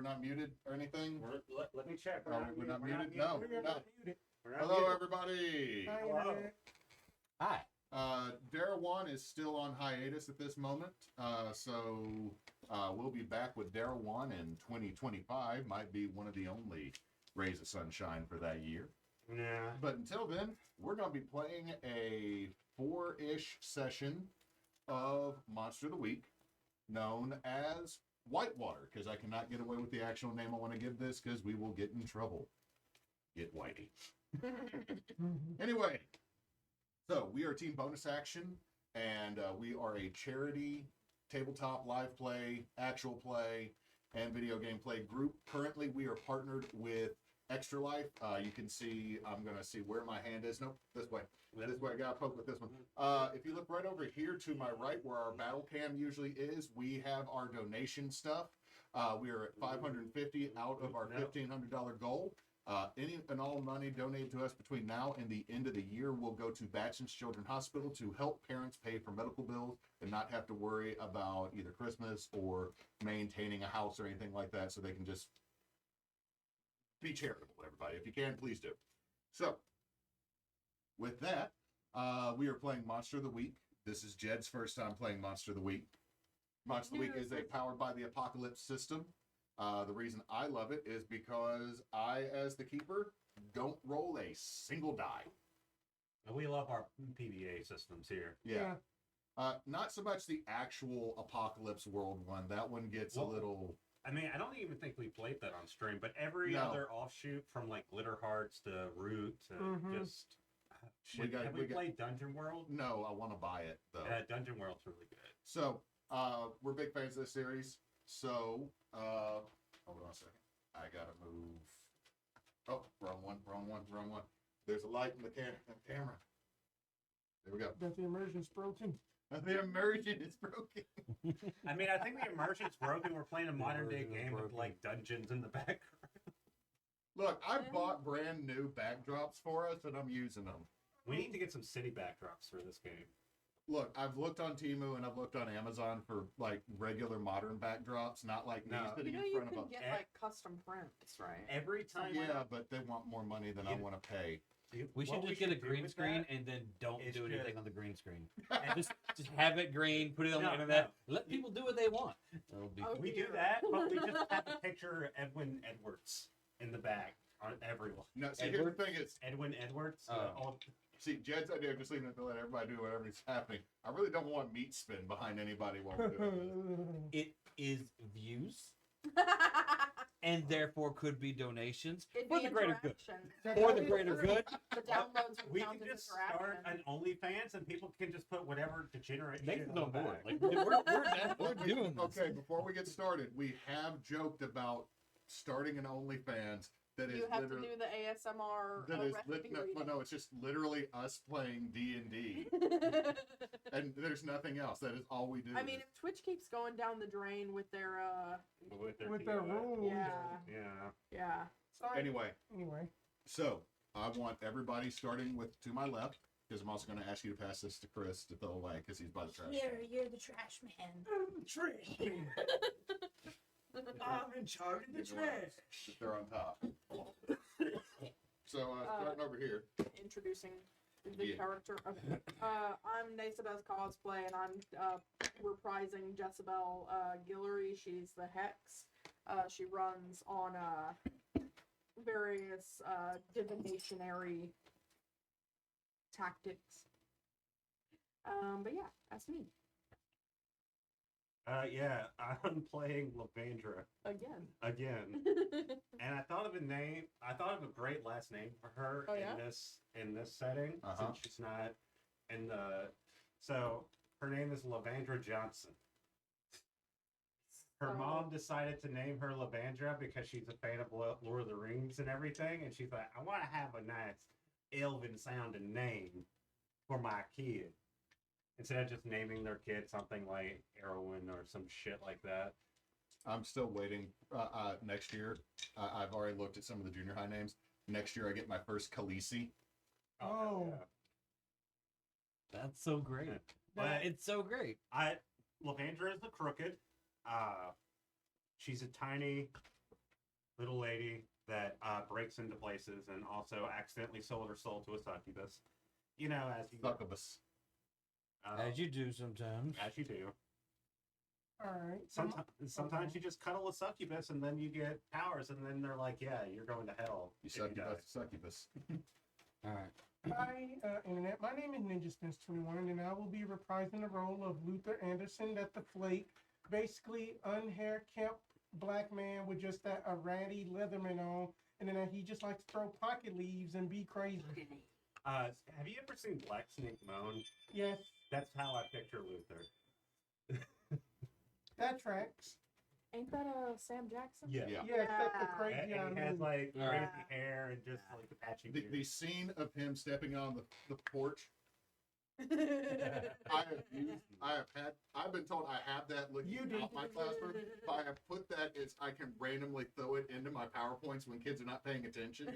not muted or anything? Let me check. We're not muted? No. We're not. Muted. Hello, everybody. Hello. Hi. Dara 1 is still on hiatus at this moment, so we'll be back with Dara 1 in 2025. Might be one of the only rays of sunshine for that year. Yeah. But until then, we're going to be playing a 4-ish session of Monster of the Week, known as Whitewater, because I cannot get away with the actual name I want to give this, because we will get in trouble. Get Whitey. Anyway, so we are Team Bonus Action, and we are a charity tabletop live play, actual play, and video game play group. Currently, we are partnered with Extra Life. You can see, I'm going to see where my hand is. Nope, this way. This way, I got to poke with this one. If you look right over here to my right, where our battle cam usually is, we have our donation stuff. We are at $550 out of our $1,500 goal. Any and all money donated to us between now and the end of the year will go to Batchen's Children's Hospital to help parents pay for medical bills and not have to worry about either Christmas or maintaining a house or anything like that, so they can just be charitable, everybody. If you can, please do. So, with that, we are playing Monster of the Week. This is Jed's first time playing Monster of the Week. Monster of the Week is a Powered by the Apocalypse system. The reason I love it is because I, as the keeper, don't roll a single die. We love our PBA systems here. Yeah. Not so much the actual Apocalypse World one. That one gets a little... I mean, I don't even think we played that on stream, but every other offshoot from like Glitter Hearts to Root to just... Have we played Dungeon World? No, I want to buy it, though. Dungeon World's really good. So, we're big fans of this series. So, hold on a second. I gotta move. Oh, wrong one. There's a light in the camera. There we go. That the immersion's broken. The immersion is broken. I mean, I think the immersion's broken. We're playing a modern day game with like dungeons in the background. Look, I bought brand new backdrops for us, and I'm using them. We need to get some city backdrops for this game. Look, I've looked on Temu and I've looked on Amazon for like regular modern backdrops, not like me sitting in front of a. You can get like custom prints, right? Every time. Yeah, but they want more money than I want to pay. We should just get a green screen and then don't do anything on the green screen. just have it green, put it on the internet, let people do what they want. We do that, but we just have a picture of Edwin Edwards in the back on everyone. No, see, here's the thing is Edwin Edwards. See, Jed's idea of just leaving it to let everybody do whatever's happening. I really don't want meat spin behind anybody while we're doing it. It is views, and therefore could be donations for the greater good. For the greater good. The downloads we can just start an OnlyFans, and people can just put whatever degenerate shit on board. Like we're doing this. Okay, before we get started, we have joked about starting an OnlyFans. That you have to do the ASMR. That is no, it's just literally us playing D&D, and there's nothing else. That is all we do. I mean, if Twitch keeps going down the drain with their rules, yeah. Sorry. Anyway, so I want everybody starting with to my left, because I'm also going to ask you to pass this to Chris to throw away because he's by the trash. You're the trash man. I'm the trash man. I'm in charge of the trash. They're on top. So, starting over here. Introducing the character. Okay. I'm Neysa's cosplay, and I'm reprising Jessabelle Guillory. She's the Hex. She runs on various divinationary tactics. But yeah, that's me. I'm playing Levandra. Again. And I thought of a great last name for her in this setting, since she's not in the... So, her name is Levandra Johnson. Her mom decided to name her Levandra because she's a fan of Lord of the Rings and everything, and she's like, I want to have a nice elven-sounding name for my kid. Instead of just naming their kid something like Erwin or some shit like that. I'm still waiting. Next year, I've already looked at some of the junior high names. Next year, I get my first Khaleesi. Oh. That's so great. But it's so great. Levandra is the Crooked. She's a tiny little lady that breaks into places and also accidentally sold her soul to a succubus. You know, as you Succubus. As you do sometimes. as you do. All right. Sometimes you just cuddle a succubus and then you get powers, and then they're like, "Yeah, you're going to hell." You if die." succubus. All right. Hi, Internet. My name is Ninja Spence 21, and I will be reprising the role of Luther Anderson at the Flake. Basically, unhair kept black man with just a ratty Leatherman on, and then he just likes to throw pocket leaves and be crazy. Have you ever seen Black Snake Moan? Yes, That's how I picture Luther. that tracks. Ain't that Sam Jackson? Yeah. Yes, that's the Yeah. crazy And he has like All crazy right. hair and just like the patchy The beard. scene of him stepping on the porch. I've been told I have that looking You do. out my classroom. If I have put that, I can randomly throw it into my PowerPoints when kids are not paying attention.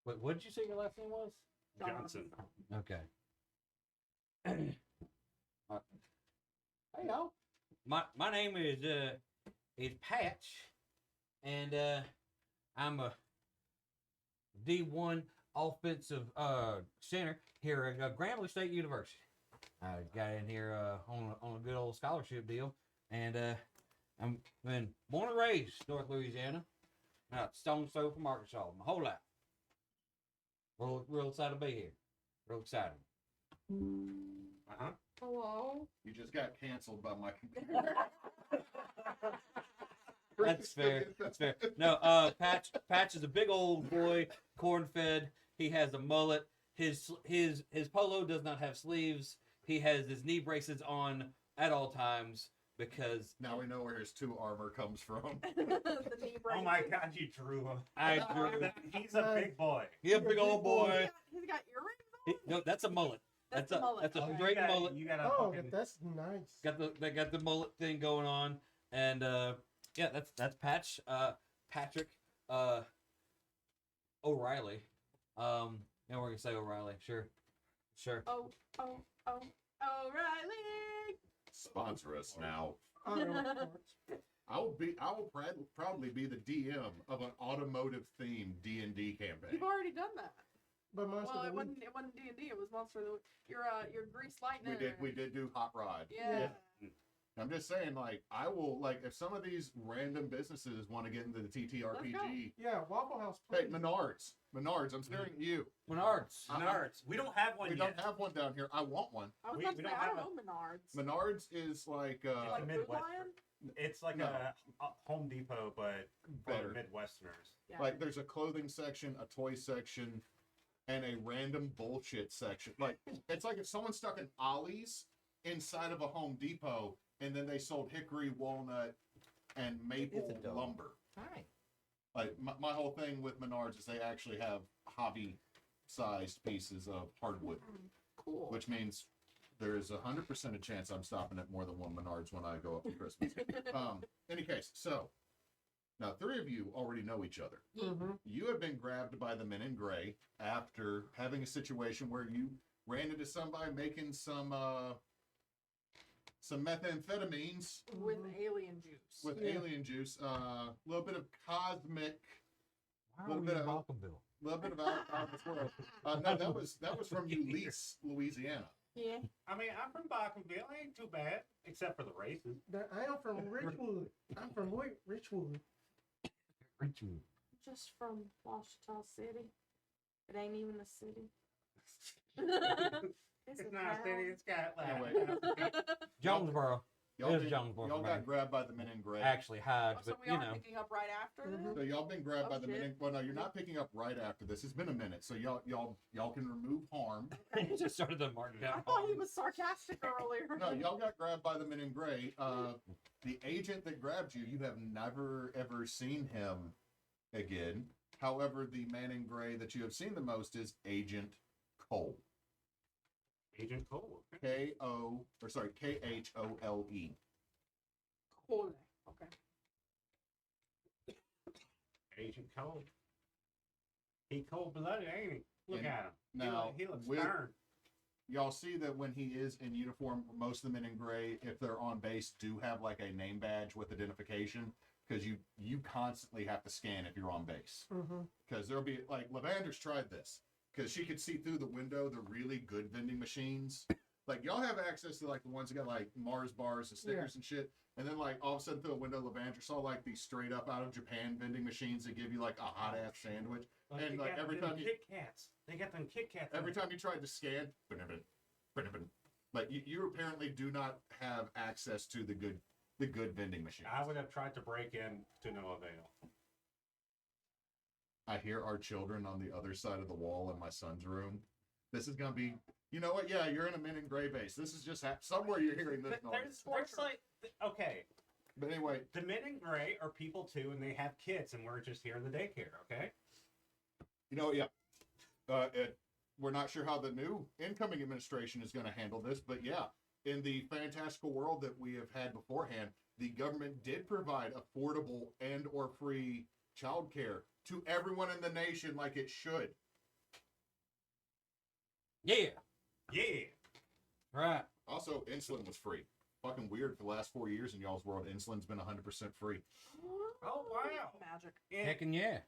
Wait, what did you say your last name was? Johnson. Okay. Hey y'all. My name is Patch, and I'm a D1 offensive center here at Grambling State University. I got in here on a good old scholarship deal, and I'm been born and raised North Louisiana, stone's throw from Arkansas my whole life. Real excited to be here. Real excited. Uh-huh. Hello. You just got canceled by my computer. That's fair. That's fair. No, Patch is a big old boy, corn-fed. He has a mullet. His polo does not have sleeves. He has his knee braces on at all times because Now we know where his 2 armor comes from. The knee Oh my braces. God, you drew him. I drew. He's a big boy. He's a big old boy. He's got earrings on? No, that's a mullet. That's a mullet. that's a Okay. straight mullet. You got a Oh, fucking... that's nice. They got the mullet thing going on, and yeah, that's Patch. Patrick. O'Reilly. Yeah, we're gonna say O'Reilly. Sure. Oh, O'Reilly. Sponsor us now. I don't know. I will proudly be the DM of an automotive themed D&D campaign. You've already done that. But Monster Well, of it the wasn't Week. D&D. It was Monster of the Week. Your Grease Lightning. We did do Hot Rod. Yeah. I'm just saying, like, I will, like, if some of these random businesses want to get into the TTRPG, Yeah, Waffle House. hey, Please. Menards, I'm staring at you. Menards. Menards. We don't have one We yet. don't have one down here. I want one. I was We- about we to say, don't I have don't know Menards. Menards is like, Like Food Midwestern. Lion? It's like No. a Home Depot, but for Better. Midwesterners. Yeah. like there's a clothing section, a toy section, and a random bullshit section. Like, it's like if someone stuck an Ollie's inside of a Home Depot and then they sold hickory, walnut, and maple It's a dome. lumber. Hi. Like, my whole thing with Menards is they actually have hobby-sized pieces of hardwood, Cool. which means there's 100% a chance I'm stopping at more than one Menards when I go up for Christmas. Any case, so now 3 of you already know each other. Mhm. You have been grabbed by the men in gray after having a situation where you ran into somebody making some methamphetamines With alien juice. with Yeah. alien juice, a little bit of cosmic, Why Little are we bit in of- Balkanville? little bit of out of this world. No, that was from Ulysses, Louisiana. Yeah. I mean, I'm from Balkanville. Ain't too bad, except for the races. I am from Richwood. I'm from Richwood. Just from Washita City. It ain't even a city. It's a not a city. town. It's got like. Anyway. Jonesboro. Y'all, It is been- Jonesboro y'all for got me. grabbed by the men in gray. Actually, Oh, Hodge, so but we you are know. picking up right after Mhm. this? So y'all been grabbed Oh, by the men shit. in, well, no, you're not picking up right after this. It's been a minute, so y'all can remove harm. Just started the mark I down. thought he was sarcastic earlier. No, y'all got grabbed by the men in gray. The agent that grabbed you, you have never ever seen him again. However, the man in gray that you have seen the most is Agent Cole. Agent Cole. Khole. Cool. Okay. Agent Cole. He cold blooded, ain't he? Look And at him. now, he looks with- stern. Y'all see that when he is in uniform, most of the men in gray, if they're on base, do have like a name badge with identification. because you constantly have to scan if you're on base. Mm-hmm. Because there'll be like Levandra's tried this because she could see through the window the really good vending machines. Like y'all have access to like the ones that got like Mars bars and Snickers and shit. And then like all of a sudden through a window, Levandra saw like these straight up out of Japan vending machines that give you like a hot ass sandwich. And they like got every them time you Kit Kats. They got them Kit Kats. every time you tried to scan, like you apparently do not have access to the good vending machines. I would have tried to break in to no avail. I hear our children on the other side of the wall in my son's room. This is gonna be, you know what? Yeah, you're in a men in gray base. This is just somewhere you're hearing this noise. There's like, okay, But anyway, the men in gray are people too, and they have kids, and we're just here in the daycare. Okay. you know, yeah, we're not sure how the new incoming administration is going to handle this, but yeah, in the fantastical world that we have had beforehand, the government did provide affordable and or free childcare to everyone in the nation, like it should. Yeah. Yeah. Right. Also, insulin was free. Fucking weird for the last 4 years in y'all's world. Insulin's been 100% free. Oh, wow. Magic. Heckin' yeah.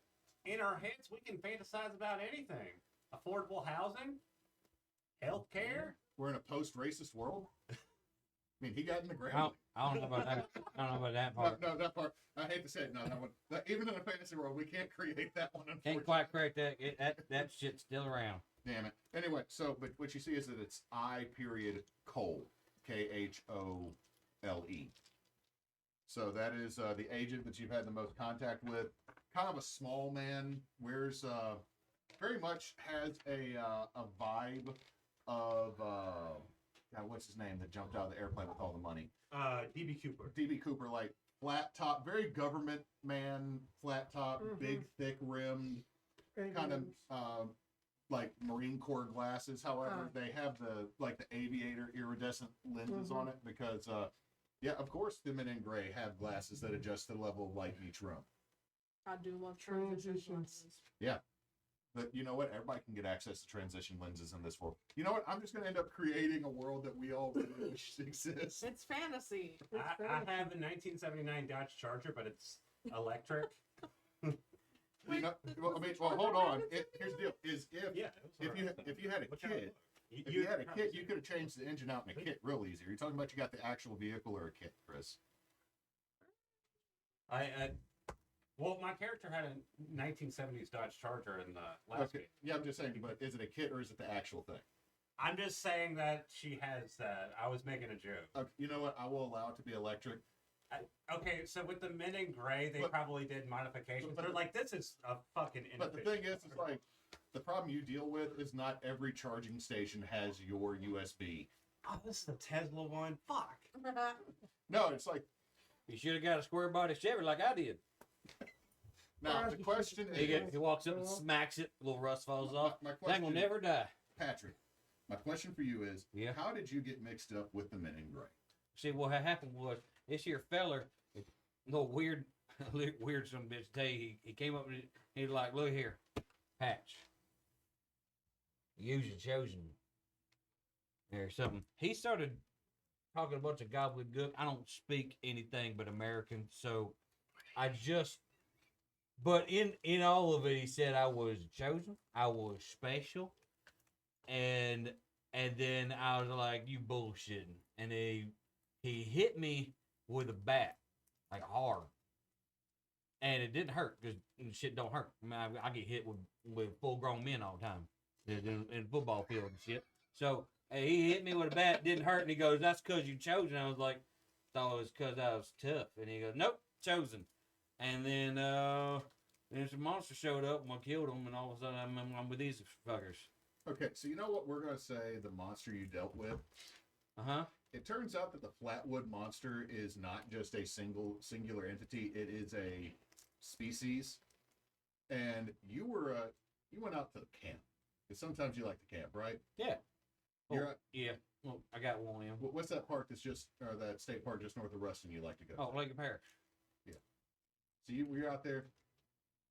In our heads, we can fantasize about anything. Affordable housing, health care. We're in a post-racist world. I mean, he got in the ground. I don't know about that. I don't know about that part. No, that part. I hate to say it. No, that one. Even in a fantasy world, we can't create that one. Can't quite correct that. That shit's still around. Damn it. Anyway, so but what you see is that it's I.Cole, Khole. So that is the agent that you've had the most contact with. Kind of a small man. Wears very much has a vibe of God, what's his name that jumped out of the airplane with all the money? DB Cooper. DB Cooper, like flat top, very government man, flat top, big, thick rimmed, kind of like Marine Corps glasses. However, they have the aviator iridescent lenses on it because, yeah, of course, the men in gray have glasses that adjust to the level of light in each room. I do love transitions. Transitions. Yeah. But you know what? Everybody can get access to transition lenses in this world. You know what? I'm just going to end up creating a world that we all really wish exists. It's fantasy. I have a 1979 Dodge Charger, but it's electric. You know, well, I mean, well, hold on. Here's the deal: is Yeah. if you had a What kind of- kid, if you had a kit, you could have changed the engine out in a kit real easy. Are you talking about you got the actual vehicle or a kit, Chris? Well, my character had a 1970s Dodge Charger in the last game. Yeah, I'm just saying, but is it a kit or is it the actual thing? I'm just saying that she has that. I was making a joke. You know what? I will allow it to be electric. Okay, so with the men in gray, they But- probably did modifications. but- They're like, this is a fucking But the inefficient. thing is like the problem you deal with is not every charging station has your USB. Oh, this is the Tesla one. Fuck. No, it's like You should have got a square body Chevy like I did. now the question is, He walks up and smacks it, little rust falls off. my That will question, never die. Patrick. My question for you is, Yeah. how did you get mixed up with the men in gray? See, what had happened was this here feller, no weird, weird some bitch day. He came up and he was like, "Look here, Patch, usually chosen or something." He started talking a bunch of gobbledygook. I don't speak anything but American, so I just. But in all of it, he said I was chosen, I was special, and then I was like, "You bullshitting," and he hit me with a bat, like hard. And it didn't hurt because shit don't hurt. I mean, I get hit with full grown men all the time in the football field and shit. So he hit me with a bat, didn't hurt. And he goes, "That's because you chosen." I was like, thought it was because I was tough. And he goes, "Nope, chosen." And then some monster showed up and I killed him. And all of a sudden I'm with these fuckers. Okay, so you know what we're gonna say the monster you dealt with? Uh-huh. It turns out that the Flatwood monster is not just a singular entity, it is a species. And you went out to camp. Because sometimes you like to camp, right? Yeah. You're Oh, yeah. Well, I got one in. what's that park that's just, or that state park just north of Ruston you like to go to? Oh, Lake of Parish. So you're out there.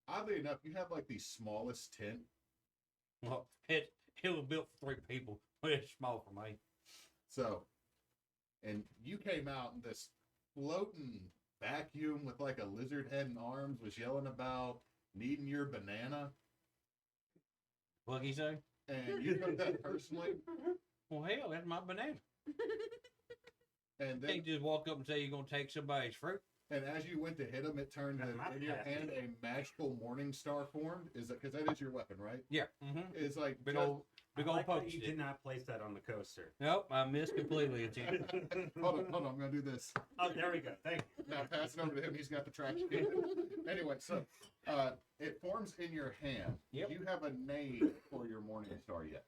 Oddly enough, you have like the smallest tent. Well, it was built for 3 people, but it's small for me. So, and you came out in this floating vacuum with like a lizard head and arms was yelling about needing your banana, What he say? and you took that personally, Well, hell, that's my banana. and then Can't just walk up and say you're gonna take somebody's fruit. and as you went to hit him, it turned That's my in your path. hand a magical morning star formed. Is that because that is your weapon, right? Yeah. Mm-hmm. It's like Big just- old, big I old like that poke you stick. did not place that on the coaster. Nope, I missed completely. It's in. hold on, I'm gonna do this. Oh, there we go. Thank you. Now pass it over to him. He's got the trash can. Anyway, so it forms in your hand. Yep. Do you have a name for your morning star yet?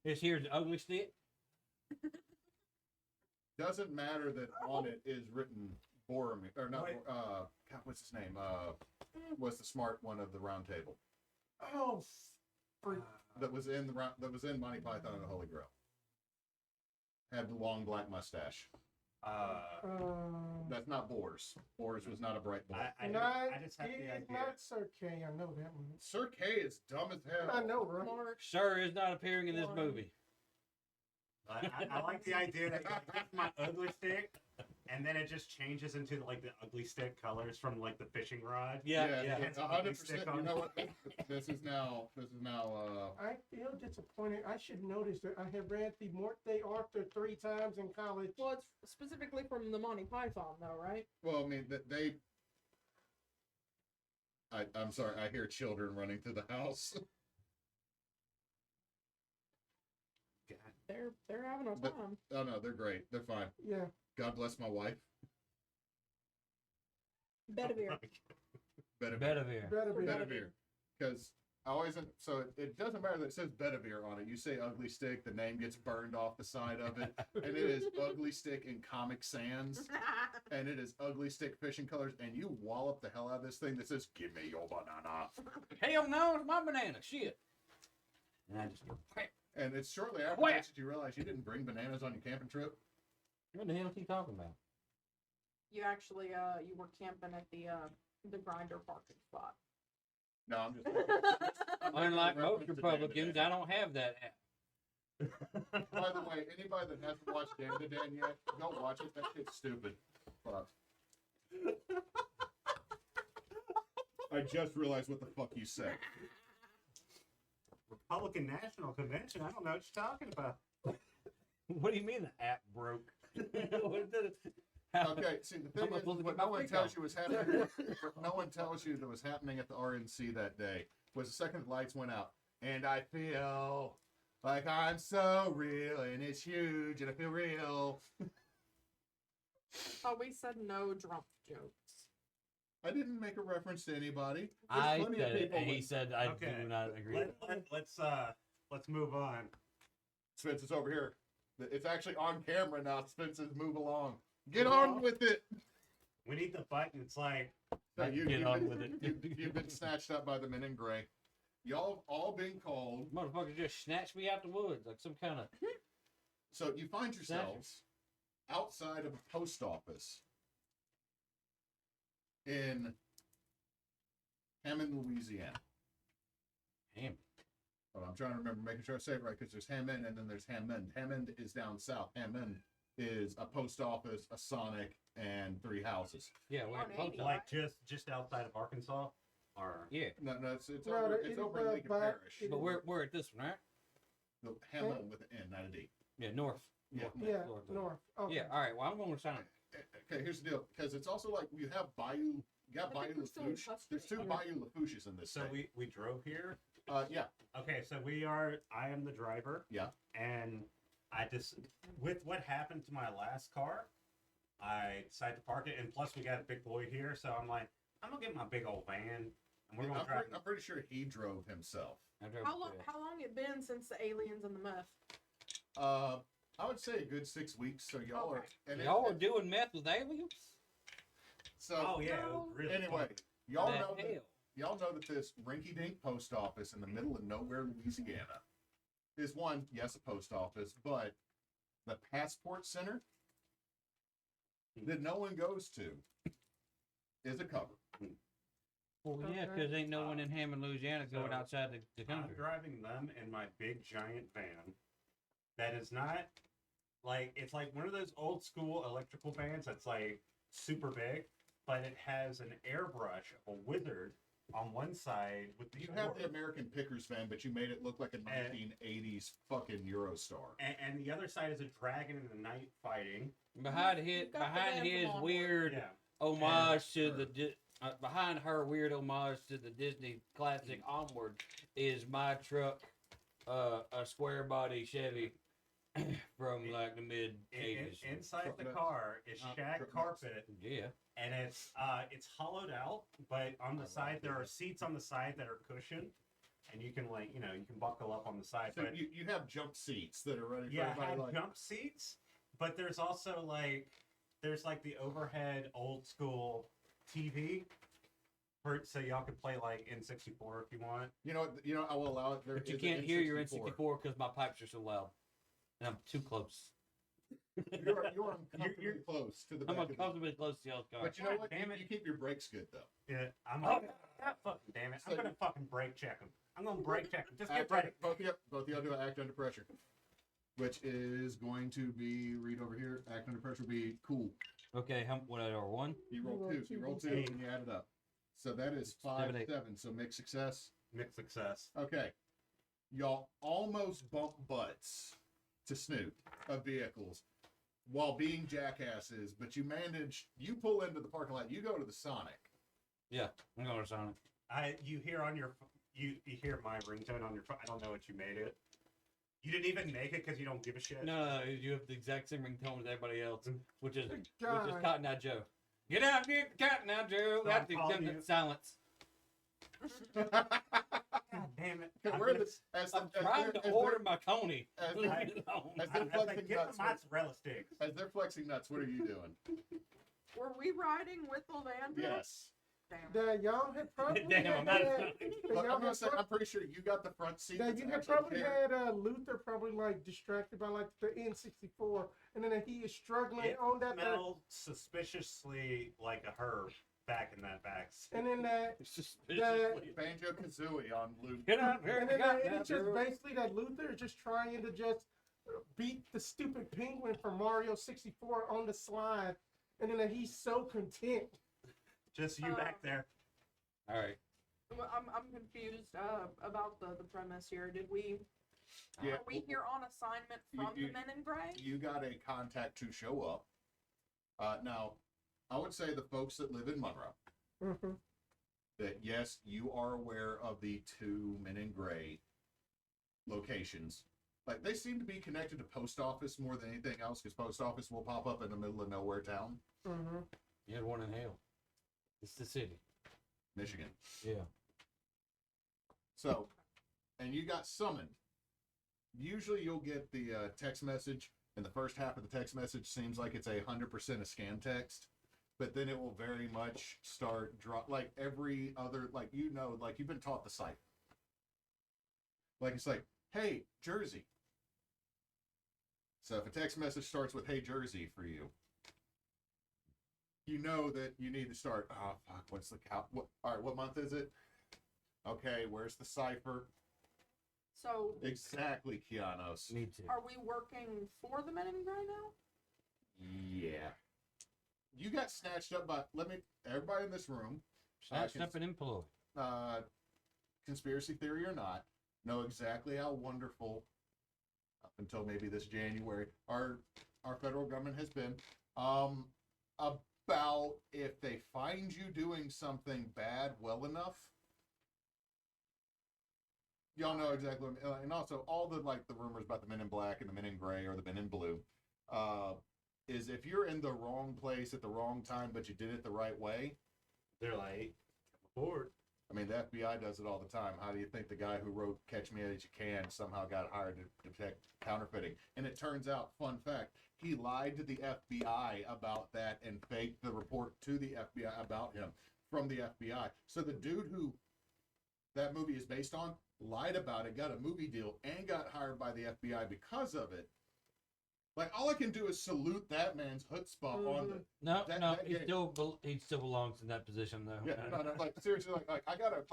This here's the ugly stick. Doesn't matter that on it is written Boromir or not. Wait. God, what's his name? Was the smart one of the round table Oh, freak. that was in Monty Python and the Holy Grail. Had the long black mustache. That's not Bors. Bors was not a bright boy. I just had the it's idea. not Sir K. I know that one. Sir K is dumb as hell. I know, right? Mark. Sir is not appearing in this One. movie. I like the idea that it's my ugly stick, and then it just changes into like the ugly stick colors from like the fishing rod. Yeah. It's 100%. stick You on know it. what? This is now. I feel disappointed. I should notice that I have read the Morte Arthur 3 times in college. Well, it's specifically from the Monty Python, though, right? Well, I mean, they. I'm sorry. I hear children running through the house. They're having a But- time. Oh no, they're great. They're fine. Yeah. God bless my wife. Bedivere. Bedivere. Better be. Bedivere. Because I always so it doesn't matter that it says Bedivere on it. You say ugly stick, the name gets burned off the side of it, and it is ugly stick in Comic Sans, and it is ugly stick fishing colors, and you wallop the hell out of this thing that says "Give me your banana," Hell no, it's my banana. Shit. And I just go, "Whack." and it's shortly after Whack. that you realize you didn't bring bananas on your camping trip. What the hell is he talking about? You actually, you were camping at the grinder parking spot. No, I'm just. Unlike most reference to Republicans, Dan I don't have that app. By the way, anybody that hasn't watched Dan to Dan yet, go watch it. That shit's stupid. Fuck. I just realized what the fuck you said. Republican National Convention. I don't know what you're talking about. What do you mean the app broke? What did it- How- Okay, see the How thing am I is, supposed to what get my no one freak tells on? you is happening. What no one tells you that was happening at the RNC that day was the second the lights went out, and I feel like I'm so real, and it's huge, and I feel real. Oh, we said no drunk jokes. I didn't make a reference to anybody. I plenty of said it, people and he with- said I Okay. do not agree. Let's move on. Spence is over here. It's actually on camera now. Spence says, "Move along. Get on with it." We need the button. It's like No, Get you've on been, with it. You've been snatched up by the men in gray. Y'all all been called. Motherfucker just snatched me out the woods like some kind of. So you find yourselves outside of a post office in Hammond, Louisiana. Damn. Well, I'm trying to remember, making sure I say it right, because there's Hammond and then there's Hammond. Hammond is down south. Hammond is a post office, a Sonic, and 3 houses. Yeah, we're On close 80. up. like just outside of Arkansas, or Yeah, No, it's No, over, it it's is, over in Lincoln by- Parish. it but we're at this one, right? The Hammond with an N, not a D. Yeah, north. Yeah. Yeah, north. north. Okay. Yeah, all right. Well, I'm going to sign. Okay, here's the deal, because it's also like you have Bayou, you got I Bayou think we're still in Lafourche. There's 2 custody. Bayou Lafourches in this so state. we drove here. Yeah, Okay, so I am the driver. Yeah. And I just, with what happened to my last car, I decided to park it. And plus, we got a big boy here, so I'm like, I'm gonna get my big old van, and we're gonna drive. I'm pretty sure he drove himself. I drove How long? the- How long it been since the aliens and the myth? I would say a good 6 weeks. So y'all are, Okay. and Y'all are doing meth with aliens? so Oh yeah, it was No. really anyway, fun. y'all The know that, hell? y'all know that this rinky-dink post office in the middle of nowhere, Louisiana, is one, yes, a post office, but the passport center that no one goes to is a cover. Well, yeah, Okay. because ain't no one in Hammond, Louisiana going So, outside the I'm country. driving them in my big giant van. That is not like it's like one of those old school electrical bands that's like super big, but it has an airbrush of a wizard on one side with the You have the American Pickers fan, but you made it look like a 1980s fucking Eurostar. and the other side is a dragon in the night fighting. Behind You've got the behind band his from Onward. weird Yeah. homage to her. the behind her weird homage to the Disney classic Onward is my truck, a square body Chevy from like the mid '80s. Inside Truck the nuts. car is Truck shag nuts. carpet, Yeah, and it's hollowed out, but on the side there are seats on the side that are cushioned, and you can like you can buckle up on the side. So but you have jump seats that are ready for yeah, I everybody. had Like, jump seats, but there's also there's the overhead old school TV. So y'all can play like N64 if you want. you know, I will allow it. There but you is an can't hear your N64. N64 because my pipes are so loud, and I'm too close. You're uncomfortably close to the I'm back of the- uncomfortably close to y'all's car. But you know God what? damn You, it. you keep your brakes good though. Yeah, I'm Oh. like, God fucking damn it! I'm So gonna you- fucking brake check them. I'm gonna brake check them. Just Act get ready. both of y'all do act under pressure, which is going to be read over here. Act under pressure will be cool. Okay, what are one? You roll roll two. two You roll two, d8. and you add it up. So that is 5, 7, 8. 7. So mixed success. Mixed success. Okay. Y'all almost bump butts to Snoop of vehicles while being jackasses, but you pull into the parking lot, you go to the Sonic. Yeah, I'm going to Sonic. You hear on your you hear my ringtone on your phone. I don't know what you made it. You didn't even make it because you don't give a shit. No, you have the exact same ringtone as everybody else, which is God. Cotton Eye Joe. Get out, get Cotton Eye Joe. So That's I'm calling the you- silence. God damn it! I'm, We're gonna- I'm trying to order my coney. as Leave they're- it alone. as I they're was like, flexing get the nuts, mozzarella sticks. as they're flexing nuts, what are you doing? Were we riding with Levandra? Yes. Damn. That y'all had probably Damn, I'm out of had, time. Look, y'all I'm gonna had say, prob- I'm pretty sure you got the front seat. that that's you had actually probably paired. had Luther probably distracted by the N64, and then he is struggling It on that. smelled suspiciously like a herb back in that back. And then that, It's suspiciously- Banjo Kazooie on Luke. Get out here. and then Cotton Eye it's just Joe. basically that Luther is just trying to just beat the stupid penguin from Mario 64 on the slide, and then he's so content. Just you back there. All right. Well, I'm confused about the premise here. Did we? Yeah. Are we here on assignment from You- the Men in Gray? You got a contact to show up. Now, I would say the folks that live in Monroe, Mm-hmm. that yes, you are aware of the 2 Men in Gray locations. Like, they seem to be connected to post office more than anything else, because post office will pop up in the middle of nowhere town, Mm-hmm. You had one in hell. It's the city. Michigan. Yeah. So, and you got summoned. Usually you'll get the text message, and the first half of the text message seems like it's 100% a scam text, but then it will very much start drop like every other, like, like you've been taught the site. Like, it's like, hey, Jersey. So if a text message starts with, hey, Jersey for you, you know that you need to start, oh, fuck, what's the count? All right, what month is it? Okay, where's the cipher? So Exactly, Kianos. Me too. are we working for the Men in Gray now? Yeah. You got snatched up by, everybody in this room, Snatched up and employed. conspiracy theory or not, know exactly how wonderful, up until maybe this January, our federal government has been, about if they find you doing something bad well enough, y'all know exactly what, and also all the rumors about the Men in Black and the Men in Gray or the Men in Blue, is if you're in the wrong place at the wrong time but you did it the right way. They're like, come aboard. I mean, the FBI does it all the time. How do you think the guy who wrote Catch Me As You Can somehow got hired to detect counterfeiting? And it turns out, fun fact, he lied to the FBI about that and faked the report to the FBI about him from the FBI. So the dude who that movie is based on lied about it, got a movie deal, and got hired by the FBI because of it. Like, all I can do is salute that man's chutzpah on the... No, That- no, that he game- still belongs in that position though. Yeah, no, like, seriously, like I gotta,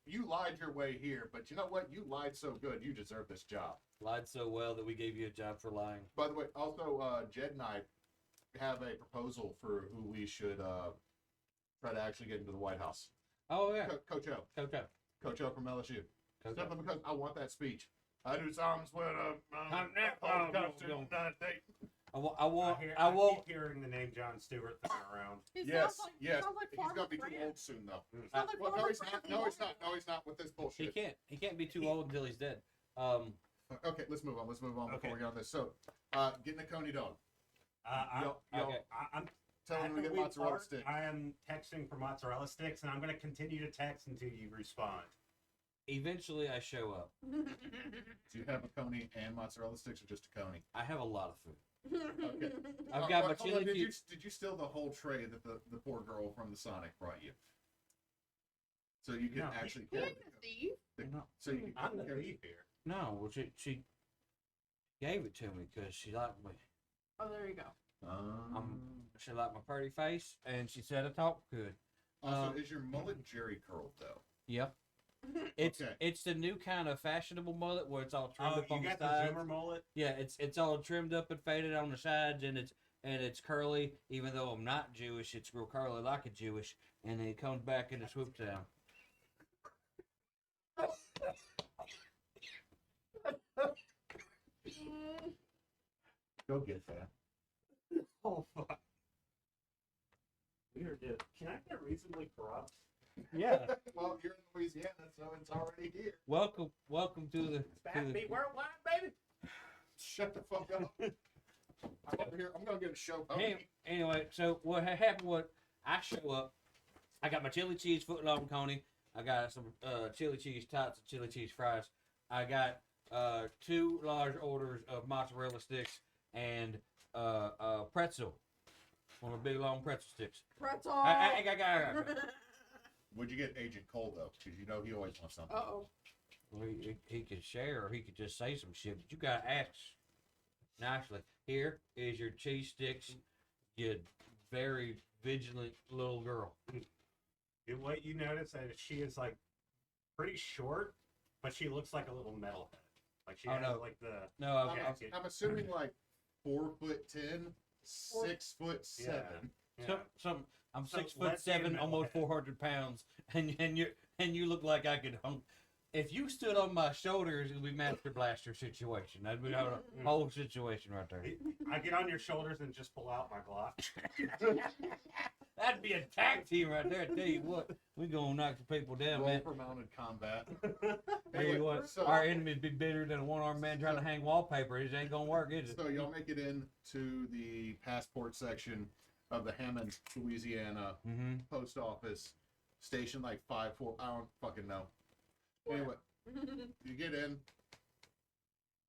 you lied your way here, but you know what? You lied so good, you deserve this job. Lied so well that we gave you a job for lying. By the way, also, Jed and I have a proposal for who we should try to actually get into the White House. Oh yeah, Coach O. okay. Coach O from LSU. Okay. Simply because I want that speech. I do solemnly swear to I'm uphold the Constitution of the United States. I won't. keep hearing the name John Stewart thrown around. He Yes, sounds like, yes. He sounds like He's Farmer gonna be too France. old soon, though. He sounds like Well, no, Farmer he's not. France No, he's and not. No, he's not with this He bullshit. can't. He can't be too old until he's dead. Okay, let's move on. Let's move on before Okay. we get on this. So, getting a coney dog. I'm Tell him after to get we mozzarella part, sticks. I am texting for mozzarella sticks, and I'm going to continue to text until you respond. Eventually, I show up. Do you have a coney and mozzarella sticks, or just a coney? I have a lot of food. Okay. I've got my hold on, chili did you, cheese. did you steal the whole tray that the poor girl from the Sonic brought you? So you can No. actually He carry ain't a thief. No. So you can I'm the carry thief here. No, well, she gave it to me because she liked me. Oh, there you go. She liked my pretty face, and she said I talk good. Also, is your mullet Jerry curled though? Yep. It's Okay. it's the new kind of fashionable mullet where it's all trimmed Oh, up you on got the the sides. Zoomer mullet? Yeah, it's all trimmed up and faded on the sides, and it's curly. Even though I'm not Jewish, it's real curly like a Jewish, and then it comes back into swoop down. Go get that. Oh, fuck. Weird, dude. Can I get reasonably corrupt? Yeah. Well, you're in Louisiana, so it's already here. welcome to the. It's back to be worldwide, baby. Shut the fuck up. I'm over here. I'm gonna get a show. Anyway, so what happened was I show up. I got my chili cheese foot long coney. I got some chili cheese tots and chili cheese fries. I got 2 large orders of mozzarella sticks and pretzel. One of the big long pretzel sticks. Pretzel. I Would you get Agent Cole though? Because you know he always wants something. Uh-oh. Well, he could share or he could just say some shit, but you gotta ask nicely. Here is your cheese sticks, you very vigilant little girl. What you notice that she is like pretty short, but she looks like a little metalhead. Like she Oh, has no. like the No, I'm, okay. jacket. I'm assuming like 4'10", 6'7". Yeah. I'm So 6'7", let's say a almost metalhead. 400 pounds, and you look like I could hung. If you stood on my shoulders, it would be Master Blaster situation. That'd be a whole situation right there. I get on your shoulders and just pull out my Glock. That'd be a tag team right there. I tell you what, we gonna knock the people down, Roll man. for mounted combat. Tell you what, so, our enemies be bigger than a one-armed man trying to hang wallpaper. It ain't gonna work, is it? so y'all make it into the passport section of the Hammond, Louisiana Mm-hmm. post office station, like 5-4. I don't fucking know. Anyway, you get in.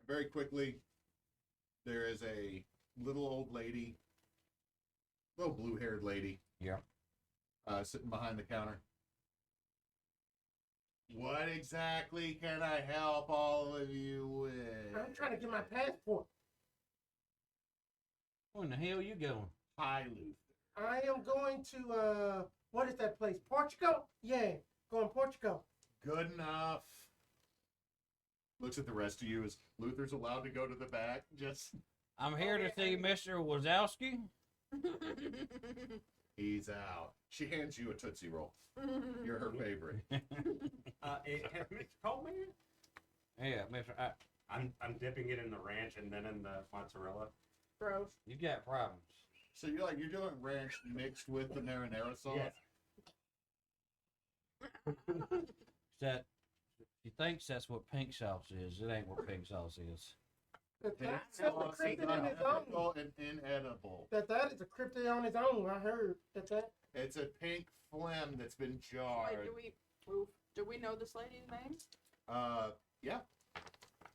Very quickly, there is a little old lady, little blue-haired lady. Yeah. Sitting behind the counter. What exactly can I help all of you with? I'm trying to get my passport. Where in the hell you going? Hi, Luther. I am going to what is that place? Portugal? Yeah, going Portugal. Good enough. Looks at the rest of you as Luther's allowed to go to the back. Just I'm here to see Mr. Wazowski. he's out. She hands you a Tootsie Roll. You're her favorite. Mr. Coleman? Yeah, Mr. I'm dipping it in the ranch and then in the mozzarella. Gross. You got problems. So you're doing ranch mixed with the marinara sauce. Yes. That he thinks that's what pink sauce is. It ain't what pink sauce is. That Pink that's a sauce is cryptid on its unethical own. and inedible. That is a cryptid on its own. I heard that. It's a pink phlegm that's been Wait, jarred. do we know this lady's name? Yeah.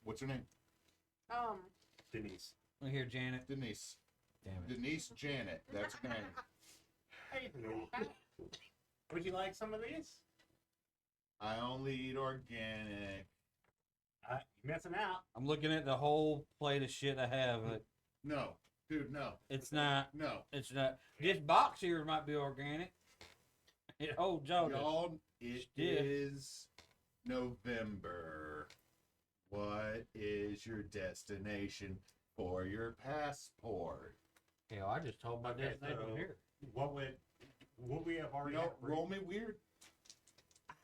What's her name? Denise. Look here, Janet. Denise. Damn it. Denise Janet. That's her name. Hey, Denise. Would you like some of these? I only eat organic. You're missing out. I'm looking at the whole plate of shit I have. But No, dude, no. it's not. No. It's not. This box here might be organic. It holds all the Y'all, it Stiff. is November. What is your destination for your passport? Hell, I just told my Okay, destination so- here. What would we have You already? know, had roll me weird.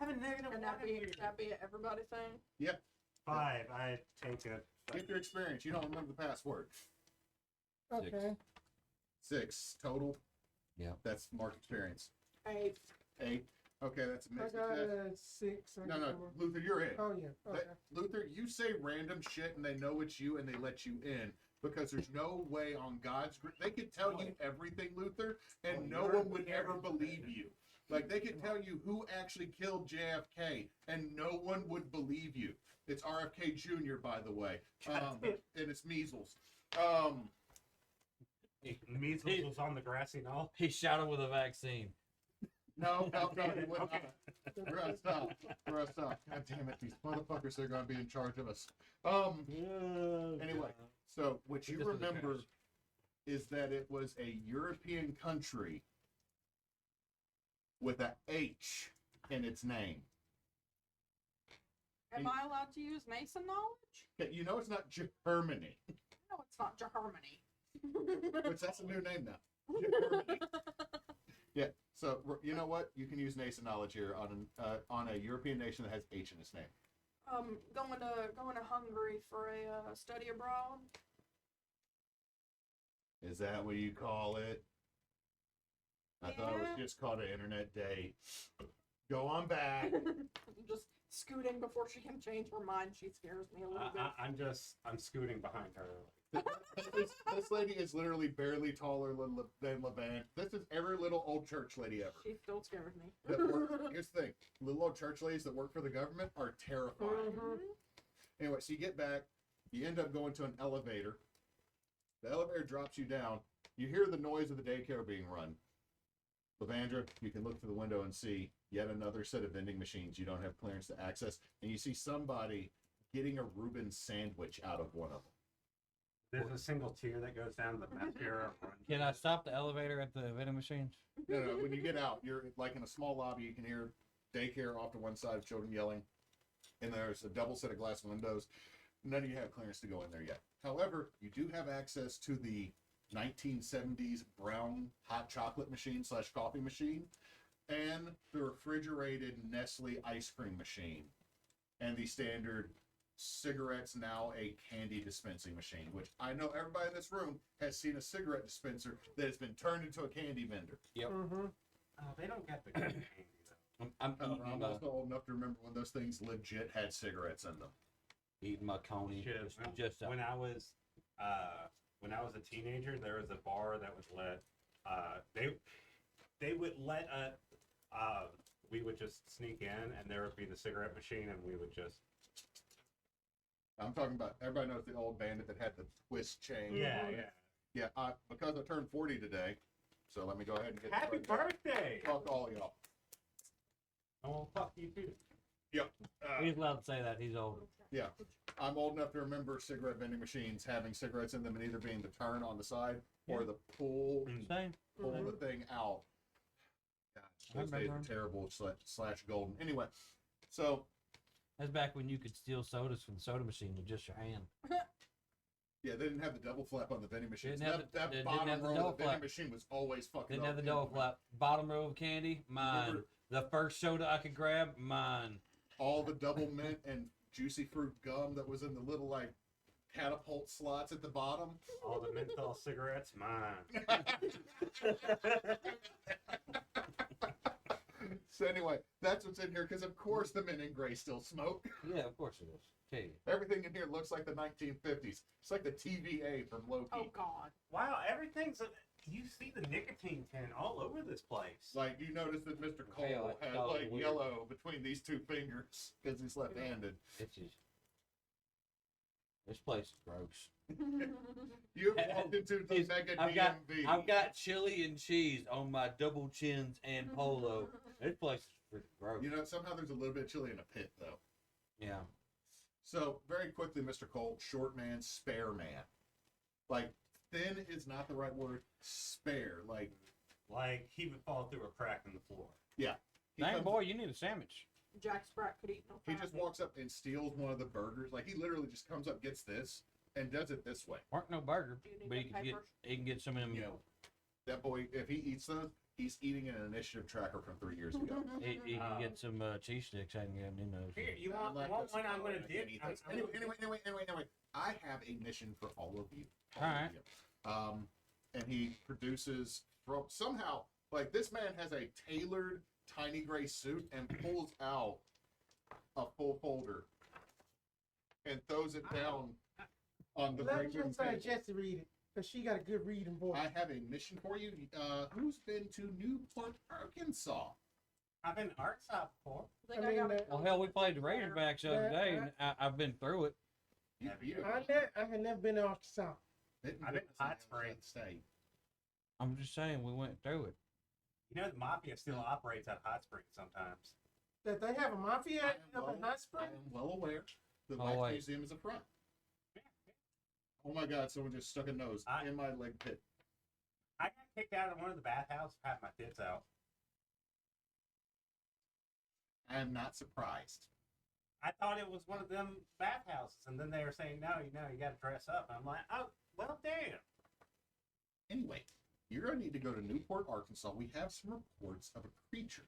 I have a negative And one. that be an everybody thing? 5. I take it. Get your experience. You don't remember the password. Okay. 6 total. Yeah. That's mark experience. 8. 8. Okay, that's a I mixed got success. a 6. I No, can no, go- Luther, you're in. Oh yeah. Okay. Luther, you say random shit and they know it's you and they let you in because there's no way on God's they could tell you everything, Luther, and no one would ever believe you. Like they could tell you who actually killed JFK and no one would believe you. It's RFK Jr. by the way, and it's measles. Measles was on the grassy knoll. He shot him with a vaccine. No, he would not. We're gonna stop. God damn it, these motherfuckers are gonna be in charge of us. Anyway, so what you Just for the remember cash. is that it was a European country with a H in its name. Am I allowed to use Neysa knowledge? Okay, you know it's not Germany, No, it's not Germany. which that's a new name now. Germany. Yeah. So you know what? You can use Neysa knowledge here on a European nation that has H in its name. Going to Hungary for a study abroad. Is that what you call it? I thought it was Yeah. just called an internet date. Go on back. Just scooting before she can change her mind. She scares me a little bit. I'm scooting behind her. This lady is literally barely taller than Levandra. This is every little old church lady ever. She still scares me. That work, here's the thing: little old church ladies that work for the government are terrifying. Mhm. Anyway, so you get back, you end up going to an elevator. The elevator drops you down. You hear the noise of the daycare being run. Levandra, you can look through the window and see yet another set of vending machines you don't have clearance to access, and you see somebody getting a Reuben sandwich out of one of them. There's a single tear that goes down the mascara. Can I stop the elevator at the vending machines? No, when you get out, you're like in a small lobby. You can hear daycare off to one side, children yelling, and there's a double set of glass windows. None of you have clearance to go in there yet. However, you do have access to the 1970s brown hot chocolate machine / coffee machine and the refrigerated Nestle ice cream machine and the standard cigarettes, now a candy dispensing machine, which I know everybody in this room has seen a cigarette dispenser that has been turned into a candy vendor. Mm-hmm. Oh, they don't get the good candy though. I'm I'm also old enough to remember when those things legit had cigarettes in them. eating my coney. Shit, Just when I was a teenager, there was a bar that would let they would let we would just sneak in and there would be the cigarette machine and we would just I'm talking about, everybody knows the old bandit that had the twist chain. Yeah, because I turned 40 today, so let me go ahead and get Happy started. birthday! Fuck all y'all. Oh fuck you too. He's allowed to say that. He's old. Yeah, I'm old enough to remember cigarette vending machines having cigarettes in them and either being the turn on the side or the pull Same. the thing out. God, I those days remember were 'em. terrible / golden. Anyway, so That's back when you could steal sodas from the soda machine with just your hand. yeah, they didn't have the double flap on the vending machines. Didn't have That they didn't bottom have the row double of the vending flap. machine was always fucking Didn't up. have the double flap. Bottom row of candy, mine. Remember- The first soda I could grab, mine. All the double mint and juicy fruit gum that was in the little like catapult slots at the bottom. All the menthol cigarettes, mine. So anyway, that's what's in here because of course the men in gray still smoke. Yeah, of course it is. Tell you. Everything in here looks like the 1950s. It's like the TVA from Loki. Oh God. Wow, everything's you see the nicotine tin all over this place. Like you notice that Mr. Cole Yeah, I had thought it like was weird. yellow between these two fingers because he's left-handed. It's just. This place is gross. You have walked into the mega DMV. I've got chili and cheese on my double chins and polo. This place is freaking gross. You know, somehow there's a little bit of chili in a pit though. Yeah. So very quickly, Mr. Cole, short man, spare man. Like thin is not the right word. Spare, like Like he would fall through a crack in the floor. he Dang comes- boy, you need a sandwich. Jack Sprat could eat no He fat just meat. walks up and steals one of the burgers. Like, he literally just comes up, gets this, and does it this way. Weren't no burger, Do you need but the papers? he can get some of them. You know, that boy, if he eats those, he's eating an initiative tracker from 3 years ago. He can get some cheese sticks. I can get in those. Here, you I'm want lactose one? I'm gonna intolerant, I dip. can't eat those. Anyway. I have a mission for all of you. All right. Of you. And he produces from somehow, like, this man has a tailored tiny gray suit and pulls out a full folder and throws it down on the Let break room just table. Jesse read it, because she got a good reading voice. I have a mission for you. Who's been to Newport, Arkansas? I've been to Arkansas before. I think I I mean, got Well, hell, we played the Razorbacks the other day, and I've been through it. Have you? I had never been to Arkansas. I've been to Hot Springs. State. I'm just saying, we went through it. You know the mafia still operates at Hot Springs sometimes. That they have a mafia I up am in Hot well- I Springs. am well aware. The Oh, Wax wait. Museum is a front. Oh my God! Someone just stuck a nose in my leg pit. I got kicked out of one of the bathhouses, had my tits out. I am not surprised. I thought it was one of them bathhouses, and then they were saying, no, you got to dress up. And I'm like, oh, well, damn. Anyway, you're gonna need to go to Newport, Arkansas. We have some reports of a creature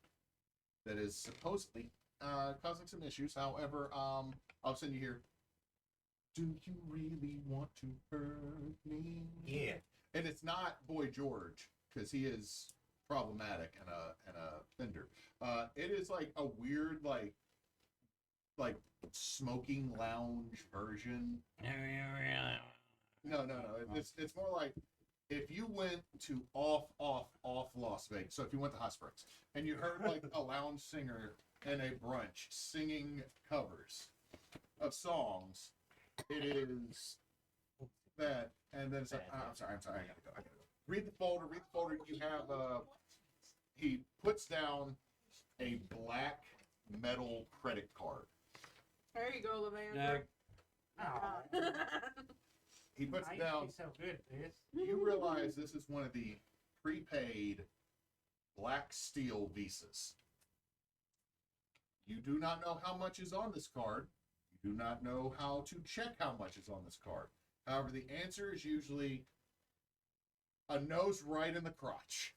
that is supposedly causing some issues. However, all of a sudden you hear, "Do you really want to hurt me?" Yeah. And it's not Boy George, because he is problematic and a fender. It is like a weird like smoking lounge version. No. It's more like if you went to off Las Vegas. So if you went to Hot Springs and you heard like a lounge singer and a brunch singing covers of songs, it is that. And then it's like, I'm sorry, I gotta go. Read the folder. You have he puts down a black metal credit card. There you go, Levandra. Oh, He puts I it used to down. be so good at this. You realize this is one of the prepaid Black Steel visas. You do not know how much is on this card. You do not know how to check how much is on this card. However, the answer is usually a nose right in the crotch.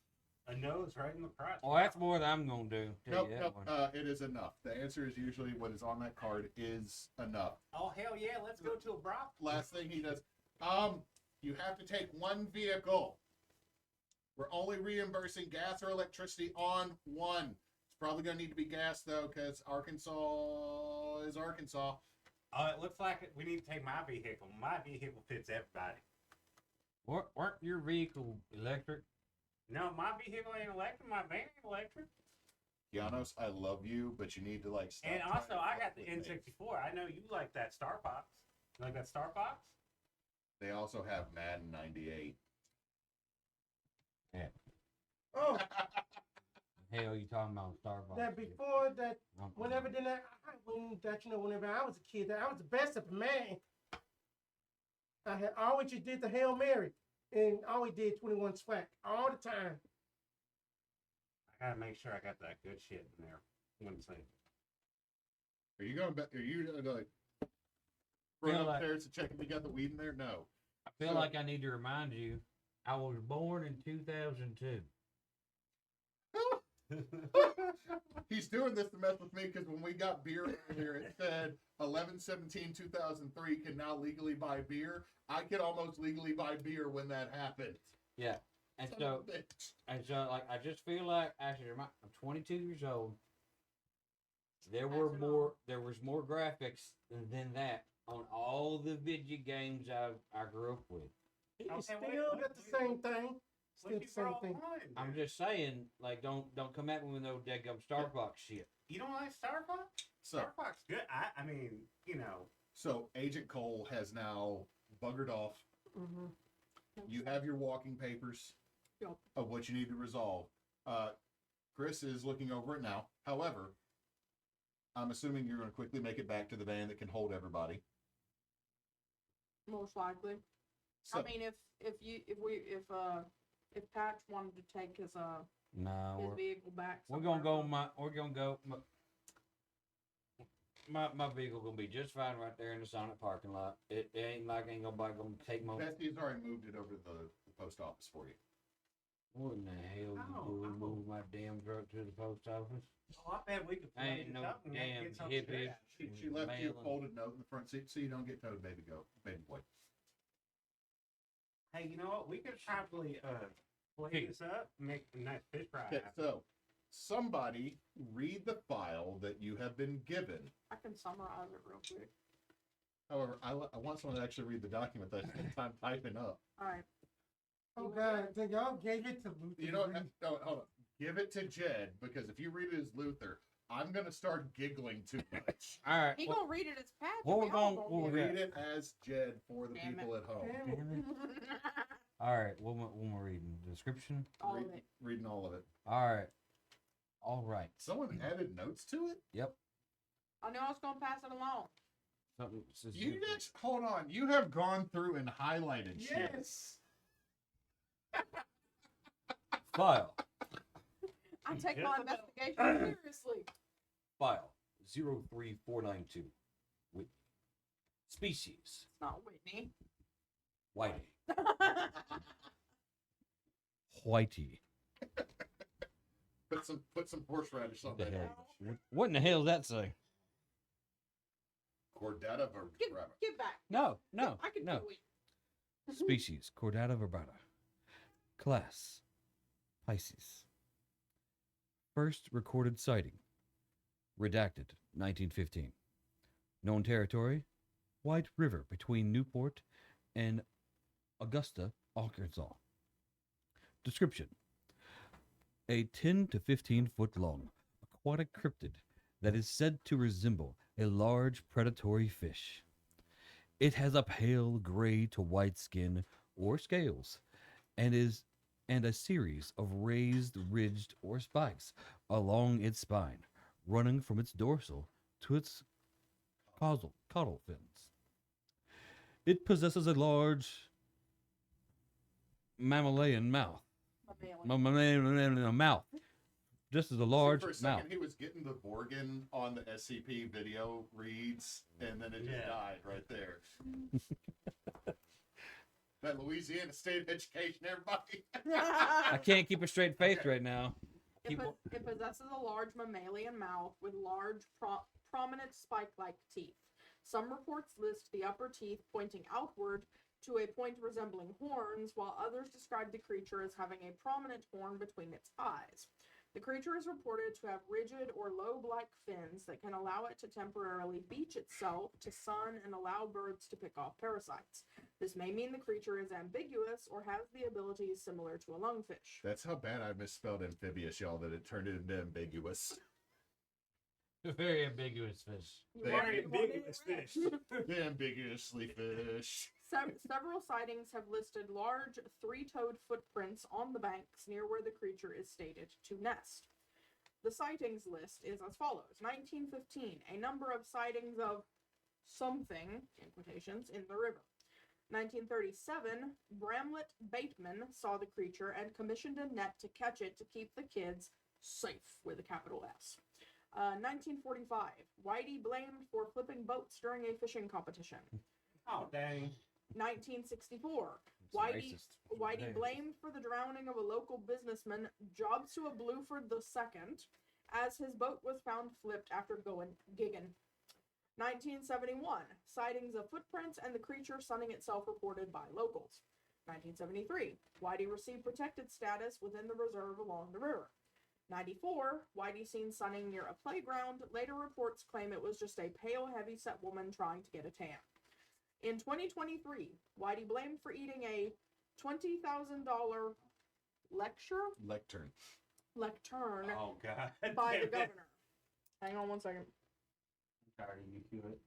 A nose right in the crotch. Well, that's more than I'm gonna do. Tell you that one. It is enough. The answer is usually what is on that card is enough. Oh, hell yeah, let's go to a brothel. Last thing he does, you have to take one vehicle. We're only reimbursing gas or electricity on one. It's probably going to need to be gas, though, because Arkansas is Arkansas. Oh, it looks like we need to take my vehicle. My vehicle fits everybody. Weren't your vehicle electric? No, my vehicle ain't electric. My van ain't electric. Janos, I love you, but you need to, like, stop. And trying also, to I fuck got the with me. N64. I know you like that Star Fox. You like that Star Fox? They also have Madden 98. Oh, Hell, you talking about Starbucks? that before that, I'm- whenever whenever I was a kid, that I was the best of a man. I had always just did the Hail Mary and always did 21 swag all the time. I gotta make sure I got that good shit in there. One second. Are you going to, like, run Feel like- upstairs to check if you got the weed in there? No. I feel like I need to remind you, I was born in 2002. He's doing this to mess with me because when we got beer earlier, it said 11/17/2003 can now legally buy beer. I could almost legally buy beer when that happened. Yeah. And Son so, of a bitch. like, I just feel like, actually, I'm 22 years old. There was more graphics than that on all the video games I grew up with. You Okay, still wait, got the wait. same thing. Still What the you same brought thing. on, I'm dude? just saying, like, don't come at me with no dead-gum Starbucks shit. You don't like Star Fox? So, Star Fox good. I mean, you know. so Agent Cole has now buggered off. Mm-hmm. You have your walking papers Yep. of what you need to resolve. Chris is looking over it now. However, I'm assuming you're going to quickly make it back to the van that can hold everybody. Most likely. So, I mean, if Patch wanted to take his No, vehicle back, we're gonna somewhere. go. my vehicle gonna be just fine right there in the Sonic parking lot. It ain't like ain't nobody gonna take my. Betsy's already moved it over to the post office for you. What in the hell you do? Move my damn truck to the post office? Oh, I bet we could play Ain't it no up and damn get some hippie. shit. She left you a Mailing. folded note in the front seat so you don't get towed, baby boy. Hey, you know what? We could probably play this up, make a nice fish fry. Okay, after. so somebody read the file that you have been given. I can summarize it real quick. However, I want someone to actually read the document that I spent time typing up. All right. Oh God, so y'all gave it to Luther. You know what? No, hold on. Give it to Jed, because if you read it as Luther, I'm gonna start giggling too much. All right. He gonna read it as Patrick. What we're we all gonna- what we're get Read it as Jed for the Damn people at home. Damn it. Damn it. it. All right. What am I reading? The description. All of it. Reading all of it. All right. All right. Someone added notes to it? Yep. I knew I was gonna pass it along. Something says You just, hold on. You have gone through and highlighted shit. Yes. file. I take my Jessabelle. investigation seriously. File 03492. Whitney. Species. It's not Whitney. Whitey. Whitey. Put some horseradish on What the that. hell? What in the hell does that say? Cordata verbrata. Get back. No, no, I can no. do it. Species, Chordata vibrata. Class, Pisces. First recorded sighting. Redacted, 1915. Known territory, White River between Newport and Augusta, Arkansas. Description. A 10 to 15 foot long aquatic cryptid that is said to resemble a large predatory fish. It has a pale gray to white skin or scales and a series of raised, ridged, or spikes along its spine, running from its dorsal to its caudal fins. It possesses a large mammalian mouth. Mammalian. Mouth. Just as a large For a mouth. second, he was getting the Borgin on the SCP video reads, and then it just Yeah. died right there. That Louisiana State education, everybody. I can't keep a straight face Okay. right now. It possesses a large mammalian mouth with large, prominent spike-like teeth. Some reports list the upper teeth pointing outward to a point resembling horns, while others describe the creature as having a prominent horn between its eyes. The creature is reported to have rigid or lobe-like fins that can allow it to temporarily beach itself to sun and allow birds to pick off parasites. This may mean the creature is ambiguous or has the abilities similar to a lungfish. That's how bad I misspelled amphibious, y'all, that it turned it into ambiguous. Very ambiguous fish. You They want are it- you want it ambiguous red. fish. Ambiguously fish. Several sightings have listed large three-toed footprints on the banks near where the creature is stated to nest. The sightings list is as follows. 1915, a number of sightings of something, in quotations, in the river. 1937, Bramlett Bateman saw the creature and commissioned a net to catch it to keep the kids safe, with a capital S. 1945, Whitey blamed for flipping boats during a fishing competition. Oh, dang. 1964, It's Whitey racist. Whitey blamed for the drowning of a local businessman, Jobsua Bluford II, as his boat was found flipped after going gigging. 1971, sightings of footprints and the creature sunning itself reported by locals. 1973, Whitey received protected status within the reserve along the river. 94, Whitey seen sunning near a playground. Later reports claim it was just a pale, heavy-set woman trying to get a tan. In 2023, Whitey blamed for eating a $20,000 lectern Oh, God. by the damn it. governor. Hang on one second. I'm tired of you, Hewitt.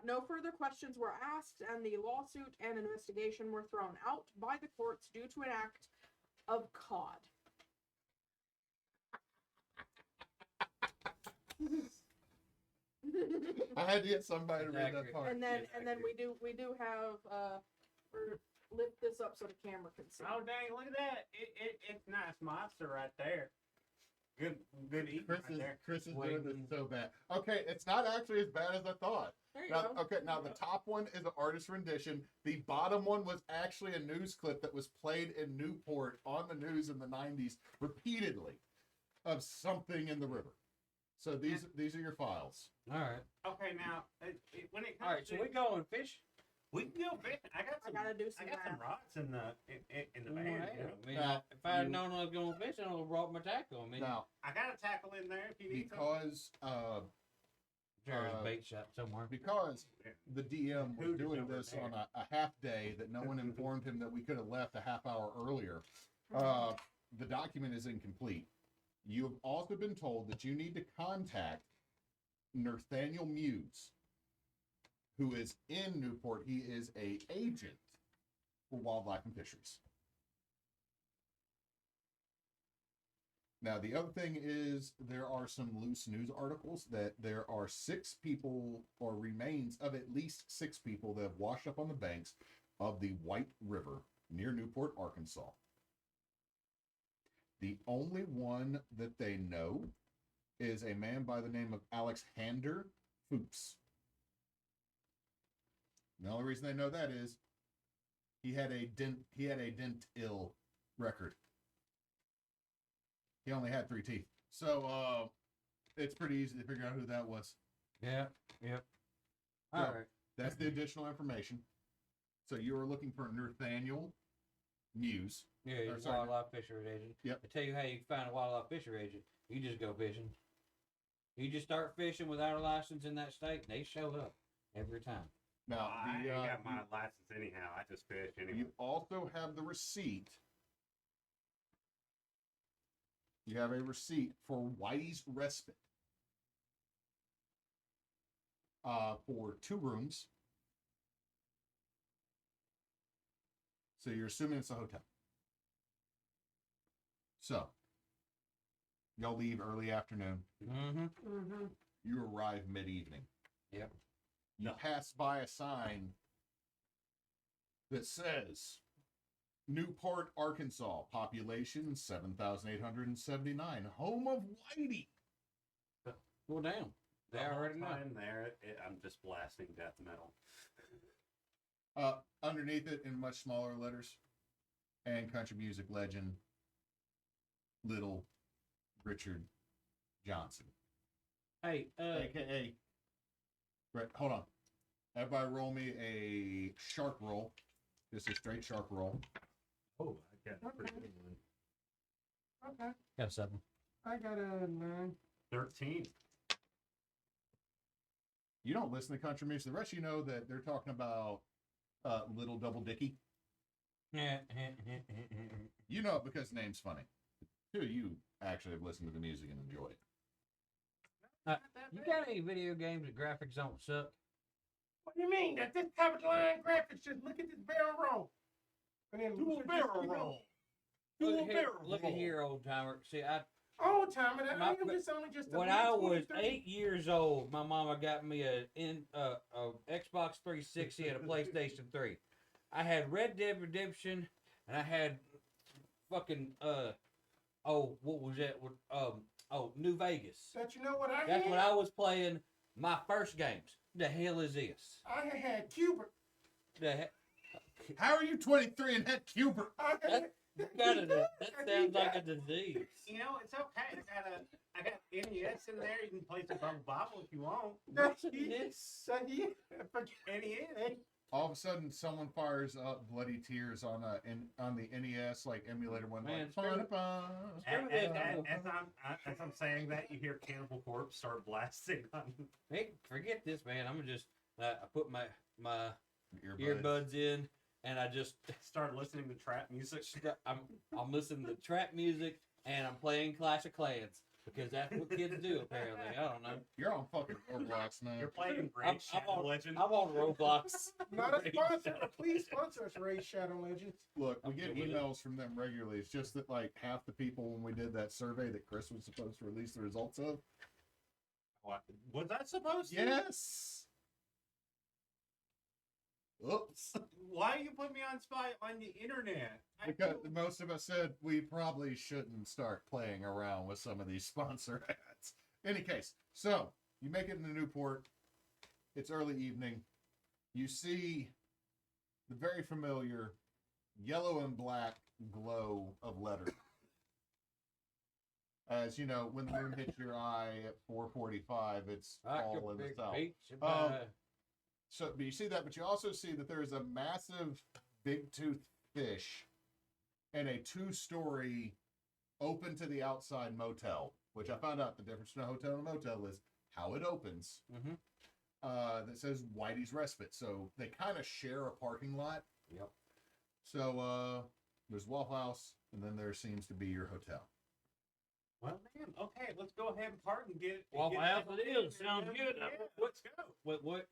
No further questions were asked, and the lawsuit and investigation were thrown out by the courts due to an act of COD. I had to get somebody to read that Accurate. part. and then we do have lift this up so the camera can see. Oh, dang, look at that. It's nice monster right there. Good eating Chris right is there. Chris is Wait. doing this so bad. Okay, it's not actually as bad as I thought. There you Now, go. okay, now the top one is an artist rendition. The bottom one was actually a news clip that was played in Newport on the news in the '90s repeatedly of something in the river. So these are your files. All right. Okay, now when it comes All right. So to we going fish. we can go fishing. I gotta do some I got some math. rods in the Well, van. hey, You know. I mean, Now, if I had you- known I was going fishing, I would have brought my tackle. I mean, Now, I got a tackle in there if you need because there's uh, a bait shop somewhere. because the DM was Who's doing over this there? on a half day that no one informed him that we could have left a half hour earlier. The document is incomplete. You have also been told that you need to contact Nathaniel Muse, who is in Newport. He is a agent for wildlife and fisheries. Now, the other thing is there are some loose news articles that there are 6 people or remains of at least 6 people that have washed up on the banks of the White River near Newport, Arkansas. The only one that they know is a man by the name of Alexander Fuchs. The only reason they know that is he had a dental record. He only had 3 teeth. So it's pretty easy to figure out who that was. Yeah. Yep. All Yeah. right. That's the additional information. So you are looking for Nathaniel Muse. Yeah, Or, you're a sorry. wildlife fishery agent. Yep. I tell you how you can find a wildlife fishery agent. You just go fishing. You just start fishing without a license in that state, and they show up every time. Now, I ain't got my license anyhow. I just fish anyway. you also have the receipt. You have a receipt for Whitey's Respite for 2 rooms. So you're assuming it's a hotel. So y'all leave early afternoon. Mm-hmm. Mm-hmm. You arrive mid-evening. Yep. You pass by a sign that says Newport, Arkansas, population 7,879, home of Whitey. Well, damn. They The whole already know. time there, I'm just blasting death metal. Underneath it, in much smaller letters, and country music legend, Little Richard Johnson, Hey, aka. Right, hold on. Everybody, roll me a shark roll. Just a straight shark roll. Oh, I got a pretty Okay. good one. Okay. got 7. I got a 9. 13. You don't listen to country music. The rest of you know that they're talking about Little Double Dicky. You know it because the name's funny. 2 of you actually have listened to the music and enjoy it. You got any video games that graphics don't suck? What do you mean? That this top of the line graphics, just look at this barrel roll. And then Do a barrel roll. Do a barrel roll. Look at here, old timer. See, Old timer, My- I am just only just a when little I was 23. 8 years old, my mama got me a Xbox 360 and a PlayStation 3. I had Red Dead Redemption, and I had fucking what was that? New Vegas. But you know what I That's had? when I was playing my first games. The hell is this? I had Cuba. The hell? How are you 23 and had Cuba? I had, That sounds like a disease. You know, it's okay. I got NES in there. You can play some Bubble Bobble if you want. What's this? NES. All of a sudden, someone fires up Bloody Tears on the NES like emulator one. Man, Like, screw fun, it. fun. As I'm saying that, you hear Cannibal Corpse start blasting on. Hey, forget this, man. I'm gonna just I put my Earbuds. earbuds in, and I just Start listening to trap music. I'm listening to trap music, and I'm playing Clash of Clans because that's what kids do. Apparently, I don't know. You're on fucking Roblox now. You're playing I'm Raid Shadow on- Legends. I'm on Roblox. not a sponsor, but please sponsor us, Raid Shadow Legends. Look, we I'm get good with it. emails from them regularly. It's just that like half the people when we did that survey that Chris was supposed to release the results of. What? Was that supposed to? Yes. Oops. Why you put me on spy on the internet? Because most of us said we probably shouldn't start playing around with some of these sponsor ads. Any case, so you make it into Newport. It's early evening. You see the very familiar yellow and black glow of letters. As you know, when the moon hits your eye at 4:45, it's all in the south. So, but you see that, but you also see that there is a massive big tooth fish and a 2-story open to the outside motel, which I found out the difference between a hotel and a motel is how it opens. Mm-hmm. That says Whitey's Respite. So they kind of share a parking lot. Yep. So there's Waffle House, and then there seems to be your hotel. Well, man, okay, let's go ahead and park and get it. Waffle get House settled it in, is. Sounds man. good. Yeah, let's go. What?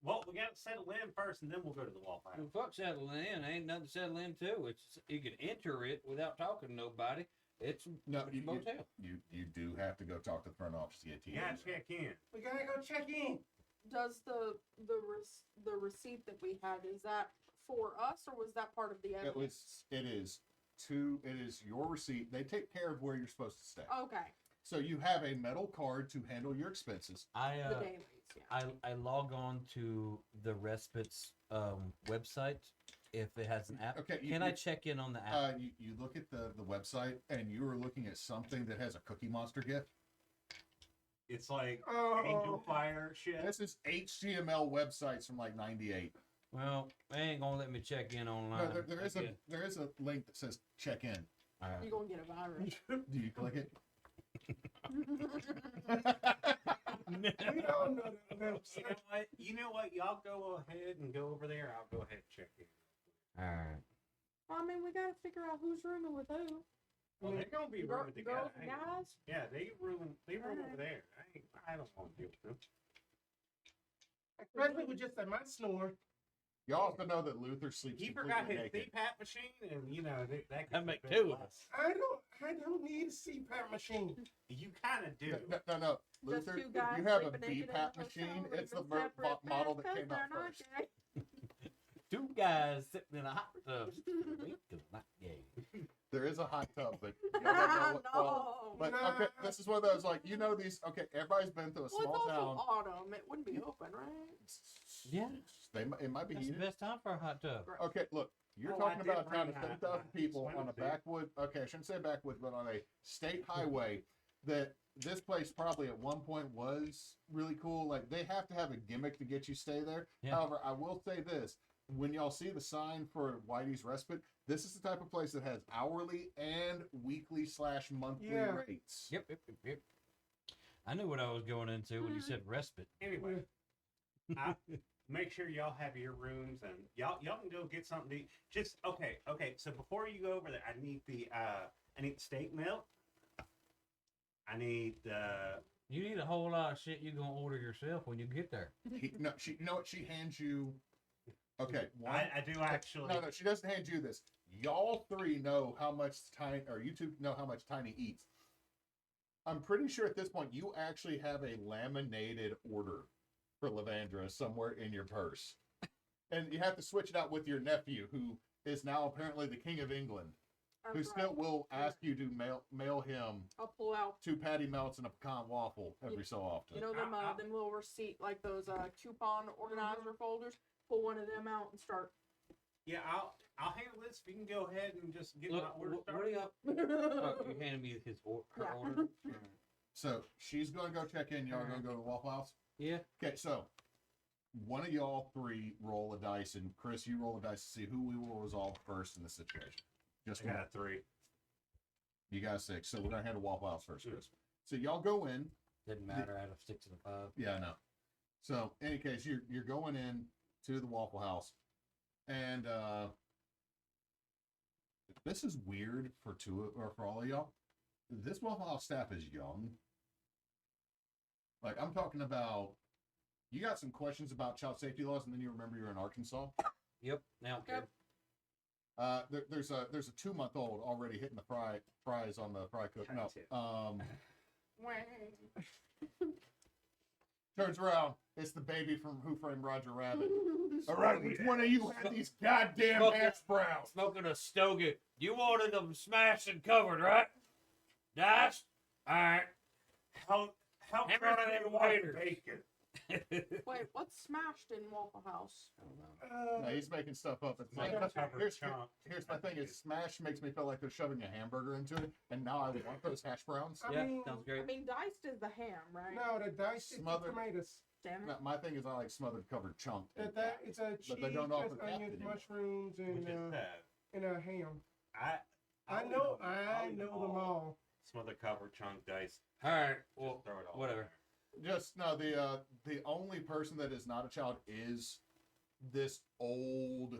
Well, we got to settle in first, and then we'll go to the Waffle House. Well, fuck settling in. Ain't nothing settling to. It's you can enter it without talking to nobody. It's No, it's a motel. you do have to go talk to the front office to get to You gotta check in. We gotta go check in. Does the receipt that we had, is that for us or was that part of the evidence? It is your receipt. They take care of where you're supposed to stay. Okay. So you have a metal card to handle your expenses. The dailies, yeah. I log on to the Respite's website if it has an app. Okay, Can I check in on the app? You look at the website and you are looking at something that has a Cookie Monster gift. It's like Oh. Angel Fire shit. This is HTML websites from like '98. Well, they ain't gonna let me check in online. No, there is a link that says check in. All right. You're going to get a virus. Do you click it? We don't know that website. You know what? Y'all go ahead and go over there. I'll go ahead and check in. All right. Well, I mean, we got to figure out who's rooming with who. Well, they're gonna be rooming together. Girls, guys? Yeah, they room over Alright. there. I don't want to deal with them. Especially with just a my snore. You also know that Luther sleeps He forgot completely his naked. CPAP machine, and you know that That could make fit two of us. us. I don't need a CPAP machine. You kind of do. No. Just Luther, two guys you have a sleeping naked in BPAP a hotel, machine. It's the living separate model beds that 'cause came out they're not first. gay. Two guys sitting in a hot tub. Not gay. There is a hot tub, but you don't know what, No. but Nah. okay, this is one of those like these. Okay, everybody's been through a Well, it's small also town. autumn. It wouldn't be open, right? Yeah. It might be That's the heated. best time for a hot tub. Right. Okay, look, you're Oh, talking I did about a town of bring 30,000 my people on a swimsuit. backwood. Okay, I shouldn't say backwood, but on a state highway. That this place probably at one point was really cool. Like they have to have a gimmick to get you stay there. Yeah. However, I will say this: when y'all see the sign for Whitey's Respite, this is the type of place that has hourly and weekly/monthly Yeah. rates. Yep. I knew what I was going into when you said respite. Anyway, make sure y'all have your rooms, and y'all can go get something to eat. Just okay. So before you go over there, I need the steak milk. I need the. You need a whole lot of shit you're gonna order yourself when you get there. You know what? She hands you. Okay, one. I do actually. No, she doesn't hand you this. Y'all three know how much Tiny, or you two know how much Tiny eats. I'm pretty sure at this point you actually have a laminated order for Levandra somewhere in your purse. And you have to switch it out with your nephew, who is now apparently the King of England, who That's still right. will ask you to mail him I'll pull out. 2 patty melts and a pecan waffle every so often. You know them them little receipt, like those coupon organizer folders. Pull one of them out and start. Yeah, I'll handle this. If you can go ahead and just get Look, my order what are started. y'all? You handed me her Yeah. order. So she's going to go check in. Y'all going to go to Waffle House? Yeah. Okay, so one of y'all three roll a dice, and Chris, you roll a dice to see who we will resolve first in this situation. Just I one. got 3. You got 6, so we're gonna handle Waffle House first, Chris. So y'all go in. Didn't matter out of 6 and a 5. Yeah, I know. So, any case, you're going in to the Waffle House, and this is weird for all of y'all. This Waffle House staff is young. Like I'm talking about, you got some questions about child safety laws, and then you remember you're in Arkansas. Yep. Now, Yep. There's a 2-month-old already hitting the fries on the fry cook. No, Turns around. It's the baby from Who Framed Roger Rabbit. All right, which one of you had these goddamn Smoking- hash browns? Smoking a stogie. You wanted them smashed and covered, right? Nice. All right. How Hammer crispy on them you want the waiters. bacon? Wait, what's smashed in Waffle House? No, he's making stuff up. It's Like like, a covered here's chunk. my thing is Smash makes me feel like they're shoving a hamburger into it, and now I want those hash browns. I Yeah, mean, sounds I great. mean, diced is the ham, right? no, the diced is the Smothered. tomatoes. Damn it. No, my thing is I like smothered covered chunk. That it's a cheese, But they don't offer just that onions, anymore. mushrooms, Which and is that? a ham. I'll I eat know, them. I I'll eat know them all. Smother cover chunk dice. All right. Just Well, throw it all. whatever. Just no, the only person that is not a child is this old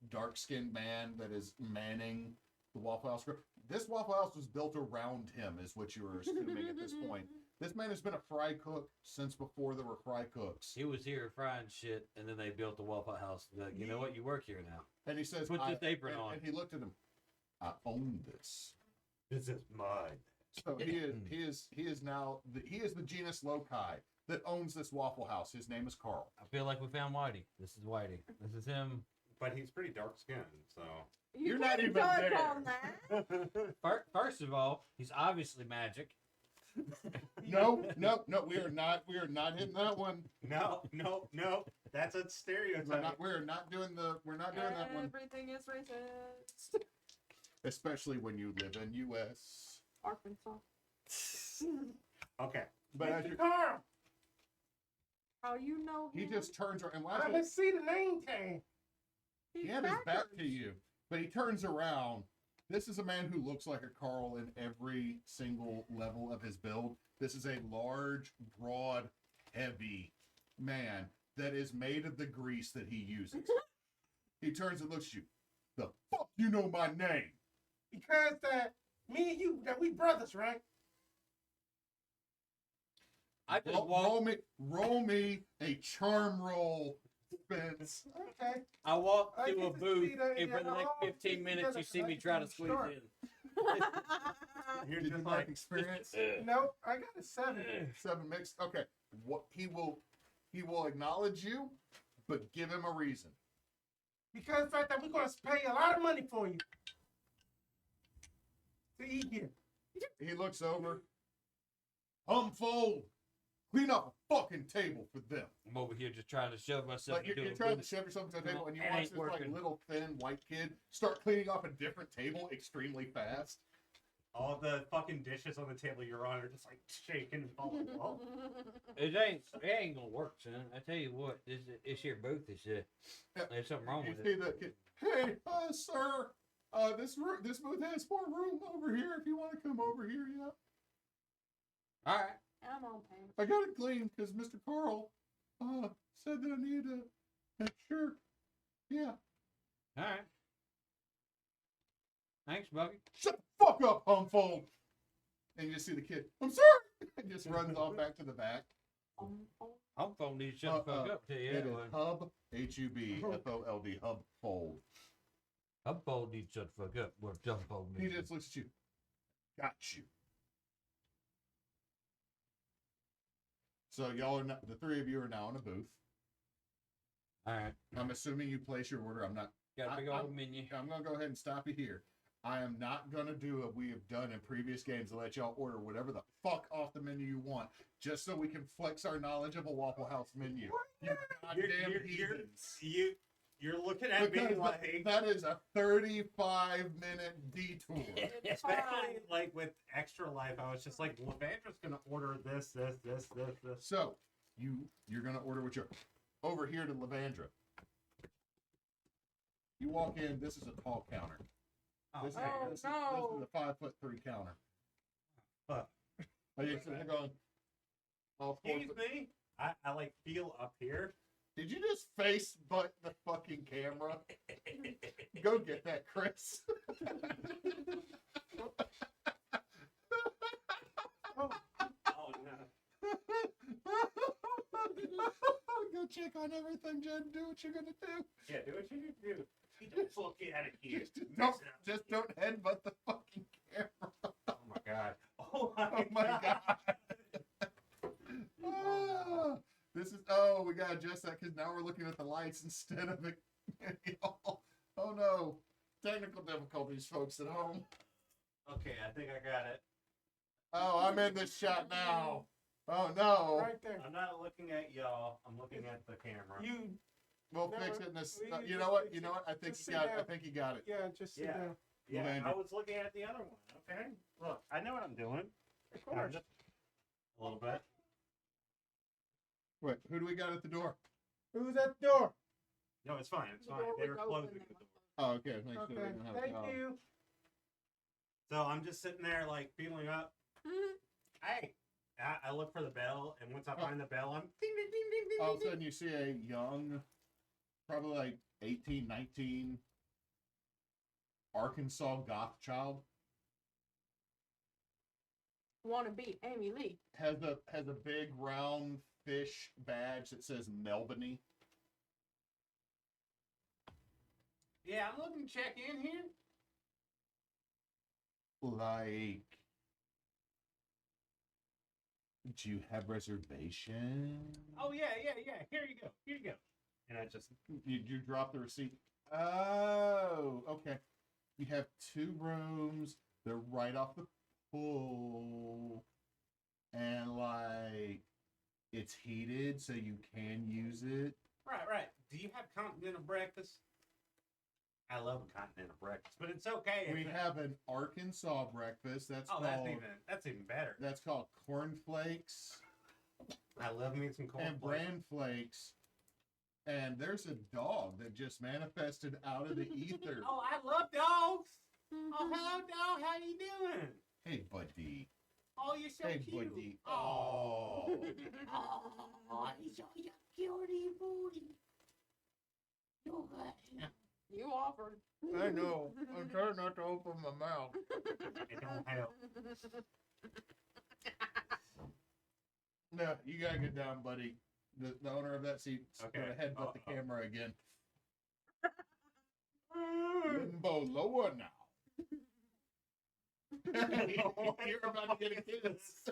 dark skinned man that is manning the Waffle House. This Waffle House was built around him, is what you were assuming at this point. This man has been a fry cook since before there were fry cooks. He was here frying shit, and then they built the Waffle House. Like, you know what? You work here now. And he says, Put this apron on. And he looked at him. I own this. This is mine. So he is now he is the genus loci that owns this Waffle House. His name is Carl. I feel like we found Whitey. This is Whitey. This is him. But he's pretty dark skinned, so. You're can't not even judge there. on that. First of all, he's obviously magic. No, we are not hitting that one. No. That's a stereotype. We're not doing that one. Everything is racist. Especially when you live in US. Arkansas. Okay. But as Mr. you, Carl, How you know he him? just turns around and I watch can see the name tag. he He's had his back to backwards. you, but he turns around. This is a man who looks like a Carl in every single level of his build. This is a large, broad, heavy man that is made of the grease that he uses. He turns and looks at you. The fuck you know my name? Because me and you, that we brothers, right? I just Roll walked. roll me a charm roll, Spence. Okay. I walked I to a get to booth, see that and for the in next all 15 minutes, together, you see I me can try to see squeeze short. in. You're Did you just like like, experience? No, I got a 7. 7 mixed. Okay. What he will acknowledge you, but give him a reason. Because the fact that we're going to pay a lot of money for you to eat here. He looks over. Humfold, clean up a fucking table for them. I'm over here just trying to shove myself Like you're into a trying to booth. shove yourself to the table, and you It watch ain't this like working. little thin white kid start cleaning off a different table extremely fast. all the fucking dishes on the table you're on are just like shaking and falling off. It ain't gonna work, son. I tell you what, this here booth is there's something wrong You with see it. the kid. Hey, sir. This booth has more room over here if you want to come over here. Yeah, All right. I'm on pain. I got it clean because Mr. Carl said that I needed to make sure. Yeah. All right. Thanks, Buggy. Shut the fuck up, Humfold. And you just see the kid. I'm sorry. And just runs off back to the back. Home phone needs to shut the fuck up to you. It is Anyway. Hub HUB FOLD Hub Home phone needs to shut the fuck up. Well, jump phone He needs just looks at you. Got you. So y'all are not, the three of you are now in a booth. All right. I'm assuming you place your order. I'm not. Got a big old menu. I'm gonna go ahead and stop you here. I am not gonna do what we have done in previous games and let y'all order whatever the fuck off the menu you want, just so we can flex our knowledge of a Waffle House menu. You goddamn heathens. You're looking at me Because like, that is a 35-minute detour. It's especially fine. like with Extra Life, I was just like, Levandra's gonna order this. So you're gonna order what you're over here to Levandra. You walk in. This is a tall counter. Oh, This, Oh, this no. is a 5'3" counter. fuck. Are you sitting there going? All 4 Excuse foot- me. I like feel up here. Did you just face butt the fucking camera? Go get that, Chris. Oh no. Go check on everything, Jed. Do what you're gonna do. Yeah, do what you need to do. Get the fuck out of here. Just don't headbutt the fucking camera. Oh my god. Oh my, Oh my god. Ah. adjust that because now we're looking at the lights instead of it. Oh no. Technical difficulties, folks at home. Okay, I think I got it. Oh, I'm in this shot now. Oh no. Right there. I'm not looking at y'all. I'm looking at the camera. You, We'll No, fix it in this. we You just know what? fix You know it. what? I think Just he sit got it. I down. think he got it. yeah, just sit Yeah. down. Yeah, Levandra. I was looking at the other one. Okay, look, I know what I'm doing. Of course. A little bit. Wait, who do we got at the door? Who's at the door? No, it's fine. It's The fine. door They was were open, closing they the door. Oh, okay. Make sure Okay, we don't have thank you. So I'm just sitting there, like, feeling up. Mhm. Hey, I look for the bell, and once I Oh. find the bell, I'm ding, ding, ding, ding, ding, All of a ding. sudden, you see a young, probably like 18, 19, Arkansas goth child Wanna beat Amy Lee. has a big round fish badge that says Melbourne. Yeah, I'm looking to check in here. Like, do you have reservation? Oh, yeah. Here you go. Here you go. And I just, You drop the receipt. Oh, okay. You have 2 rooms. They're right off the pool, and like it's heated, so you can use it. right. Do you have continental breakfast? I love a continental breakfast, but it's okay. if We it- have an Arkansas breakfast. That's Oh, called that's even better. that's called cornflakes I love me some corn and bran flakes. And there's a dog that just manifested out of the ether. Oh, I love dogs. Oh, hello, dog. How you doing? Hey, buddy. Oh, you're so Hey, cute. buddy. Oh. Oh, he's so cutie booty. You offered. I know. I'm trying not to open my mouth. It don't help. No, you gotta get down, buddy. The owner of that seat's Okay. gonna headbutt the Oh. camera again. Limbo lower now. You're about to get a kiss.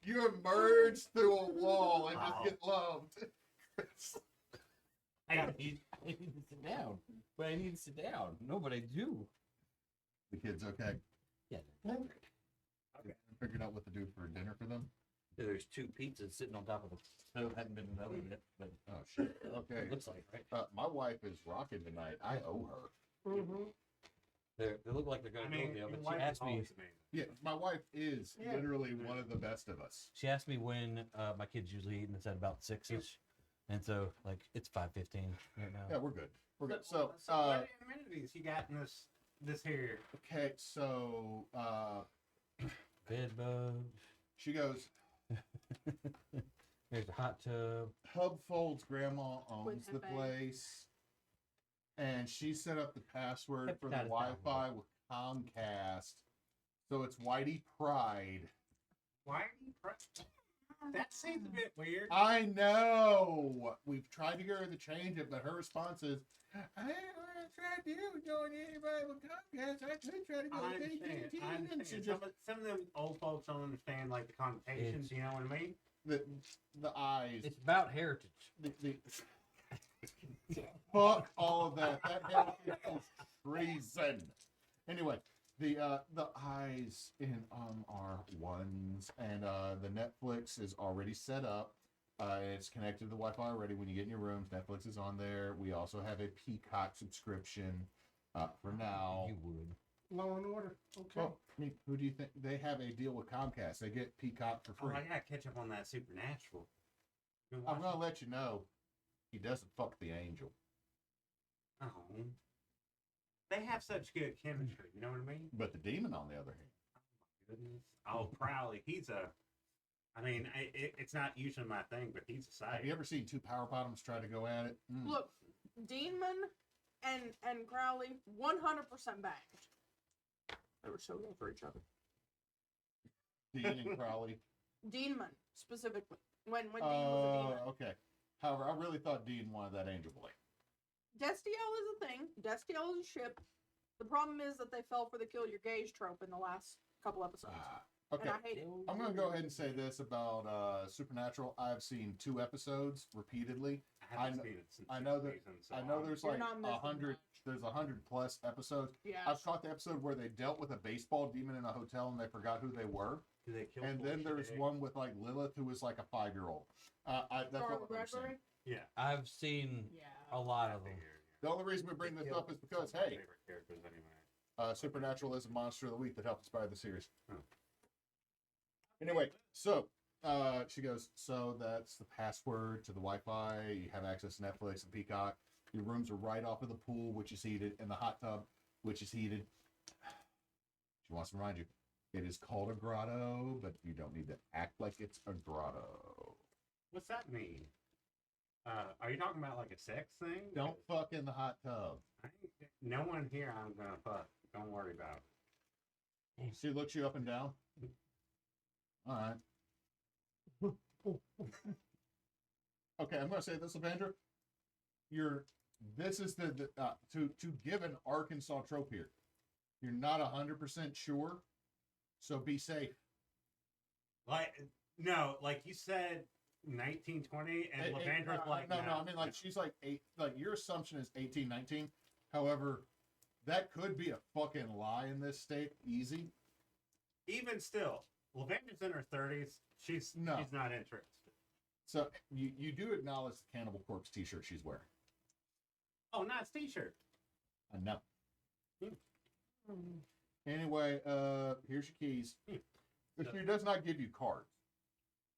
you emerge through a wall and just get loved. I need to sit down. But I need to sit down. No, but I do. The kid's okay. Yeah. Figured out what to do for dinner for them. There's 2 pizzas sitting on top of the stove. Hadn't been another yet, but Oh shit. Okay. it looks like, right? My wife is rocking tonight. I owe her. Mm-hmm. They look like they're I gonna mean, go the your oven. She wife is asked me. always amazing. Yeah, my wife is Yeah. literally one of the best of us. She asked me when my kids usually eat, and it's at about 6ish, and so like it's 5:15 right now. Yeah, we're good. We're good. So, what amenities you got in this here? okay, so Bed bugs. she goes, There's a hot tub. Hub Fold's grandma owns the Hefe. place, and she set up the password for the Hepatitis Wi-Fi with Comcast, so it's Whitey Pride. Why are you that seems a bit weird. I know. We've tried to get her to change it, but her response is, I ain't gonna try to join anybody with Comcast. I could try to go I with understand. AT&T. I And she understand. just, Some of them old folks don't understand like the connotations. You know what I mean? the eyes. It's about heritage. The fuck all of that. That heritage is treason. Anyway, the eyes in are ones, and the Netflix is already set up. It's connected to the Wi-Fi already. When you get in your rooms, Netflix is on there. We also have a Peacock subscription for now. You would. Law and Order. Okay. Well, I mean, who do you think they have a deal with Comcast? They get Peacock for Oh, free. I gotta catch up on that Supernatural. Been I'm watching- gonna let you know, he doesn't fuck the angel. Oh. They have such good chemistry. You know what I mean? But the demon, on the other hand, Goodness. Oh, Crowley. He's a. I mean, it's not usually my thing, but he's a have sight. you ever seen 2 power bottoms try to go at it? Mm. Look, Deanman and Crowley 100% banged. They were so good for each other. Dean and Crowley. Deanman specifically. When Dean was a demon. Okay. However, I really thought Dean wanted that angel boy. Destiel is a thing. Destiel is a ship. The problem is that they fell for the kill your gauge trope in the last couple episodes. Okay. And I hate it. I'm gonna go ahead and say this about Supernatural. I've seen 2 episodes repeatedly. I haven't seen it since I know the that- season, so I know I'm- there's You're like not missing 100. much. There's 100+ episodes. Yeah. I've caught the episode where they dealt with a baseball demon in a hotel and they forgot who they were. Do they kill And then there's Bullshit? one with like Lilith, who was like a 5-year-old. That's Scarlet what I'm saying. Bradbury? Yeah. I've seen Yeah. a lot of them. The only reason we bring They this kill up is because some of my hey, favorite characters anyway. Supernatural is a monster of the week that helped inspire the series. Hmm. Anyway, so she goes, so that's the password to the Wi-Fi. You have access to Netflix and Peacock. Your rooms are right off of the pool, which is heated, and the hot tub, which is heated. She wants to remind you, it is called a grotto, but you don't need to act like it's a grotto. What's that mean? Are you talking about like a sex thing? Don't fuck in the hot tub. No one here I'm gonna fuck. Don't worry about it. She looks you up and down. All right. Okay, I'm gonna say this, Levandra. This is the to give an Arkansas trope here. You're not 100% sure, so be safe. Like no, like you said 1920 and Levandra's like no, I mean like she's like 8. Like your assumption is 18, 19. However, that could be a fucking lie in this state. Easy. Even still, Levandra's in her 30s. She's not interested. So you do acknowledge the Cannibal Corpse T-shirt she's wearing. Oh, nice T-shirt. I know. Anyway, here's your keys. She does not give you cards.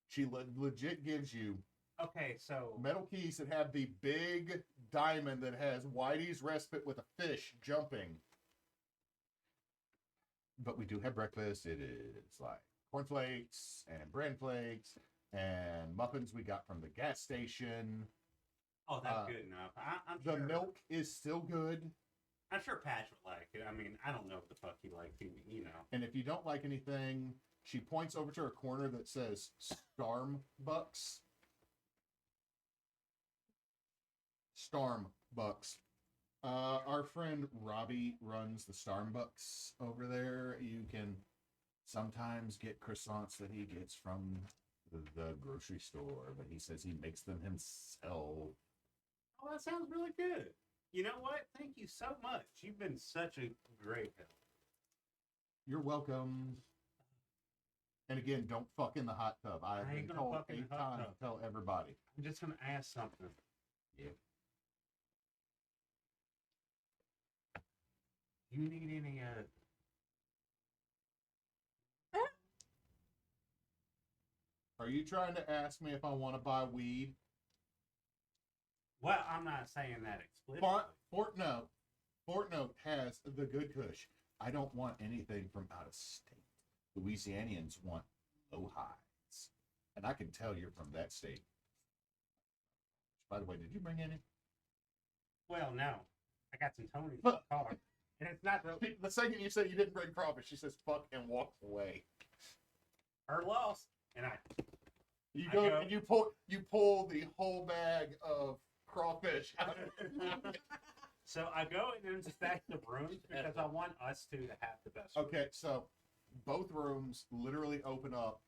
She legit gives you Okay, so metal keys that have the big diamond that has Whitey's respite with a fish jumping. But we do have breakfast. It is like cornflakes and bran flakes and muffins we got from the gas station. oh, that's good enough. I'm The sure. milk is still good. I'm sure Patch would like it. I mean, I don't know what the fuck he likes. You know. And if you don't like anything, she points over to a corner that says Starbucks. Starbucks. Our friend Robbie runs the Starbucks over there. You can sometimes get croissants that he gets from the grocery store, but he says he makes them himself. Oh, that sounds really good. You know what? Thank you so much. You've been such a great help. You're welcome. And again, don't fuck in the hot tub. I've I ain't been gonna told fuck in the 8 hot times tub. to tell everybody. I'm just gonna ask something. Yeah. You need any Are you trying to ask me if I want to buy weed? Well, I'm not saying that explicitly. Fortnote has the good kush. I don't want anything from out of state. Louisianians want low highs. And I can tell you're from that state. By the way, did you bring any? Well, no. I got some Tony's in the car. And it's not The second you say you didn't bring crawfish, she says fuck and walks away. her loss. And You I go, go- and you pull the whole bag of crawfish out of so I go and inspect the rooms because I want us two to have the best. Okay, so both rooms literally open up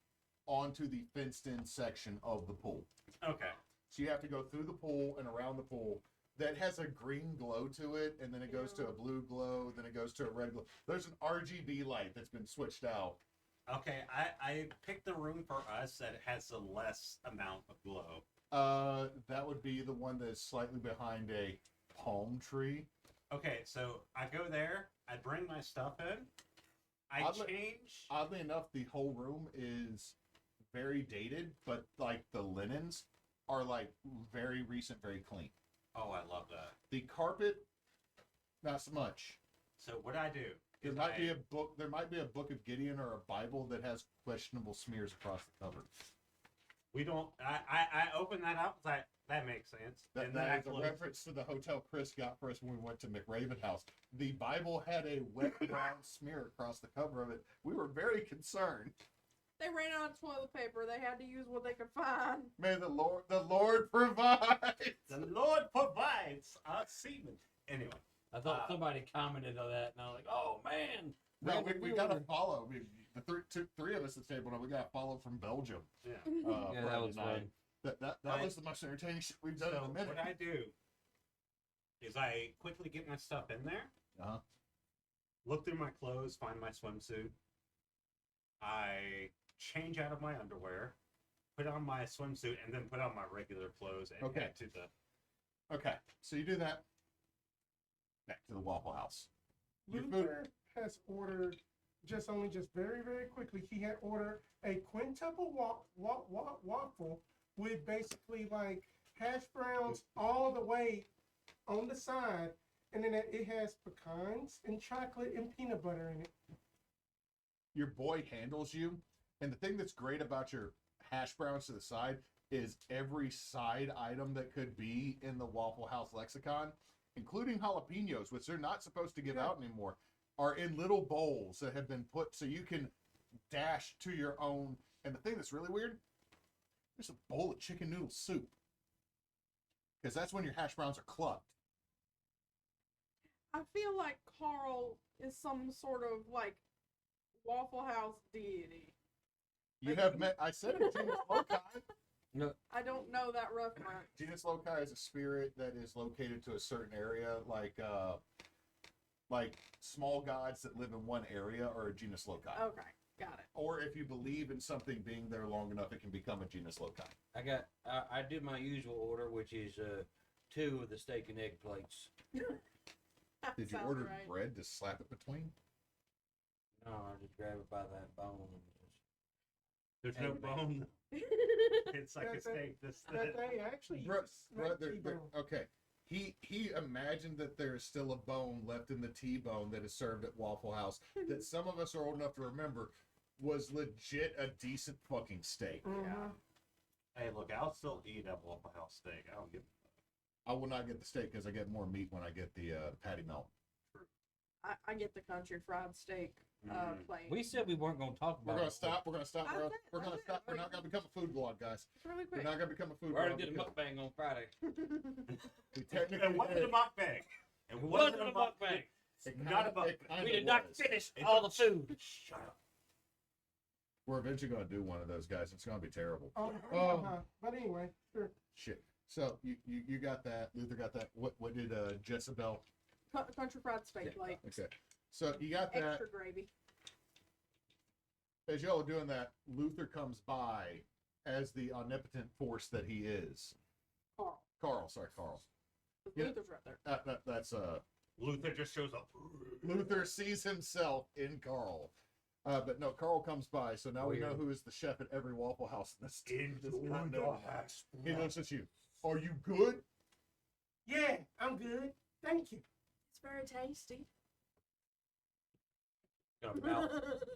onto the fenced-in section of the pool. Okay. So you have to go through the pool and around the pool. That has a green glow to it, and then it goes to a blue glow, then it goes to a red glow. There's an RGB light that's been switched out. Okay, I picked the room for us that has a less amount of glow. That would be the one that's slightly behind a palm tree. Okay, so I go there, I bring my stuff in, I Oddly- change. Oddly enough, the whole room is very dated, but like the linens are like very recent, very clean. Oh, I love that. The carpet, not so much. So what I do? There is might be a book. There might be a book of Gideon or a Bible that has questionable smears across the cover. We don't. I open that up. It's like that makes sense. That then I is a close it. reference to the hotel Chris got for us when we went to McRaven House. The Bible had a wet brown smear across the cover of it. We were very concerned. They ran out of toilet paper. They had to use what they could find. May the Lord provide. The Lord provides our semen. Anyway, I thought somebody commented on that, and I was like, "Oh man!" No, Man, we were- gotta follow. three of us at the table, and we got followed from Belgium. Yeah. Yeah, that Friday was night. fun. That Right. was the most entertaining shit we've done So in a minute. what I do is I quickly get my stuff in there, Uh-huh. look through my clothes, find my swimsuit. I change out of my underwear, put on my swimsuit, and then put on my regular clothes and Okay. head to the. Okay, so you do that. Back to the Waffle House. Your food. Luther has ordered just very, very quickly. He had ordered a quintuple waffle with basically like hash browns all the way on the side, and then it has pecans and chocolate and peanut butter in it. Your boy handles you, and the thing that's great about your hash browns to the side is every side item that could be in the Waffle House lexicon, including jalapenos, which they're not supposed to give Yeah. out anymore, are in little bowls that have been put so you can dash to your own. And the thing that's really weird, there's a bowl of chicken noodle soup, because that's when your hash browns are clubbed. I feel like Carl is some sort of like Waffle House deity. You have met, I said it, genus loci. I don't know that reference. Genus loci is a spirit that is located to a certain area, like small gods that live in one area are a genus loci. Okay, got it. Or if you believe in something being there long enough, it can become a genus loci. I did my usual order, which is 2 of the steak and egg plates. That Did you sounds order right. bread to slap it between? No, I just grab it by that bone. And There's no Hey, bone. It's like a That- steak. This. That they actually Bro, use smack T-bone. okay. He imagined that there is still a bone left in the T-bone that is served at Waffle House that some of us are old enough to remember was legit a decent fucking steak. Mhm. Hey, look, I'll still eat a Waffle House steak. I don't give. I will not get the steak because I get more meat when I get the patty melt. I get the country fried steak plate. we said we weren't going to talk We're about gonna it. stop. We're gonna stop. I We're did, we're I gonna did. stop. We're not gonna become a food vlog, guys. Really We're quick. not gonna become a food We already vlog. did a because mukbang on Friday. we technically It wasn't did. a mukbang. It wasn't a mukbang. It's It not a kinda- mukbang. it kinda We did not was. finish It's all a- the food. Shut up. We're eventually gonna do one of those, guys. It's gonna be terrible. Oh, but anyway, sure. Shit. So you got that. Luther got that. What did Jessabelle? Country fried steak Yeah. plate. Okay. So you got that. Extra gravy. As y'all are doing that, Luther comes by as the omnipotent force that he is. Carl. Carl. The Yeah. Luther's right there. That's Luther just shows up. Luther sees himself in Carl. But no, Carl comes by, so now we know Weird. who is the chef at every Waffle House in this Into the continent. hash He looks at you. Are you good? Yeah, I'm good. Thank you. It's very tasty. Got a mouth.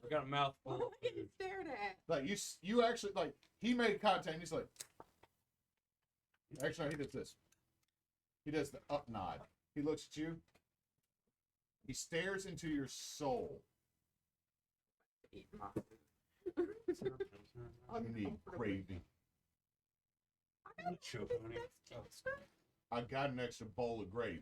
I got a mouthful. What of are you food. staring at? Like you actually like he made contact. And he's like, actually, no, he does this. He does the up nod. He looks at you. He stares into your soul. Eat my food. I need Uncomfortably. gravy. I got Choke this on it. next extra. I got an extra bowl of gravy.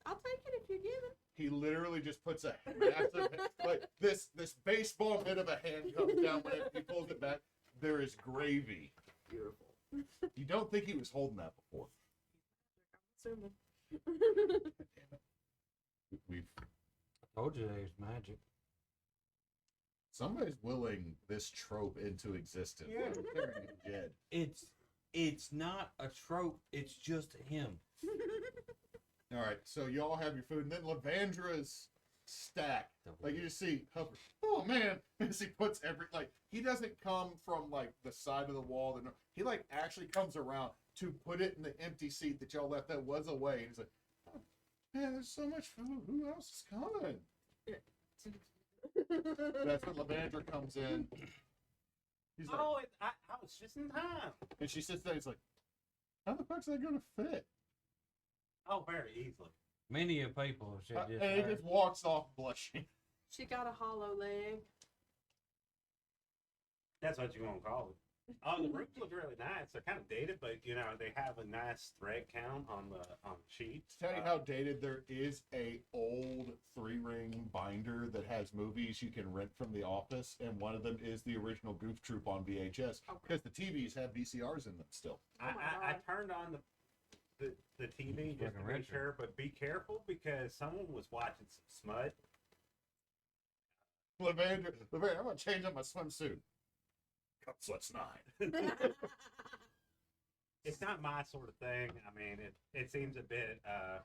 I'll take it if you give it. He literally just puts a massive, like this baseball bit of a hand comes down whenever he pulls it back. There is gravy. Beautiful. You don't think he was holding that before? I'm assuming. Damn it. We've I told you there's magic. somebody's willing this trope into existence. Yeah. Jed. It's not a trope. It's just him. All right, so y'all have your food, and then Levandra's stack. Like you just see, Hubbard, oh man, as he puts he doesn't come from like the side of the wall. He like actually comes around to put it in the empty seat that y'all left that was away. And he's like, oh, man, there's so much food. Who else is coming? That's when Levandra comes in. He's like, Oh, I was just in time. and she sits there. He's like, how the fuck's that gonna fit? Oh, very easily. Many of people should just. And he just walks off blushing. She got a hollow leg. That's what you want to call it. Oh, the rooms look really nice. They're kind of dated, but you know they have a nice thread count on the sheets. To tell you how dated, there is a old 3-ring binder that has movies you can rent from The Office, and one of them is the original Goof Troop on VHS Okay. because the TVs have VCRs in them still. Oh my I God. turned on the TV just to Fucking make retro. sure, but be careful because someone was watching some smut. Levandra, I'm gonna change up my swimsuit. Let's not. It's not my sort of thing. I mean, it seems a bit.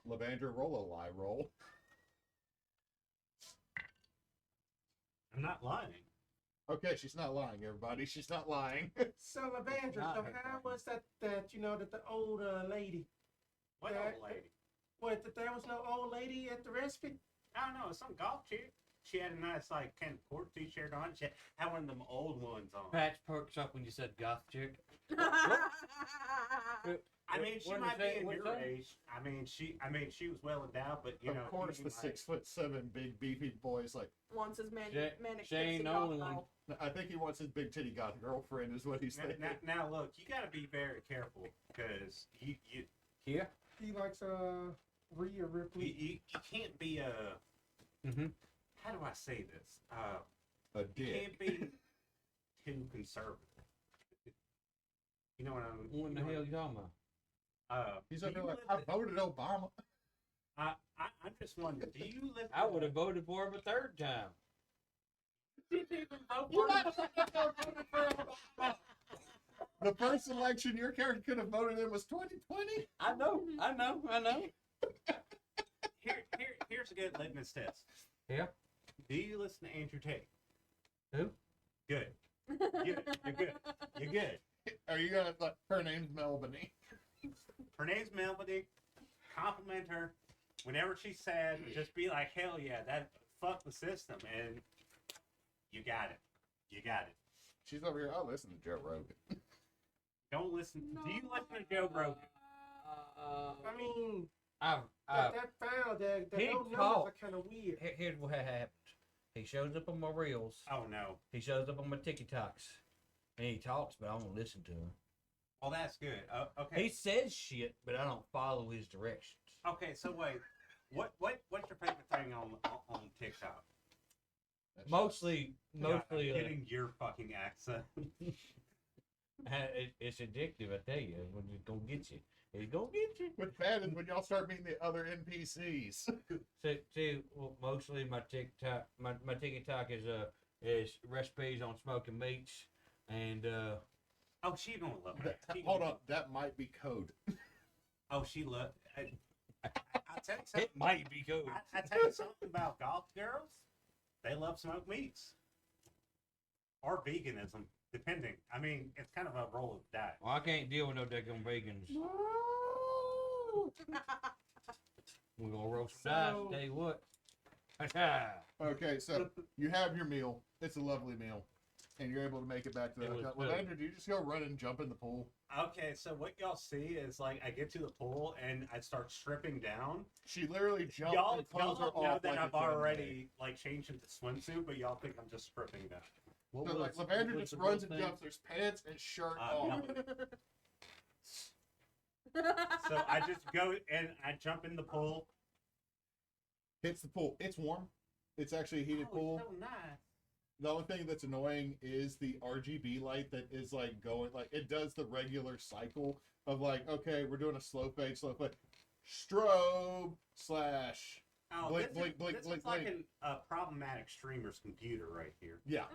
Levandra, roll a lie roll. I'm not lying. Okay, she's not lying, everybody. She's not lying. So Levandra, Not so her how thing. was that that the old lady? What That- old lady? What, that there was no old lady at the respite? I don't know. Some golf chick. She had a nice like kind of court t-shirt on. She had one of them old ones on. Patch perks up when you said goth chick. I mean, she What might is that? be in What's your that? age. I mean, she was well endowed, but you know, Of course, you the might- 6'7" big beefy boy is like, Once his manic She ain't pixie the goth only one. girl. I think he wants his big titty goth girlfriend, is what he's thinking. Now, look, you got to be very careful because you Here. He likes Rhea Ripley. can't be a. Mm-hmm. How do I say this? A You dick. can't be too conservative. You know what I'm? What in the hell you talking about? He's do up there you like, live I voted Obama. I'm just wondering. Do you live? I would have voted for him a third time. Didn't even vote You for him. The first election your character could have voted in was 2020. I know. Here's a good litmus test. Yeah. Do you listen to Andrew Tate? Who? Good. You're good. You're good. Are you gonna like her name's Melanie? Her name's Melody. Compliment her. Whenever she's sad, just be like, hell yeah, that fuck the system, and you got it. You got it. She's over here. I listen to Joe Rogan. Don't listen. Do you listen to Joe Rogan? I mean, I've, that foul, that he those numbers talk. are kind of weird. Here's what happens. He shows up on my reels. Oh no. He shows up on my TikToks. And he talks, but I won't listen to him. Well, that's good. Okay. He says shit, but I don't follow his directions. Okay. So wait. What's your favorite thing on TikTok? Mostly, Getting your fucking accent. it's addictive. I tell you, when it's gonna get you, it's gonna get you. What's bad is when y'all start meeting the other NPCs. See, well, mostly my TikTok is recipes on smoking meats, and Oh, she don't love that. Hold on, that might be code. Oh, she love. I'll tell you something. it might be good. I tell you something about golf girls. They love smoked meats or veganism, depending. I mean, it's kind of a roll of the dice. Well, I can't deal with no daggone vegans. We're gonna roast some dice. So- Tell you what. Okay, so you have your meal. It's a lovely meal, and you're able to make it back to the It was hotel. good. Andrew, do you just go run and jump in the pool? Okay, so what y'all see is like I get to the pool and I start stripping down. She literally jumps Y'all and clothes are don't know off that like I've it's Sunday. already like changed into swimsuit, but y'all think I'm just stripping down. What So was- like what Levandra was just the runs real and thing? jumps. There's pants and shirt Uh, off. So I just go and I jump in the pool. Hits the pool. It's warm. It's actually a heated Oh, pool. so nice. The only thing that's annoying is the RGB light that is like going like it does the regular cycle of like, okay, we're doing a slow fade, strobe slash Oh, Blink, this blink, is, blink, this blink, is like blink. a problematic streamer's computer right here. yeah.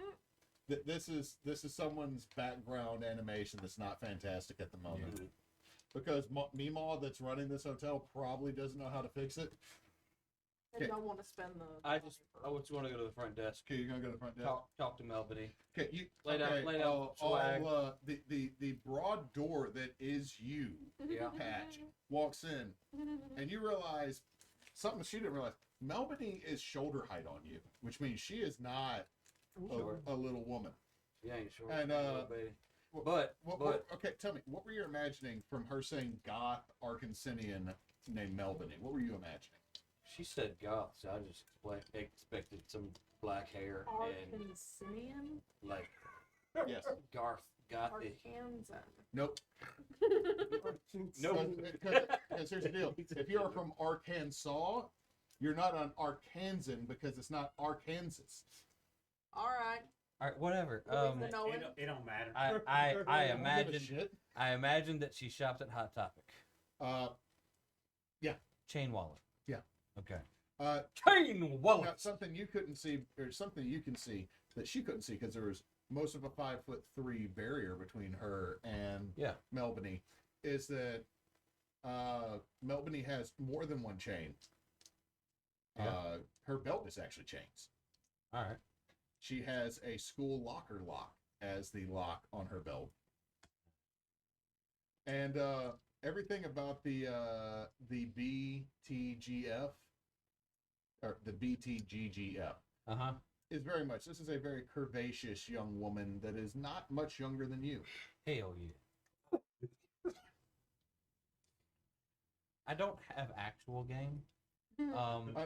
This is someone's background animation that's not fantastic at the moment Mhm. because Meemaw that's running this hotel probably doesn't know how to fix it. And don't want to spend the. I money just for- want to go to the front desk. Okay, you're gonna go to the front desk. Talk to Melody. Okay, you Lay down- okay, lay down swag. the broad door that is you, Yeah. Patch, walks in, and you realize something she didn't realize. Melody is shoulder height on you, which means she is not a little woman. She ain't short. And, little baby. What- But okay, tell me, what were you imagining from her saying goth Arkansanian named Melody? What were you imagining? she said goth, so I just expected some black hair and Arkansanian? like Yes. got the. Arkansas. Nope. Nope. Because here's the deal: if you're from Arkansas, you're not an Arkansan because it's not Arkansas. All right. All right, whatever. The knowing. It don't matter. I I don't give a imagine shit. I imagine that she shops at Hot Topic. Chain wallet. Yeah. Okay. Now, Chain wallet. something you couldn't see, or something you can see that she couldn't see because there was most of a 5'3" barrier between her and Yeah. Melbany, is that Melbany has more than one chain. Yeah. Her belt is actually chains. All right. She has a school locker lock as the lock on her belt. And everything about the BTGF or the BTGGF Uh-huh. is very much, this is a very curvaceous young woman that is not much younger than you. Hell yeah. I don't have actual game. I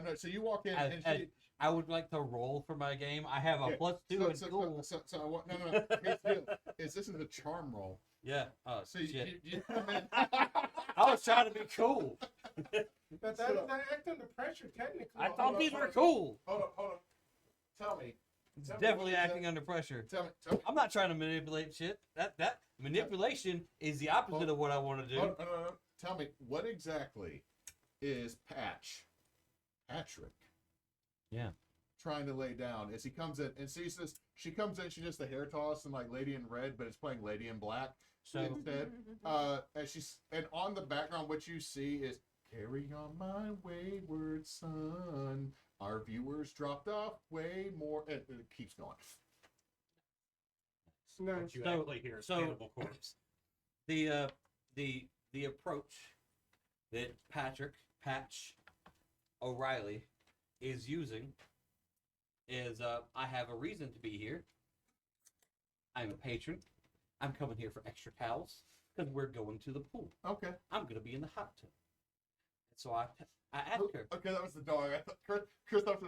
know. So you walk in as- and as- she, I would like to roll for my game. I have a Yeah, +2 in school. so I want, no. Here's the deal: is this is a charm roll? Yeah. Oh So shit. you come in. I was trying to be cool. But that is not act under pressure, technically. I thought these were cool. Hold on. Tell me. Definitely acting under pressure. Tell me. I'm not trying to manipulate shit. That manipulation is the opposite of what I want to do. No. Tell me what exactly is Patrick? Yeah. Trying to lay down as he comes in and sees this. She comes in. She's just the hair toss and like Lady in Red, but it's playing Lady in Black So instead. As she's and on the background, what you see is "Carry on, my wayward son." Our viewers dropped off way more. And it keeps going. No, What you So- actually hear is so- Cannibal Corpse. the approach that Patch O'Reilly is using is I have a reason to be here. I'm a patron. I'm coming here for extra towels because we're going to the pool. Okay. I'm gonna be in the hot tub. So I asked her. Okay, that was the dog. I thought Chris thought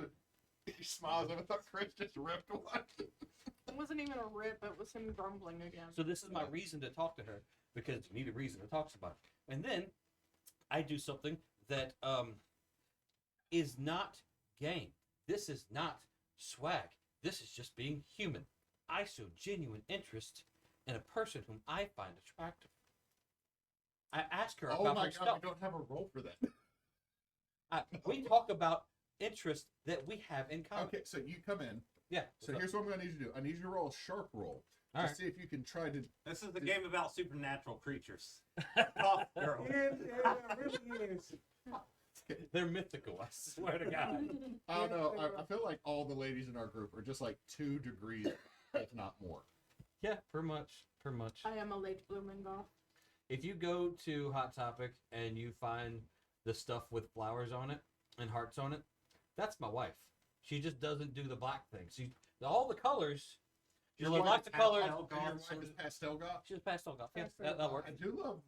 he smiles. I thought Chris just ripped one. It wasn't even a rip. It was him grumbling again. So this is my reason to talk to her because you need a reason to talk about it. And then I do something that is not game. This is not swag. This is just being human. I show genuine interest in a person whom I find attractive. I ask her Oh about my her god, stuff. we don't have a role for that. We talk about interests that we have in common. Okay, so you come in. Yeah. So here's what I'm going to need you to do. I need you to roll a sharp roll to All right. see if you can try to. This is the game about supernatural creatures. Tough girl. it really is. They're mythical, I swear to God. I don't know. I feel like all the ladies in our group are just like 2 degrees, if not more. Yeah, pretty much. Pretty much. I am a late blooming goth. If you go to Hot Topic and you find the stuff with flowers on it and hearts on it, that's my wife. She just doesn't do the black thing. She all the colors. She Your like wife the colors. pastel And your goth, wife is pastel goth. She's pastel goth. Yeah, Pastel that works. I do love.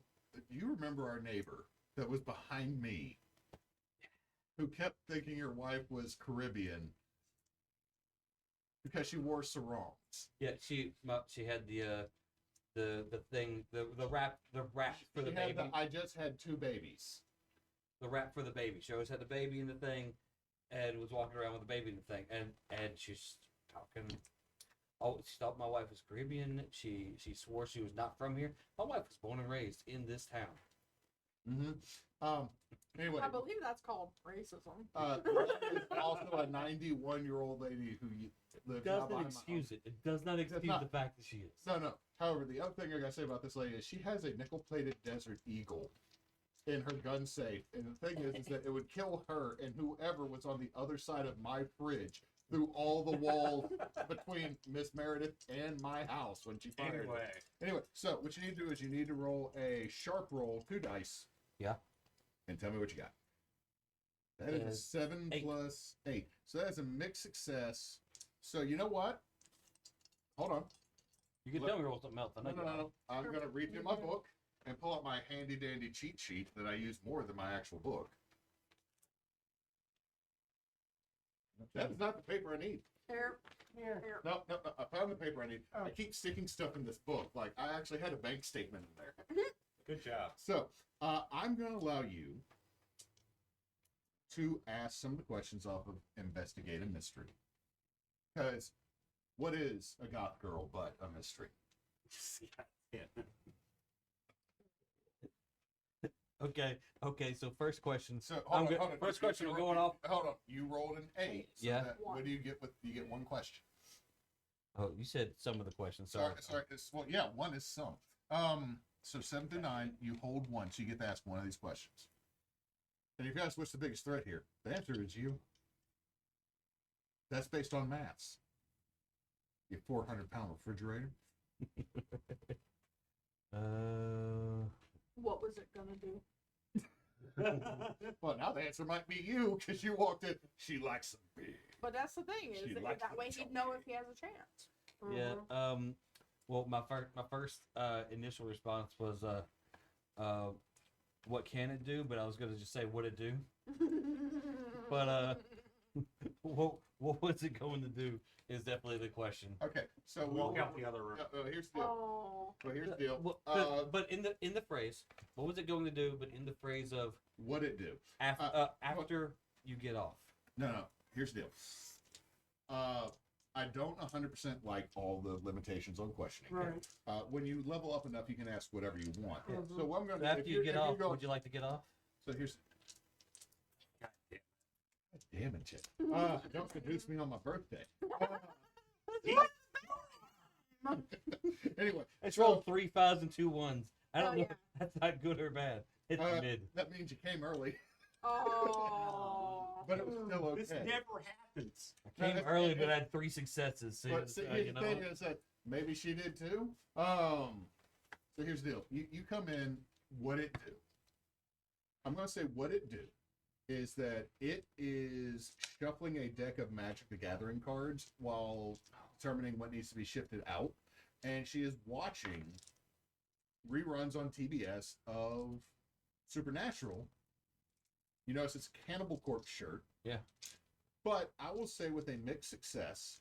You remember our neighbor that was behind me, who kept thinking your wife was Caribbean because she wore sarongs. Yeah, she had the thing the wrap for the She had baby. I just had 2 babies. The wrap for the baby. She always had the baby in the thing, and was walking around with the baby in the thing, and she's talking. Oh, she thought my wife was Caribbean. She swore she was not from here. My wife was born and raised in this town. Mm-hmm. Anyway, I believe that's called racism. is also a 91-year-old lady who lives out Doesn't behind my excuse house. it. It does not excuse not. the fact that she is. No. However, the other thing I gotta say about this lady is she has a nickel-plated Desert Eagle in her gun safe, and the thing is that it would kill her and whoever was on the other side of my fridge through all the walls between Miss Meredith and my house when she fired. Anyway, so what you need to do is you need to roll a sharp roll, 2 dice. Yeah. And tell me what you got. That is a 7 8. plus 8. So that is a mixed success. So you know what? Hold on. You can tell me roll something else. I know you are. No. I'm going to read through my book and pull out my handy dandy cheat sheet that I use more than my actual book. That is not the paper I need. Here. Here. No, I found the paper I need. Oh. I keep sticking stuff in this book. Like, I actually had a bank statement in there. Good job. So, I'm going to allow you to ask some of the questions off of Investigate a Mystery. Because what is a goth girl but a mystery? Yeah. Okay. So first question. So, I'm hold on, good. hold on. First question, we're going off. Hold on. You rolled an 8. So Yeah. what do you get with, you get one question. Oh, you said some of the questions. Sorry. Sorry. Well, yeah, one is some. So 7 through 9, you hold one, so you get to ask one of these questions. And if you ask what's the biggest threat here, the answer is you. That's based on maths. Your 400-pound refrigerator. What was it gonna do? Well, now the answer might be you, because you walked in. She likes them big. But that's the thing, is She that, likes that them way he'd know if he has a chance. Yeah. Well, my first initial response was what can it do? But I was gonna just say what it do. But what was it going to do is definitely the question. Okay, so Walk out the other room. here's the deal. Oh. Well, here's the deal. But in the phrase, what was it going to do? But in the phrase of What'd it do? after you get off. No. Here's the deal. I don't 100% like all the limitations on questioning. Right. When you level up enough, you can ask whatever you want. Yeah. So what I'm going So to after you get off, would you like to get off? So here's. God damn it, Chip. Don't seduce me on my birthday. Anyway, It's rolled 3 5s and 2 1s. I don't Oh, know yeah. if that's not good or bad. It's mid. that means you came early, Oh. but it was still okay. This never happens. I came early, but I had 3 successes. So But see, here's the thing is that maybe she did too. So here's the deal. You come in, what it do? I'm going to say what it do is that it is shuffling a deck of Magic the Gathering cards while determining what needs to be shifted out. And she is watching reruns on TBS of Supernatural. You notice it's a Cannibal Corpse shirt. Yeah. But I will say with a mixed success,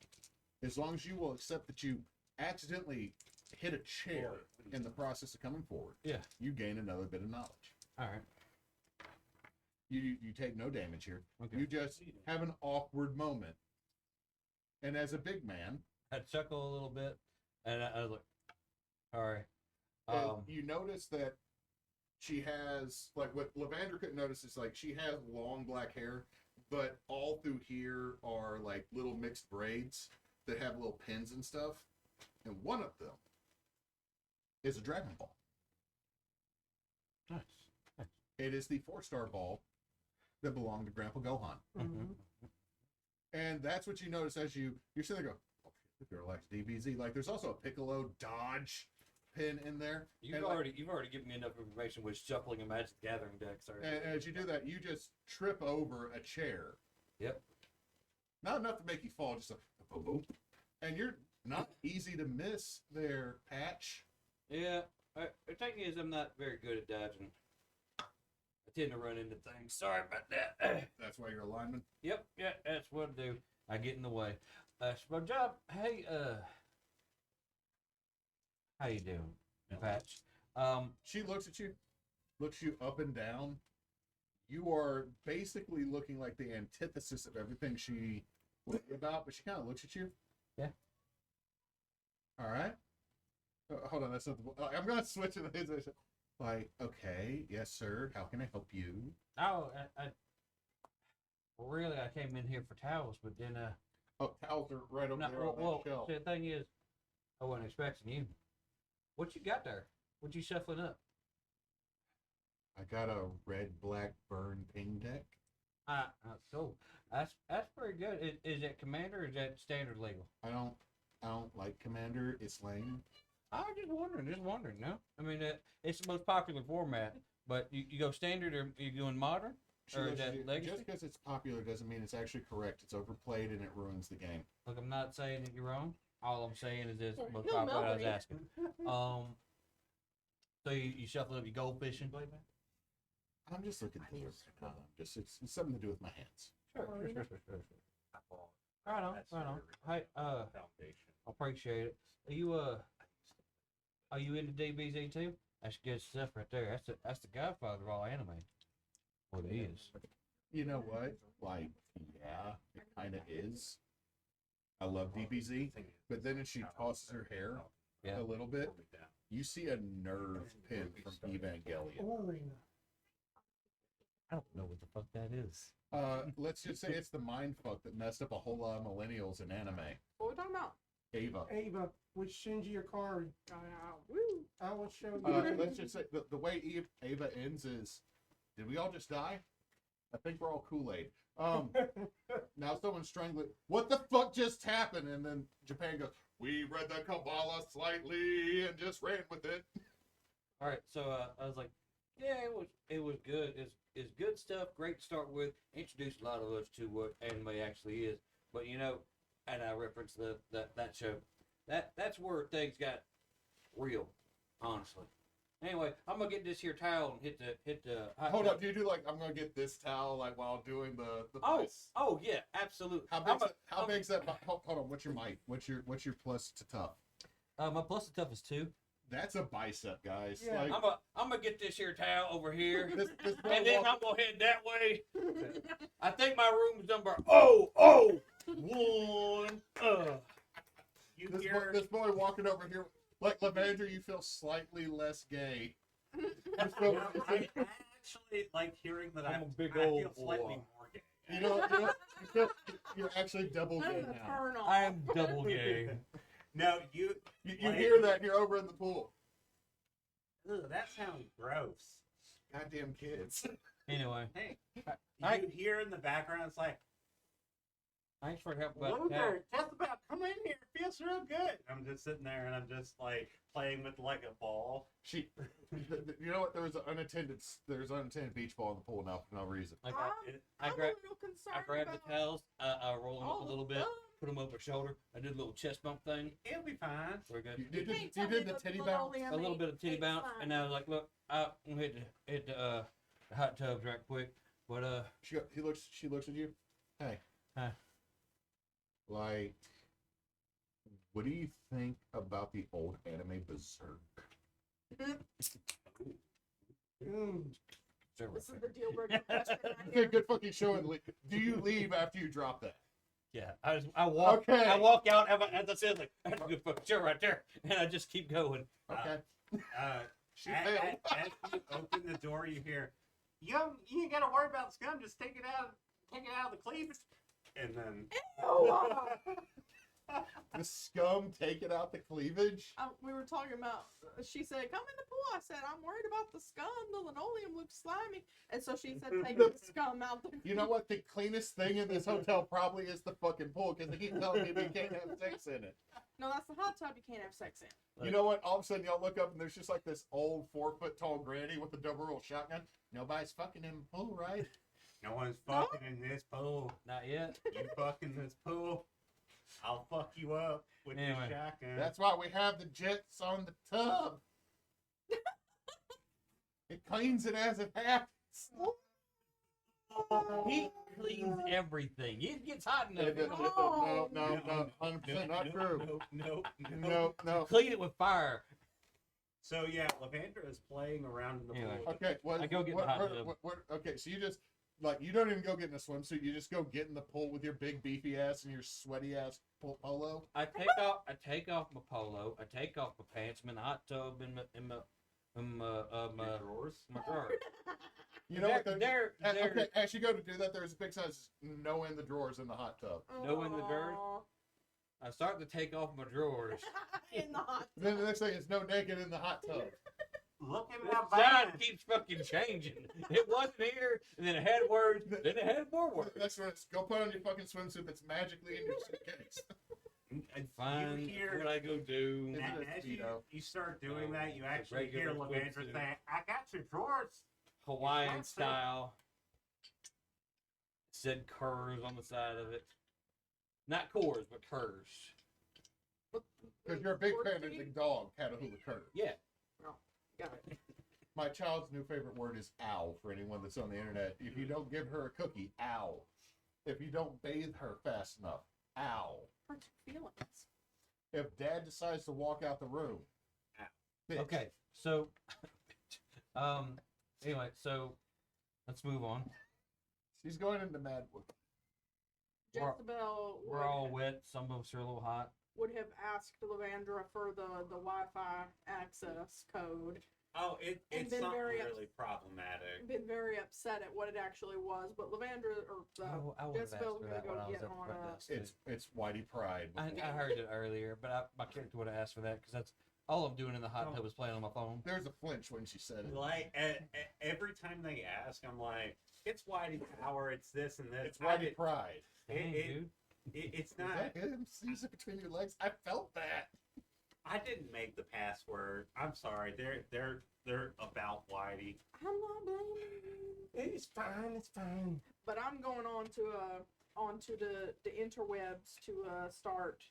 as long as you will accept that you accidentally hit a chair in the process of coming forward, Yeah. you gain another bit of knowledge. All right. You take no damage here. Okay. You just have an awkward moment. And as a big man, I chuckle a little bit, and I was like, all right. you notice that she has, like, what Levandra couldn't notice is, like, she has long black hair, but all through here are, like, little mixed braids that have little pins and stuff. And one of them is a Dragon Ball. Nice. It is the 4-star ball that belonged to Grandpa Gohan. Mm-hmm. And that's what you notice as you're sitting there go, oh, shit, the girl likes DBZ. Like, there's also a Piccolo Dodge pin in there. You've And, already given me enough information with shuffling a Magic the Gathering deck. Sorry. and as you do that, you just trip over a chair. Yep. Not enough to make you fall, just a boom, boom. And you're not easy to miss there, Patch. Yeah. The thing is, I'm not very good at dodging. I tend to run into things. Sorry about that. That's why you're a lineman. Yep. Yeah, that's what I do. I get in the way. It's my job. Hey, how you doing, Patch? She looks at you, looks you up and down. You are basically looking like the antithesis of everything she was about, but she kind of looks at you. Yeah. All right. Hold on, that's not the. I'm gonna switch it. Like, okay, yes, sir. How can I help you? Oh, I really, I came in here for towels, but then Oh, towels are right over there on that shelf. see, the thing is, I wasn't expecting you. What you got there? What you shuffling up? I got a red, black, burn ping deck. Cool. That's pretty good. Is that commander or is that standard legal? I don't like Commander. It's lame. I was just wondering. No, I mean it's the most popular format, but you go standard or you going modern or is that legacy? Just because it's popular doesn't mean it's actually correct. It's overplayed and it ruins the game. Look, I'm not saying that you're wrong. All I'm saying is it's the most He'll popular. I was know it. asking. So you shuffle up your gold fishing? I'm just looking for just it's something to do with my hands. Sure. Right on, That's right on. very Hey, foundation. appreciate it. Are you into DBZ too? That's good stuff right there. That's the godfather of all anime. What it is. You know what? Like, yeah, it kind of is. I love DBZ, but then as she tosses her hair Yeah. a little bit, you see a nerve pin from Evangelion. Ooh. I don't know what the fuck that is. Let's just say it's the mind fuck that messed up a whole lot of millennials in anime. What are we talking about? Ava. Ava with Shinji Ikari. Woo. I will show you. Let's just say the way Ava ends is, did we all just die? I think we're all Kool-Aid. Now someone's strangling. What the fuck just happened? And then Japan goes, we read the Kabbalah slightly and just ran with it. All right, so I was like, yeah, it was good. It's good stuff. Great to start with. Introduced a lot of us to what anime actually is. But you know, and I referenced that show. That's where things got real, honestly. Anyway, I'm gonna get this here towel and hit the. hot Hold tub. up, do you do like I'm gonna get this towel like while doing the Oh, place? oh yeah, absolutely. How big's that? Hold on, what's your mic? What's your plus to tough? My plus the tough is 2. That's a bicep, guys. Yeah. Like, I'm gonna get this here towel over here, this boy and then walk- I'm gonna head that way. Oh, I think my room's number 1. You this, hear this boy walking over here, like Levandra, you feel slightly less gay. You feel- I actually like hearing that I'm a big I old feel slightly boy. more gay. you're actually double gay now. Turn on. I am double gay. No, you You hear that? You're over in the pool. ugh, that sounds gross. Goddamn kids. Anyway, Hey, I- you hear in the background, it's like, thanks for helping about that. Luther, just about come in here. It feels real good. I'm just sitting there and I'm just like playing with like a ball. You know what? There's unattended beach ball in the pool now for no reason. Like I'm I a grab little concerned I grabbed the about towels, I roll them up all a the little bit, fun. put them over my shoulder. I did a little chest bump thing. It'll be fine. We're good. You You did, can't tell me the that titty the bounce. linoleum A little ain't- bit of titty ain't bounce, fine. and I was like, look, I'm gonna hit the hot tubs right quick. But She looks at you. Hey. Huh. Like, what do you think about the old anime Berserk? Mm. This is the deal breaker question right It's a here. good fucking show. And do you leave after you drop that? yeah, I walk Okay. I walk out as I said, like, that's a good fucking show right there, and I just keep going. Okay. She As, failed. as you open the door, you hear, you ain't gotta worry about scum. Just take it out of the cleavage, and then The scum taking out the cleavage. We were talking about, she said, come in the pool. I said, I'm worried about the scum. The linoleum looks slimy. And so she said, take the scum out the You know what? The cleanest thing in this hotel probably is the fucking pool because they keep telling me you can't have sex in it. No, that's the hot tub you can't have sex in. You know what? All of a sudden, y'all look up and there's just like this old 4-foot tall granny with a double barrel shotgun. Nobody's fucking in the pool, right? no one's fucking in this pool. Not yet. You fucking this pool, I'll fuck you up with Anyway, your shotgun. That's why we have the jets on the tub. It cleans it as it happens. He cleans everything. It gets hot enough. No, 100% not true. No. Clean it with fire. So yeah, Levandra is playing around in the Anyway. pool. Okay, I go get the hot tub. okay, so you just you don't even go get in a swimsuit. You just go get in the pool with your big beefy ass and your sweaty ass polo. I take off my polo. I take off my pants. I'm in the hot tub in my Drawers. my drawer. You know what? They're Okay, as you go to do that, there's a big size no in the drawers in the hot tub. No in the dirt? Aw. I start to take off my drawers. In the hot Then the next thing is no naked in the hot tub. Look at The that sign van. keeps fucking changing. It wasn't here, and then it had words, then it had more words. Next one is go put on your fucking swimsuit that's magically in your suitcase. Fine, You hear- what I go do. Is And it a as speedo? you start doing that, you It's a actually hear regular Levandra swimsuit. saying, "I got your drawers." Hawaiian That's it. style. Said curs on the side of it. Not cores, but curs. Because you're a big fan of the dog, Catahoula Cur. Yeah. Got it. My child's new favorite word is ow for anyone that's on the internet. If you don't give her a cookie, ow. If you don't bathe her fast enough, Ow. Hurt your feelings. If Dad decides to walk out the room. Ow. Bitch. Okay, so, anyway, so let's move on. She's going into Madwood. We're- Jessabelle We're all wet. Some of us are a little hot. would have asked Levandra for the Wi-Fi access code. Oh, And it's been not very really problematic. Been very upset at what it actually was, but Levandra or I would have asked Jessabelle's for gonna that when go I was get up on front a. desk. too. It's Whitey Pride. I heard it earlier, but my character would have asked for that because that's all I'm doing in the hot tub is playing on my phone. There's a flinch when she said it. Like every time they ask, I'm like, "It's Whitey Power. It's this and this." It's Whitey Pride. Dang, dude. It's Is not. that him? Seize it between your legs. I felt that. I didn't make the password. I'm sorry. They're about Whitey. I'm not blaming you. It's fine. It's fine. But I'm going onto the interwebs to start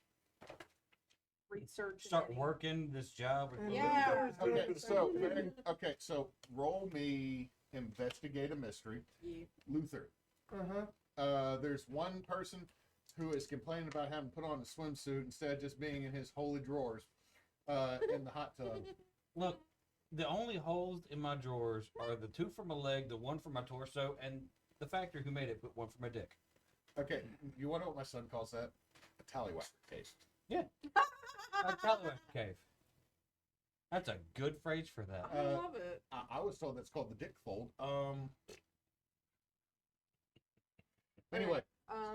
researching. Start any- working this job. With Yeah. Okay, so roll me investigate a mystery. Yeah. Luther. There's one person who is complaining about having put on a swimsuit instead of just being in his holy drawers in the hot tub. Look, the only holes in my drawers are the two for my leg, the one for my torso, and the factory who made it put one for my dick. Okay, you want to know what my son calls that? A tallywhacker case. A Tallywhacker cave. That's a good phrase for that. I love it. I was told that's called the dick fold. Anyway,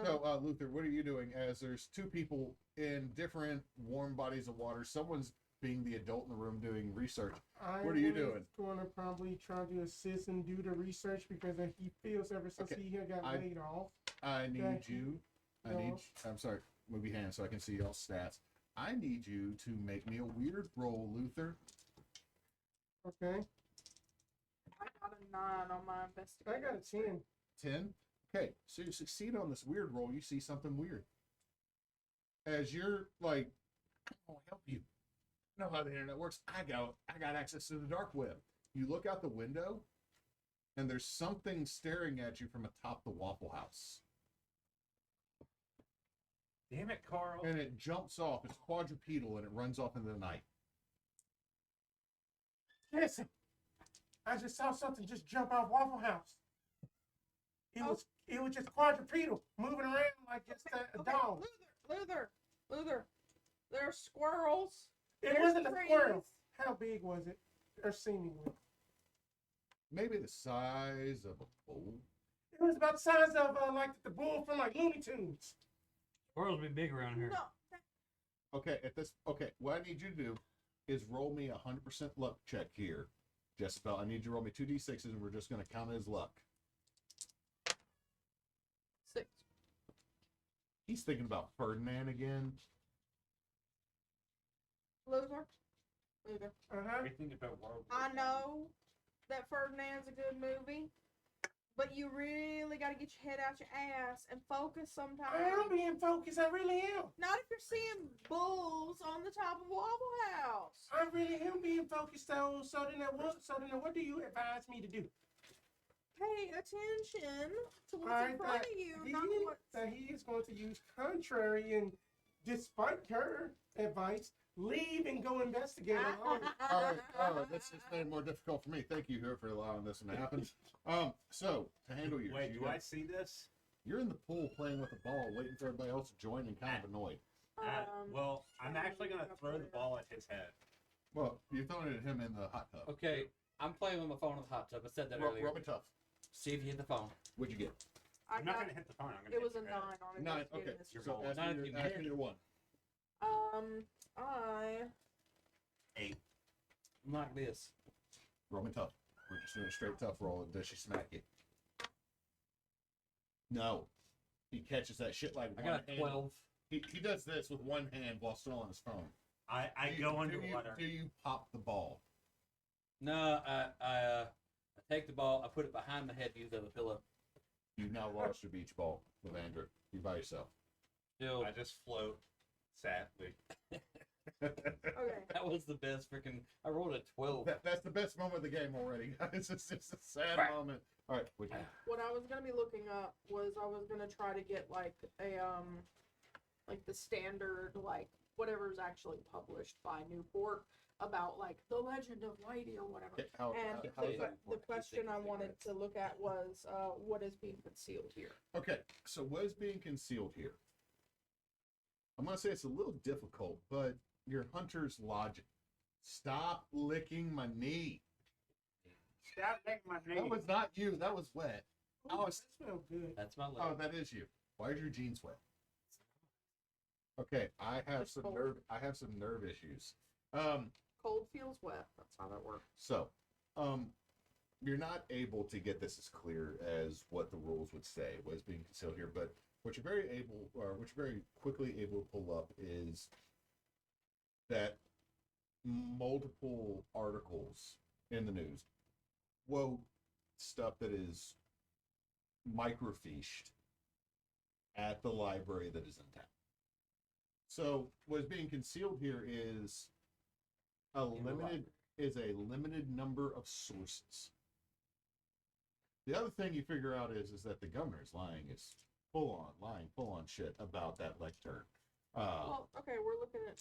so Luther, what are you doing? As there's two people in different warm bodies of water. Someone's being the adult in the room doing research. What are you doing? Going to probably try to assist and do the research because he feels ever since Okay, he had got I- laid off. I need Thank you. I'm sorry. Move your hand so I can see y'all stats. I need you to make me a weird roll, Luther. Okay, I got a 9 on my I investigation. got a 10. 10. Okay, so you succeed on this weird roll. You see something weird. As you're like, I'll help you. Know how the internet works. I got access to the dark web. You look out the window, and there's something staring at you from atop the Waffle House. Damn it, Carl. And it jumps off. It's quadrupedal, and it runs off into the night. Listen, I just saw something just jump off Waffle House. It was just quadrupedal, moving around like just a Okay, dog. Luther. There are squirrels. It There's wasn't a trees. squirrel. How big was it? Or seemingly. Maybe the size of a bull. It was about the size of like the bull from like Looney Tunes. Squirrels be big around here. No. Okay, what I need you to do is roll me 100% luck check here. Jessabelle, I need you to roll me 2d6s, and we're just going to count it as luck. 6. He's thinking about Ferdinand again. Luther. I think about World War I know that Ferdinand's a good movie, but you really got to get your head out your ass and focus sometimes. I am being focused. I really am. Not if you're seeing bulls on the top of Waffle House. I really am being focused. So then what do you advise me to do? Pay attention to what's I in front of thought you, not what's... that he is going to use contrary and, despite her advice, leave and go investigate alone. All right, this is made it more difficult for me. Thank you here for allowing this one to happen. So to handle yours, Wait, do I see this? you're in the pool playing with a ball, waiting for everybody else to join, and kind of annoyed. Well, I'm actually gonna throw the ball at his head. Well, you're throwing it at him in the hot tub. Okay, I'm playing with my phone in the hot tub. I said that earlier. Rub it tough. See if you hit the phone. What'd you get? I I'm not got, gonna hit the phone. I'm gonna it hit was a your 9 head. on it. 9. Okay. Your So ball. ask Nine me if your, you ask me your one. I 8. Like this. Roll me tough. We're just doing a straight tough roll. Does she smack you? No. He catches that shit like I one got a hand. 12. He does this with one hand while still on his phone. I Do you- go do underwater. you pop the ball? No, I take the ball, I put it behind my head to use it as a pillow. You've now lost your beach ball, Levandra. You're by yourself. Still, I just float sadly. okay. that was the best freaking. I rolled a 12. That's the best moment of the game already. It's just a sad moment. All right, what'd you do? What I was gonna be looking up was I was gonna try to get like a like the standard, like whatever's actually published by Newport about like the legend of Whitey or whatever. Okay, how And is that? the question I wanted to look at was what is being concealed here? Okay, so what is being concealed here? I'm gonna say it's a little difficult, but your hunter's logic. Stop licking my knee. Stop licking my That knee. was not you. That was wet. Oh, that smells good. That's my leg. Oh, that is you. Why is your jeans wet? Okay, I have Just some cold. nerve. I have some nerve issues. Cold feels wet. That's how that works. So, you're not able to get this as clear as what the rules would say was being concealed here, but what you're very able, or what you're very quickly able to pull up is that multiple articles in the news quote stuff that is microfished at the library that is in town. So what is being concealed here is a limited number of sources. The other thing you figure out is that the governor's lying full on shit about that lectern. Well, okay, we're looking at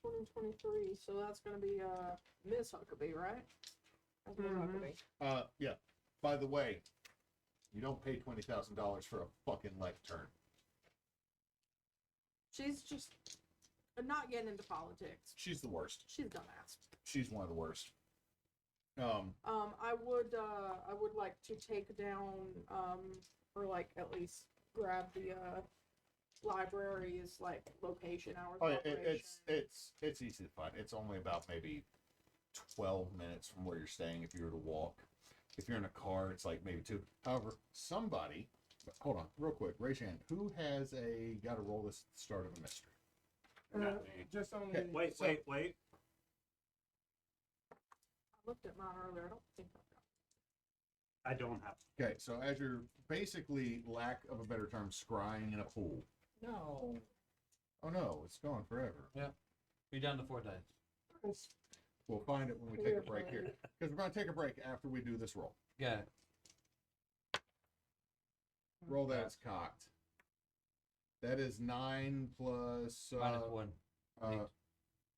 2023, so that's gonna be Miss Huckabee, right? That's Miss Huckabee. Yeah. By the way, you don't pay $20,000 for a fucking lectern. She's just not getting into politics. She's the worst. She's a dumbass. She's one of the worst. I would like to take down, or like at least grab the library's like location hours. Oh, of yeah, operation. it's easy to find. It's only about maybe 12 minutes from where you're staying if you were to walk. If you're in a car, it's like maybe 2. However, somebody, hold on, real quick, raise your hand. Who has got to roll this start of a mystery? Not me. Just only. Okay, Wait. I looked at mine earlier. I don't think I've got. I don't have. Okay, so as you're basically, lack of a better term, scrying in a pool. No. Oh no, it's gone forever. Be down to 4 times. We'll find it when we take a break here. Because we're going to take a break after we do this roll. Got it. Roll that as cocked. That is 9 plus... -1.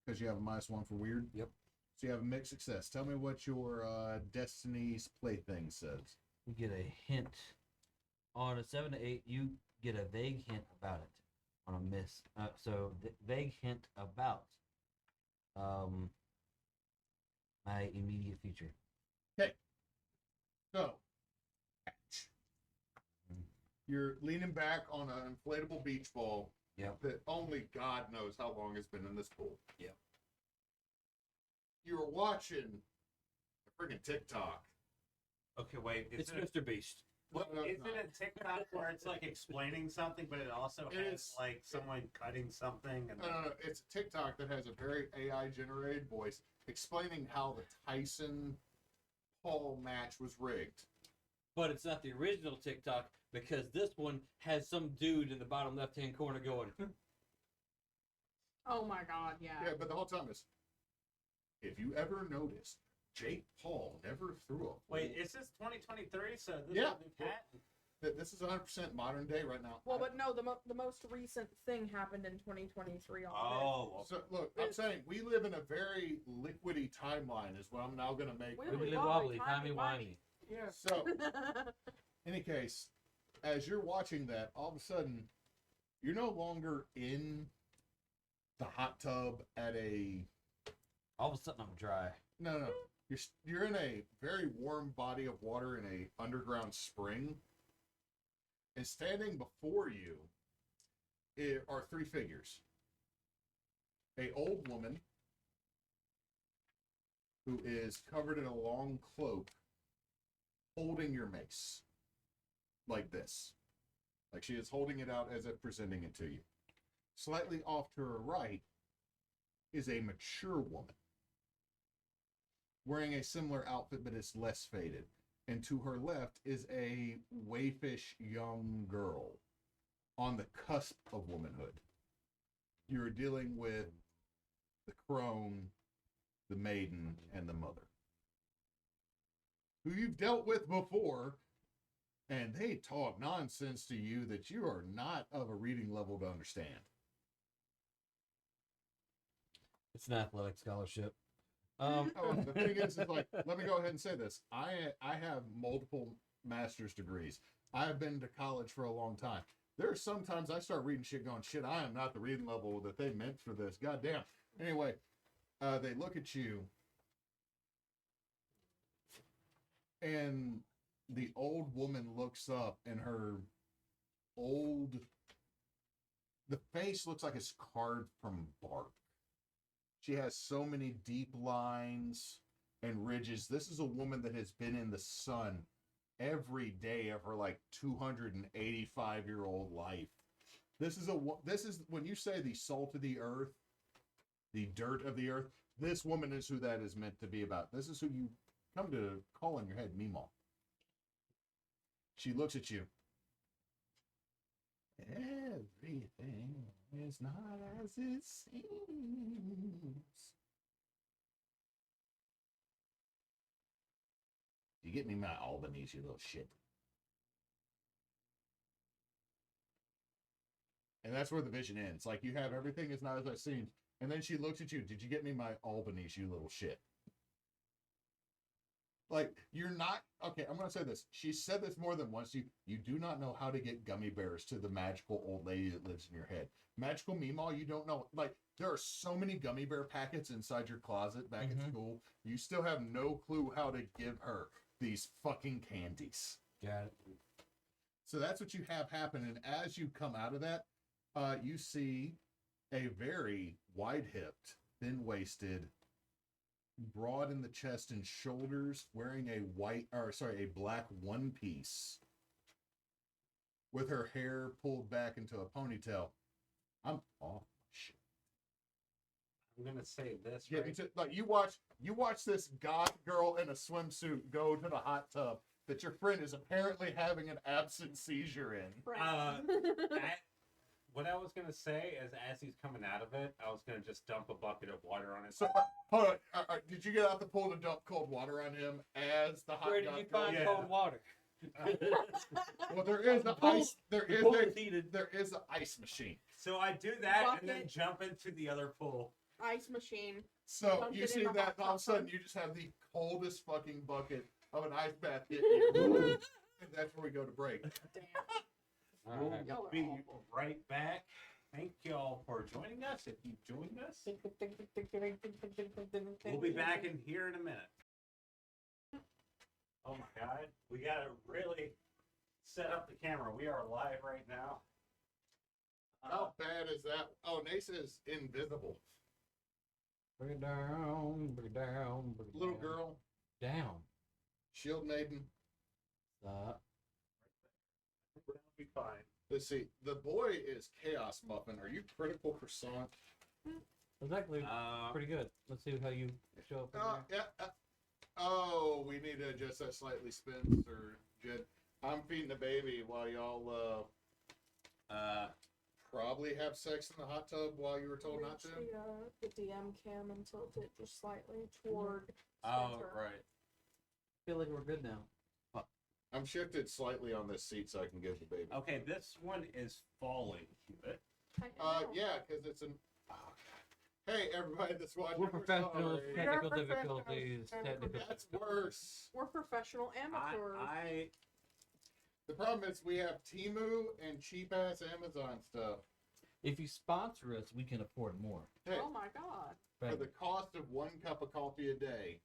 Because you have a -1 for weird? Yep. So you have a mixed success. Tell me what your Destiny's Plaything says. You get a hint. On a 7 to 8, you get a vague hint about it. On a miss. So, the vague hint about my immediate future. So, you're leaning back on an inflatable beach ball Yep. that only God knows how long has been in this pool. Yep. You were watching a freaking TikTok. Okay, wait. It's Mr. Beast. No, Isn't it TikTok where it's like explaining something, but it also It has is. like someone cutting something? And No, it's a TikTok that has a very AI generated voice explaining how the Tyson Paul match was rigged. But it's not the original TikTok because this one has some dude in the bottom left-hand corner going, Oh my God! Yeah. Yeah, but the whole time is, if you ever noticed, Jake Paul never threw a. Wait, is this 2023? So this Yeah. is the cat? This is 100% modern day right now. Well, but no, the most recent thing happened in 2023 on Oh, So look, I'm saying we live in a very liquidy timeline. Is what I'm now going to make. Wibbly wibbly wobbly, wobbly, timey wimey. Yeah. So, this. any case, as you're watching that, all of a sudden, you're no longer in the hot tub at a. All of a sudden I'm dry. No. You're in a very warm body of water in a underground spring, and standing before you are 3 figures: a old woman who is covered in a long cloak, holding your mace like this, like she is holding it out as if presenting it to you. Slightly off to her right is a mature woman, wearing a similar outfit but is less faded. And to her left is a waifish young girl on the cusp of womanhood. You're dealing with the crone, the maiden, and the mother, who you've dealt with before, and they talk nonsense to you that you are not of a reading level to understand. It's an athletic scholarship. Oh, the thing is like, let me go ahead and say this. I have multiple master's degrees. I have been to college for a long time. There are sometimes I start reading shit going, shit, I am not the reading level that they meant for this. God damn. Anyway, they look at you, and the old woman looks up, and the face looks like it's carved from bark. She has so many deep lines and ridges. This is a woman that has been in the sun every day of her like 285-year-old life. This is when you say the salt of the earth, the dirt of the earth, this woman is who that is meant to be about. This is who you come to call in your head Meemaw. She looks at you. Everything is not as it seems. You get me my Albanese, you little shit. And that's where the vision ends. Like, you have everything is not as it seems. And then she looks at you. Did you get me my Albanese, you little shit? Like, you're not... Okay, I'm going to say this. She said this more than once. You do not know how to get gummy bears to the magical old lady that lives in your head. Magical Meemaw, you don't know. Like, there are so many gummy bear packets inside your closet back at school. You still have no clue how to give her these fucking candies. Got it. So that's what you have happen. And as you come out of that, you see a very wide-hipped, thin-waisted, broad in the chest and shoulders, wearing a black one piece with her hair pulled back into a ponytail. I'm off shit. I'm gonna say this. Get Right? into, like, you watch this goth girl in a swimsuit go to the hot tub that your friend is apparently having an absent seizure in. What I was gonna say is, as he's coming out of it, I was gonna just dump a bucket of water on his. So, hold on. Did you get out the pool to dump cold water on him as the hot Where did goth you girl? find Yeah. cold water? Well, there is the ice. There is the ice machine. So I do that and then Bucket. jump into the other pool. Ice machine. So Dump you it in see the that, hot and all of a tub. sudden you just have the coldest fucking bucket of an ice bath hit you. And that's where we go to break. Damn. All right. Y'all are Be awful. right back. Thank y'all for joining us. If you joined us, we'll be back in here in a minute. Oh my god, we gotta really set up the camera. We are live right now. How bad is that? Oh, Neysa is invisible. Bring it down, bring it down, bring it Little down. girl, Down. shield maiden. Stop. We'll be fine. Let's see. The boy is chaos muffin. Are you critical croissant? That's actually pretty good. Let's see how you show up. in there. Yeah. Oh, we need to adjust that slightly, Spencer. Jed. I'm feeding the baby while y'all probably have sex in the hot tub while you were told not to. Reach the DM cam and tilt it just slightly toward Oh, Spencer. right. I feel like we're good now. I'm shifted slightly on this seat so I can give the baby. Okay, this one is falling. I know. Yeah, because it's an. Oh, God. Hey, everybody that's watching. We're professionals. sorry. Technical We're difficulties. professionals. Technical That's difficulties. worse. We're professional amateurs. The problem is we have Temu and cheap ass Amazon stuff. If you sponsor us, we can afford more. Hey, Oh my god. for the cost of 1 cup of coffee a day,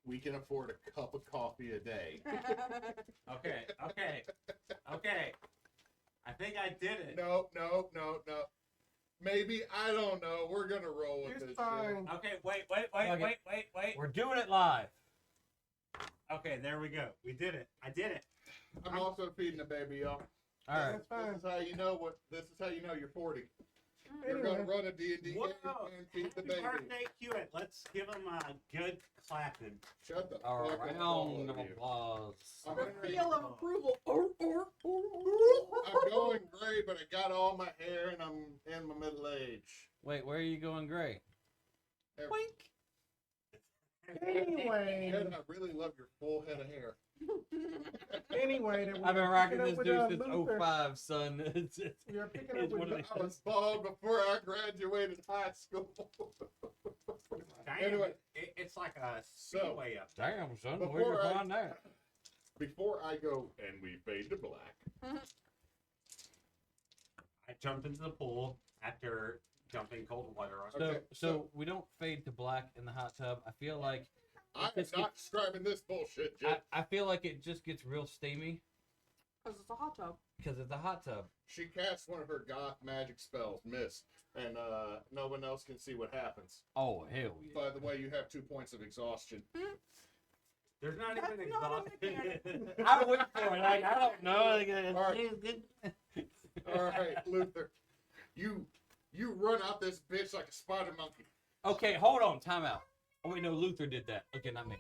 we can afford a cup of coffee a day. Okay. I think I did it. No. Maybe, I don't know. We're gonna roll with It's this fine. Okay, wait. Okay. We're doing it live. Okay, there we go. We did it. I did it. shit. I'm also feeding the baby, y'all. All right. That's fine. This is how you know you're 40. You're Anyway. gonna run a D&D game Whoa. and feed the Happy baby. birthday, Hewitt. Let's give him a good clapping. Shut the A fuck up, round all of of you. applause. I'm A gonna feel of approval. I'm going gray, but I got all my hair and I'm in my middle age. Wait, where are you going gray? There- Anyway. Ed, I really love your full head of hair. Anyway, that we I've been are rocking picking this up dude with, since Luther. 05, son. We are picking it's up one with of I was born before I graduated high school. Damn, Anyway. it's like a So- speedway up there. Damn, son. Where'd Before you I- find that? Before I go and we fade to black. I jumped into the pool after dumping cold water on So, Okay, so we don't fade to black in the hot tub. I feel like I am Just not describing this bullshit, I, Jed. I feel like it just gets real steamy Because it's a hot tub. because it's a hot tub. She casts one of her goth magic spells, Mist, and no one else can see what happens. Oh hell yeah! By the way, you have 2 points of exhaustion. There's not That's even not a exhaustion. I went for it. Like, I don't know. Like, All All right, Luther, you run out this bitch like a spider monkey. Okay, hold on. Time out. Oh wait, no, Luther did that. Okay, not me.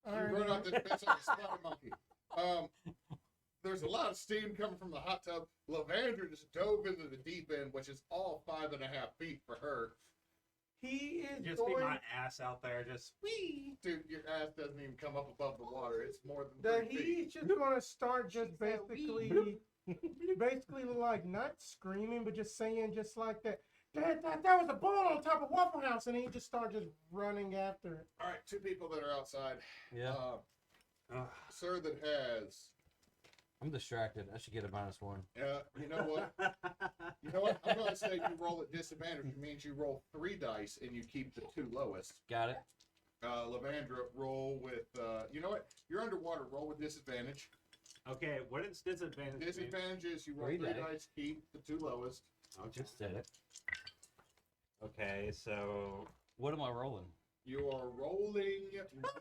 You run out this bitch like a spider monkey. There's a lot of steam coming from the hot tub. Levandra just dove into the deep end, which is all 5.5 feet for her. He is Just be going. my ass out there, just wee. Dude, your ass doesn't even come up above the water. It's more than That 3 feet. he's just gonna start just She said, basically like not screaming, but just saying just like that. That was a bull on top of Waffle House, and he just started just running after it. All right, 2 people that are outside. Yeah, Sir that has. I'm distracted. I should get a -1. You know what? You know what? I'm going to say you roll at disadvantage. It means you roll 3 dice and you keep the 2 lowest. Got it. Levandra, roll with. You know what? You're underwater. Roll with disadvantage. Okay, what is disadvantage? mean? Disadvantage is you roll 3 3 dice. dice, keep the 2 lowest. Okay. Just said it. Okay, so What am I rolling? You are rolling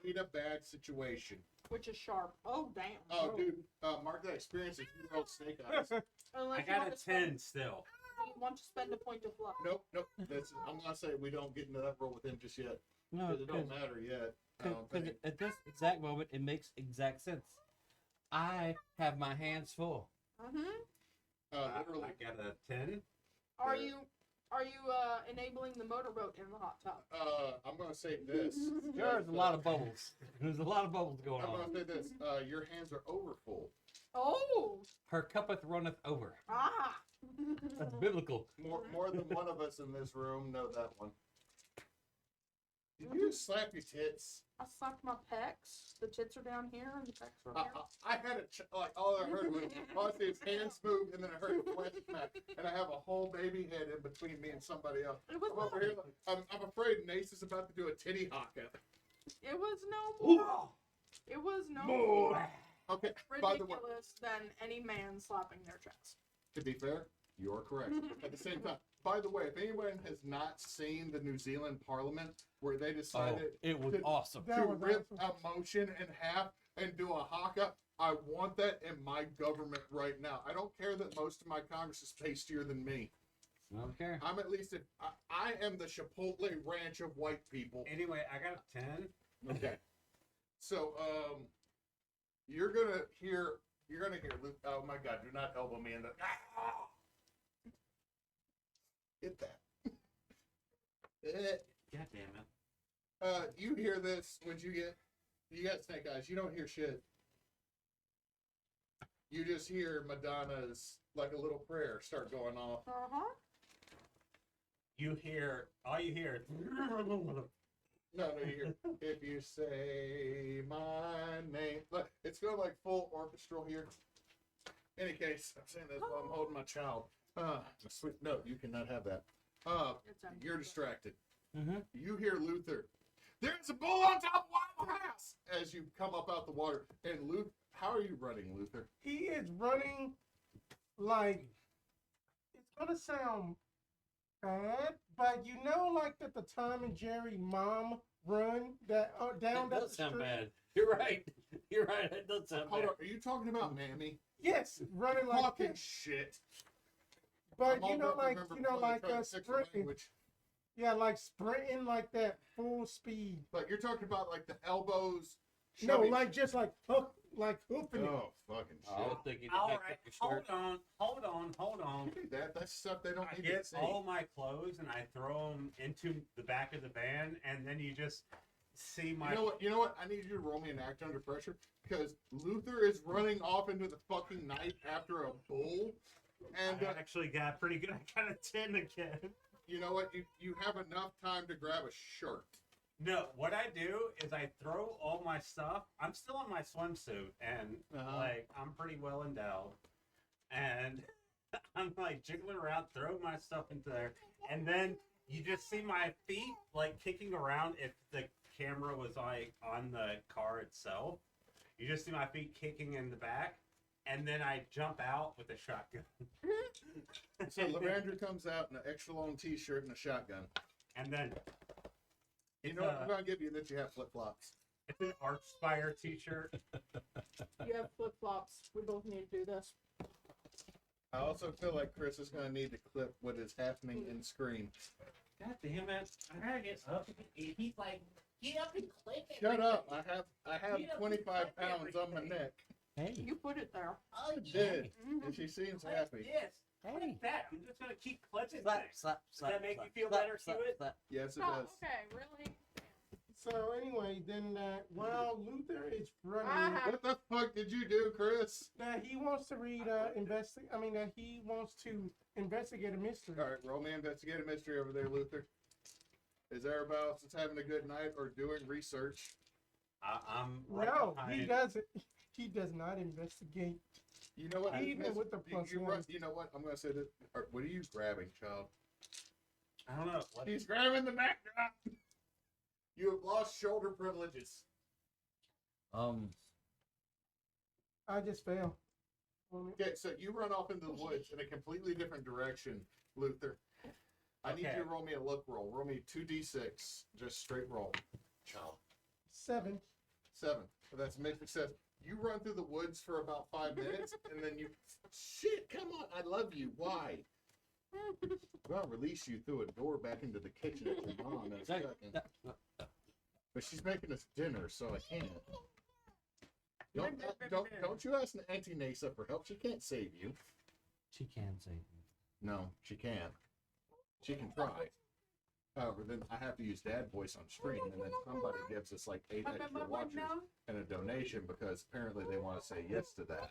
in a bad situation. Which is sharp. Oh, damn. Oh, dude, mark that experience if you rolled snake eyes. Unless I you got want a to spend- 10 still. You want to spend a point of luck. Nope. I'm gonna say we don't get into that roll with him just yet No, because it don't matter yet. I don't because think. at this exact moment, it makes exact sense. I have my hands full. Literally, I got a 10. Are Yeah. you enabling the motorboat in the hot tub? I'm gonna say this. There's a lot of bubbles. There's a lot of bubbles going I'm on. gonna say this. Your hands are overfull. Oh, Her cuppeth runneth over. ah. That's biblical. More than one of us in this room know that one. Did you slap your tits? I sucked my pecs. The tits are down here and the pecs are here. I had like all I heard was honestly his hands moved and then I heard a flash smack and I have a whole baby head in between me and somebody else. It was I'm over here. I'm afraid Neysa's about to do a titty hawk at her. It was no more. It was no more Okay. By the way, ridiculous than any man slapping their chest. to be fair, you're correct. At the same time, by the way, if anyone has not seen the New Zealand Parliament where they Oh, decided it was to- awesome. That to was rip awesome. a motion in half and do a haka, I want that in my government right now. I don't care that most of my Congress is pastier than me. I don't care. I'm at least, I am the Chipotle ranch of white people. Anyway, I got a 10. Okay. So, you're gonna hear, Luke, oh my God, do not elbow me in the, Hit that. God damn it. You hear this when you got snake eyes. You don't hear shit. You just hear Madonna's, like a little prayer start going off. Uh-huh. All you hear is No, you hear, if you say my name. Look, it's going like full orchestral here. Any case, I'm saying this while I'm holding my child. Sweet, no, you cannot have that. It's empty. You're distracted. Mm-hmm. You hear Luther. There's a bull on top of Waffle House as you come up out the water. And Luther, how are you running, Luther? He is running like it's gonna sound bad, but you know, like at the Tom and Jerry mom run that down That that does sound street? bad. You're right. You're right. That does sound Hold bad. on, are you talking about Mammy? Yes, running like Fucking that. shit. But I'm you old know, enough to like remember you know, before they like tried to fix the sprinting. language. Yeah, like sprinting like that full speed. Like you're talking about like the elbows. No, shoving- like just like hoofing it. Oh, fucking shit. I was thinking. all right. Hold on. That's stuff they don't I need to get see. all my clothes and I throw them into the back of the van, and then you just see my. You know what? I need you to roll me an act under pressure because Luther is running off into the fucking night after a bull, and I actually got pretty good. I got a 10 again. you know what? You have enough time to grab a shirt. No, what I do is I throw all my stuff. I'm still in my swimsuit, and like I'm pretty well endowed, and I'm like jiggling around, throwing my stuff into there, and then you just see my feet like kicking around. If the camera was like on the car itself, you just see my feet kicking in the back, and then I jump out with a shotgun. So Levandra comes out in an extra long T-shirt and a shotgun. And then You know what I'm gonna give you that you have flip flops. it's an Archspire t-shirt. You have flip flops. We both need to do this. I also feel like Chris is gonna need to clip what is happening in screen. God damn it! I gotta get up. He's like, get up and click it. Shut up! I have 25 pounds on my neck. Hey. You put it there. Oh, I did, and she seems happy. Yes. Hey. Like that. I'm just gonna keep clutching Slap, things. slap, slap. that make slap, you feel slap, better, slap, Hewitt? slap. Yes, it Oh, does. okay, really? So anyway, then while Luther is running, Ah. What the fuck did you do, Chris? he wants to read he wants to investigate a mystery. All right, roll me investigate a mystery over there, Luther. Is everybody else that's having a good night or doing research? I'm right No, behind. he doesn't. He does not investigate. You know what? Even with the plus you one. know what? I'm gonna say this. What are you grabbing, child? I don't know. What, He's grabbing the backdrop. You have lost shoulder privileges. I just fail. Okay, so you run off into the woods in a completely different direction, Luther. I need Okay. you to roll me a look roll. Roll me 2d6, just straight roll. Child. 7. 7. That's mixed success. You run through the woods for about 5 minutes, and then you... Shit, come on, I love you. Why? Well, I'll release you through a door back into the kitchen at your mom in a second. But she's making us dinner, so I can't. Don't you ask Auntie Neysa for help. She can't save you. She can save me. No, she can't. She can try. However, then I have to use dad voice on stream, and then somebody gives us like 8 extra watchers and a donation because apparently they want to say yes to that.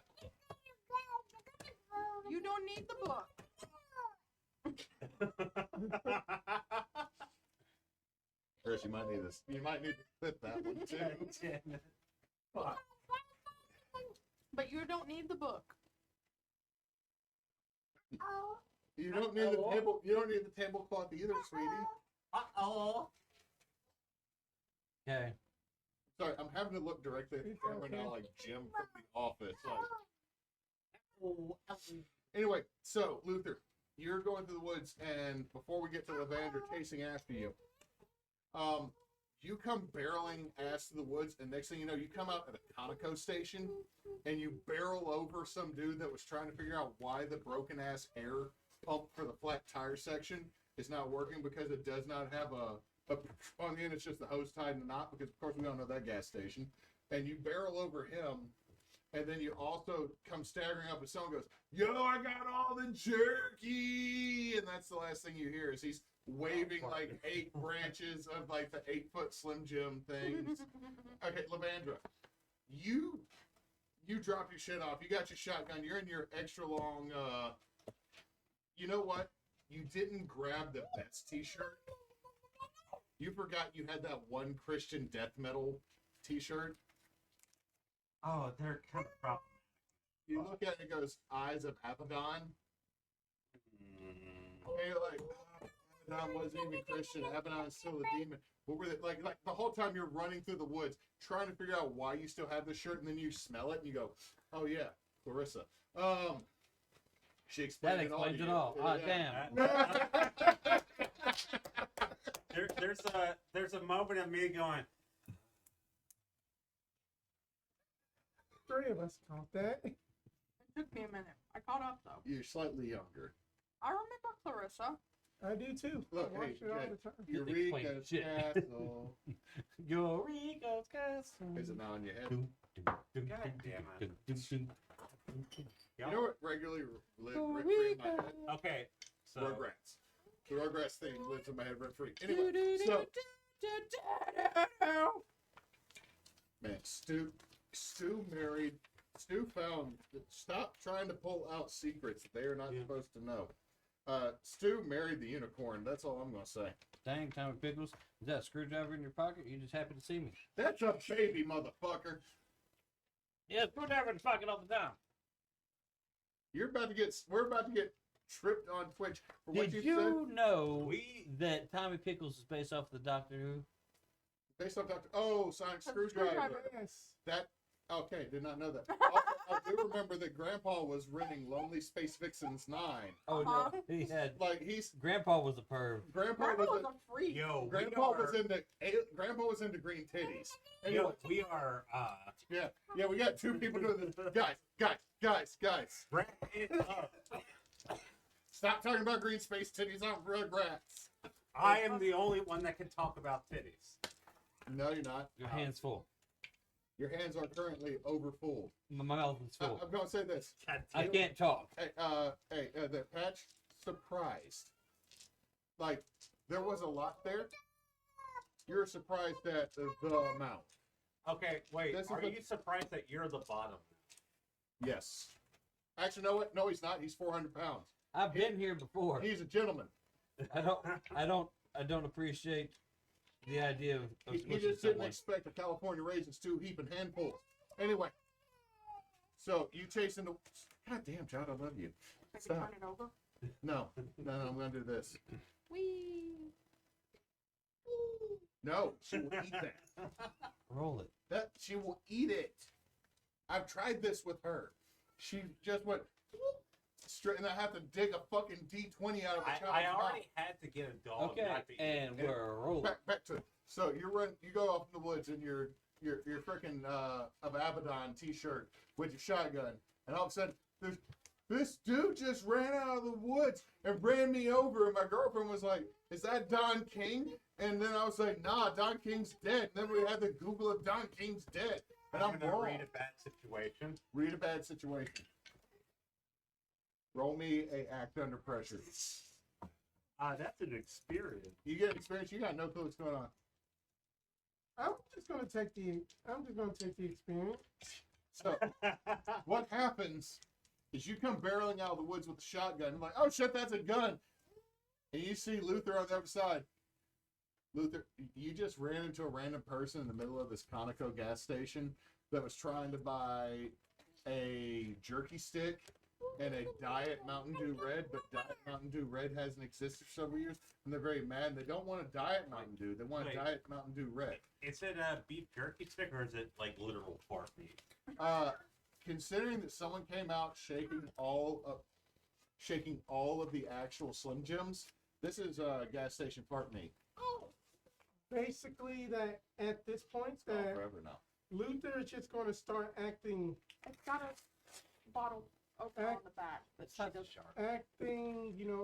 You don't need the book. Chris, you might need this. You might need to clip that one too. Fuck. But you don't need the book. You don't need the table. You don't need the tablecloth either, sweetie. Uh-oh. Okay. Sorry, I'm having to look directly at the camera now, like Jim from The Office. Like. Anyway, so Luther, you're going through the woods, and before we get to Levandra chasing after you, you come barreling ass to the woods, and next thing you know, you come out at a Conoco station, and you barrel over some dude that was trying to figure out why the broken ass air pump for the flat tire section is not working because it does not have a on the end. It's just the hose tied in a knot because of course we don't know that gas station. And you barrel over him, and then you also come staggering up, and someone goes, "Yo, I got all the jerky!" And that's the last thing you hear is he's waving like 8 branches of like the 8-foot Slim Jim things. Okay, Levandra, you drop your shit off. You got your shotgun. You're in your extra long. You know what? You didn't grab the best T-shirt. You forgot you had that one Christian death metal T-shirt. Oh, they're kind of problematic. You look at it, it goes, Eyes of Abaddon. And you're like, Abaddon wasn't even Christian. Abaddon's still a demon. What were they, like the whole time you're running through the woods, trying to figure out why you still have this shirt, and then you smell it, and you go, oh yeah, Clarissa. She explained That it all to explains it you. all. Ah, Yeah. damn. There's a moment of me going, 3 of us caught that. It took me a minute. I caught up though. You're slightly younger. I remember Clarissa. I do too. Look, I watch hey, it all Jed, the time. Eureka's shit. Castle. Eureka's Castle. Is it now in your head? God damn it. You know what regularly lives rent free in my head? Okay, so Rugrats. The Rugrats thing lives in my head rent free. Anyway, so Man, Stu married. Stu found. Stop trying to pull out secrets they are not supposed to know. Stu married the unicorn. That's all I'm gonna say. Dang, Tommy Pickles. Is that a screwdriver in your pocket? You just happy to see me? That's a baby, motherfucker. Yeah, screwdriver in the pocket all the time. We're about to get tripped on Twitch for what Did you said. you know that Tommy Pickles is based off the Doctor Who? Based on Dr. Oh, Sonic Screwdriver. Yes. That okay, did not know that. Also, I do remember that Grandpa was renting Lonely Space Vixens 9. Oh Uh-huh. no, he had. Like he's Grandpa was a perv. Grandpa Grandpa was was a freak. Yo, Grandpa was into green titties. Anyway, Yo, we are yeah, we got two people doing this. Guys. Stop talking about green space titties on Rugrats. I am the only one that can talk about titties. No, you're not. Your hands full. Your hands are currently over full. My mouth is full. I'm gonna say this. God I damn. can't talk. Hey, the patch surprised. Like there was a lot there. You're surprised at the amount. Okay, wait. This is Are a- you surprised that you're the bottom? Yes. Actually, no, what? No, he's not. He's 400 pounds. I've been here before. He's a gentleman. I don't appreciate the idea of He smushing just didn't someone. expect a California raisin stew heaping handfuls. Anyway, so you chasing the. God damn, John, I love you. Maybe Stop. turn it over. No, I'm gonna do this. Wee. No, she will eat that. Roll it. That she will eat it. I've tried this with her. She just went straight, and I have to dig a fucking D20 out of the child's I mouth. already had to get a dog. Okay, not to eat. and we're rolling. Back to it. So you go off in the woods in your freaking of Abaddon t-shirt with your shotgun, and all of a sudden this dude just ran out of the woods and ran me over, and my girlfriend was like, "Is that Don King?" And then I was like, "Nah, Don King's dead." And then we had to Google if Don King's dead, and I'm gonna wrong. read a bad situation. Read a bad situation. Roll me a act under pressure. That's an experience. You get experience. You got no clue what's going on. I'm just gonna take the experience. So what happens is you come barreling out of the woods with a shotgun. I'm like, oh shit, that's a gun. And you see Luther on the other side. Luther, you just ran into a random person in the middle of this Conoco gas station that was trying to buy a jerky stick and a Diet Mountain Dew Red, but Diet Mountain Dew Red hasn't existed for several years, and they're very mad. And they don't want a Diet Mountain Dew; they want a Wait. Diet Mountain Dew Red. Is it a beef jerky stick or is it like literal pork meat? Considering that someone came out shaking all of the actual Slim Jims, this is gas station fart meat. Basically, that at this point, It's gone that forever now. Luther is just going to start acting, It's got a bottle opener on the back. That she does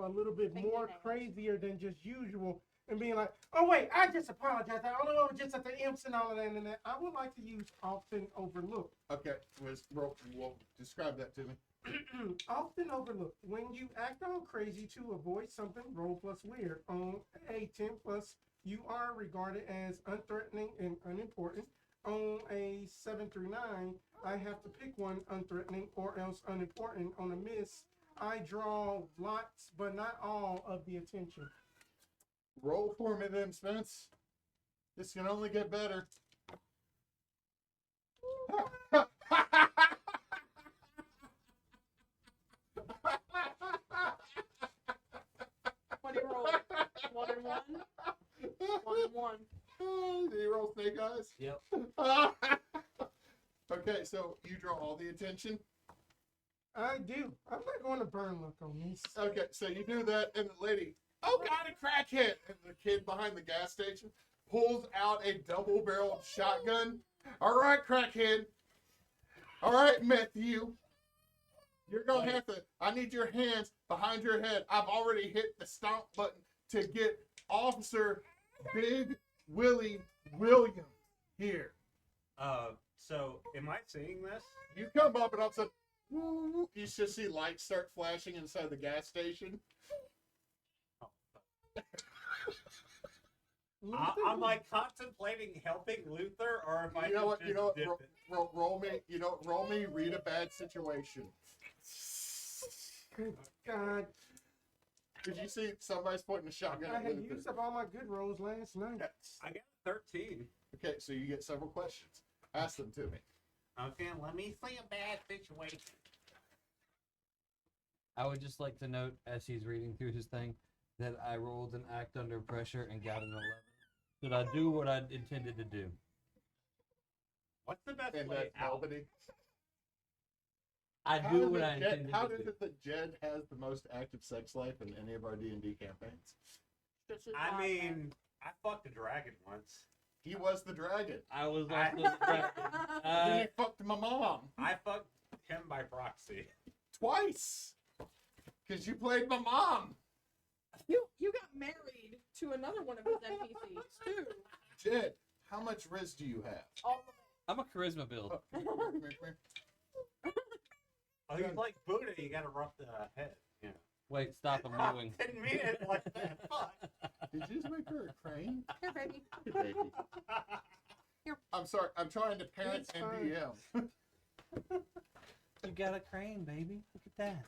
a little bit more Fingernails. crazier than just usual, and being like, "Oh wait, I just apologize. I don't know, just at the imps and all of that and that." I would like to use often overlooked. Okay, well, describe that to me. Often overlooked. When you act on crazy to avoid something, roll plus weird. On a 10 plus, you are regarded as unthreatening and unimportant. On a 7 through 9, I have to pick one unthreatening or else unimportant. On a miss, I draw lots, but not all, of the attention. Roll for me then, Spence. This can only get better. What do you roll? 1 and 1? 1 and 1. Did you roll snake eyes? Yep. Okay, so you draw all the attention. I do. I'm not going to burn look on this. Okay, so you do that, and the lady, oh god, a crackhead! And the kid behind the gas station pulls out a double-barreled shotgun. All right, crackhead. All right, Matthew. You're gonna have to. I need your hands behind your head. I've already hit the stomp button to get Officer Big Willie Williams here. So am I seeing this? You come up and all of a sudden, woo, you just see lights start flashing inside the gas station. I'm like contemplating helping Luther, or if I You know what? should You know what? just dip it. Roll me. You know, roll me. Read a bad situation. Good God. Did you see somebody's pointing a shotgun I at had Luther? used up all my good rolls last night. I got 13. Okay, so you get several questions. Ask them to me. Okay, let me see a bad situation. I would just like to note, as he's reading through his thing, that I rolled an act under pressure and got an 11. Did I do what I intended to do? What's the best And way that's out? nobody. I do what I intended How to is do. it that Jed has the most active sex life in any of our D&D campaigns? This is I not mean, I fucked a dragon once. He was the dragon. I was I- also the dragon. Then he fucked my mom I fucked him by proxy. twice. Because you played my mom. You got married to another one of his NPCs too. Jed, how much riz do you have? All I'm a charisma build. Oh, come here, come here. Oh, he's like Buddha, you gotta rub the head. Yeah. Wait, stop, I'm moving. Didn't mean it like that. Fuck. Did you just make her a crane? Here, baby. Hey, baby. I'm sorry. I'm trying to parent It's and fine. DM. You got a crane, baby. Look at that.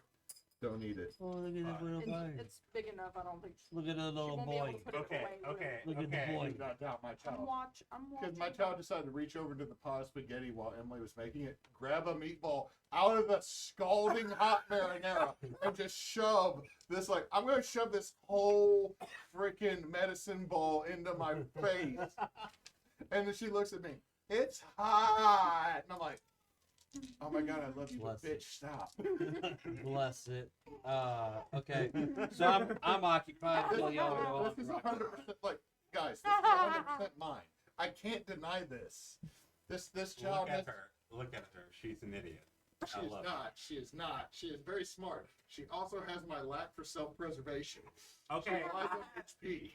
Don't eat it. Oh, look at that little It's, boy. it's big enough. I don't think Look at the she little won't be able boy. to put it Okay, away. okay, Look at the okay. boy. Do not doubt my I'm child. I'm watching. Because my child decided to reach over to the pot of spaghetti while Emily was making it, grab a meatball out of the scalding hot marinara, and just shove this, like, I'm going to shove this whole freaking medicine ball into my face. And then she looks at me, it's hot. And I'm like, oh my God, I love you, but Bless it. bitch, stop. Bless it. Okay. So I'm occupied This, until y'all go off. this is 100%, like, guys, this is 100% mine. I can't deny this. This child Look has... at her. Look at her. She's an idiot. She I is love not. She is not. She is very smart. She also has my lack for self-preservation. Okay, She relies on HP.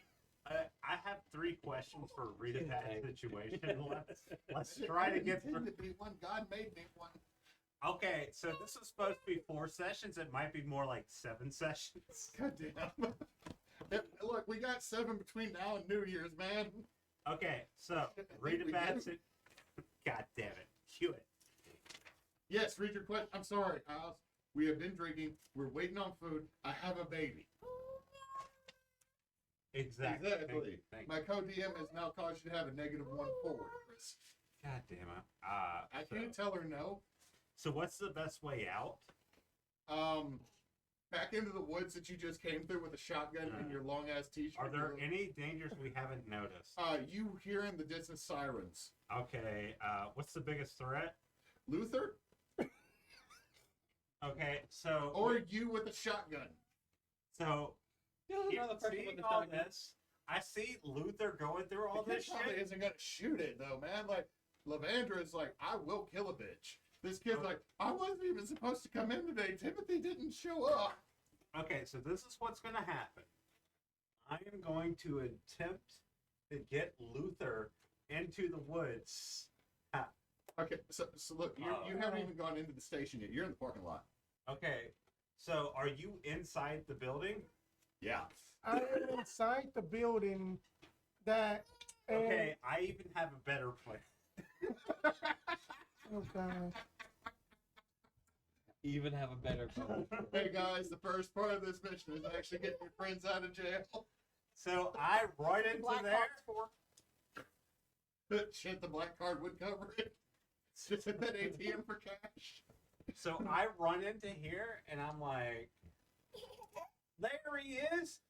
I have 3 questions for Rita that Okay. situation. Let's try to get through. Intended to be one. God made me one. Okay, so this is supposed to be 4 sessions. It might be more like 7 sessions. God damn. Look, we got 7 between now and New Year's, man. Okay, so think Rita we Bassett. do. God damn it. Cue it. Yes, read your question. I'm sorry, Alice. We have been drinking. We're waiting on food. I have a baby. Exactly. Exactly. Thank you. My co-DM has now caused you to have a -1 forward. Chris. God damn it. I can't tell her no. So what's the best way out? Back into the woods that you just came through with a shotgun and your long ass t-shirt. Are there any dangers we haven't noticed? You hear in the distance sirens. Okay, what's the biggest threat? Luther Okay, so or you with a shotgun. so Another person with seeing a all shotgun. this, I see Luther going through all The kid this probably shit. isn't gonna shoot it though, man. Like Levandra is like, I will kill a bitch. This kid's like, I wasn't even supposed to come in today. Timothy didn't show up. Okay, so this is what's gonna happen. I am going to attempt to get Luther into the woods. Okay, so look, you haven't even gone into the station yet. You're in the parking lot. Okay, so are you inside the building? Yeah. I am inside the building that. And, Okay, I even have a better plan. Oh God. Even have a better phone. Hey guys, the first part of this mission is actually getting your friends out of jail. So I run into Black there. Ops 4. Shit, the black card would cover it. Just hit that ATM for cash. So I run into here and I'm like, there he is.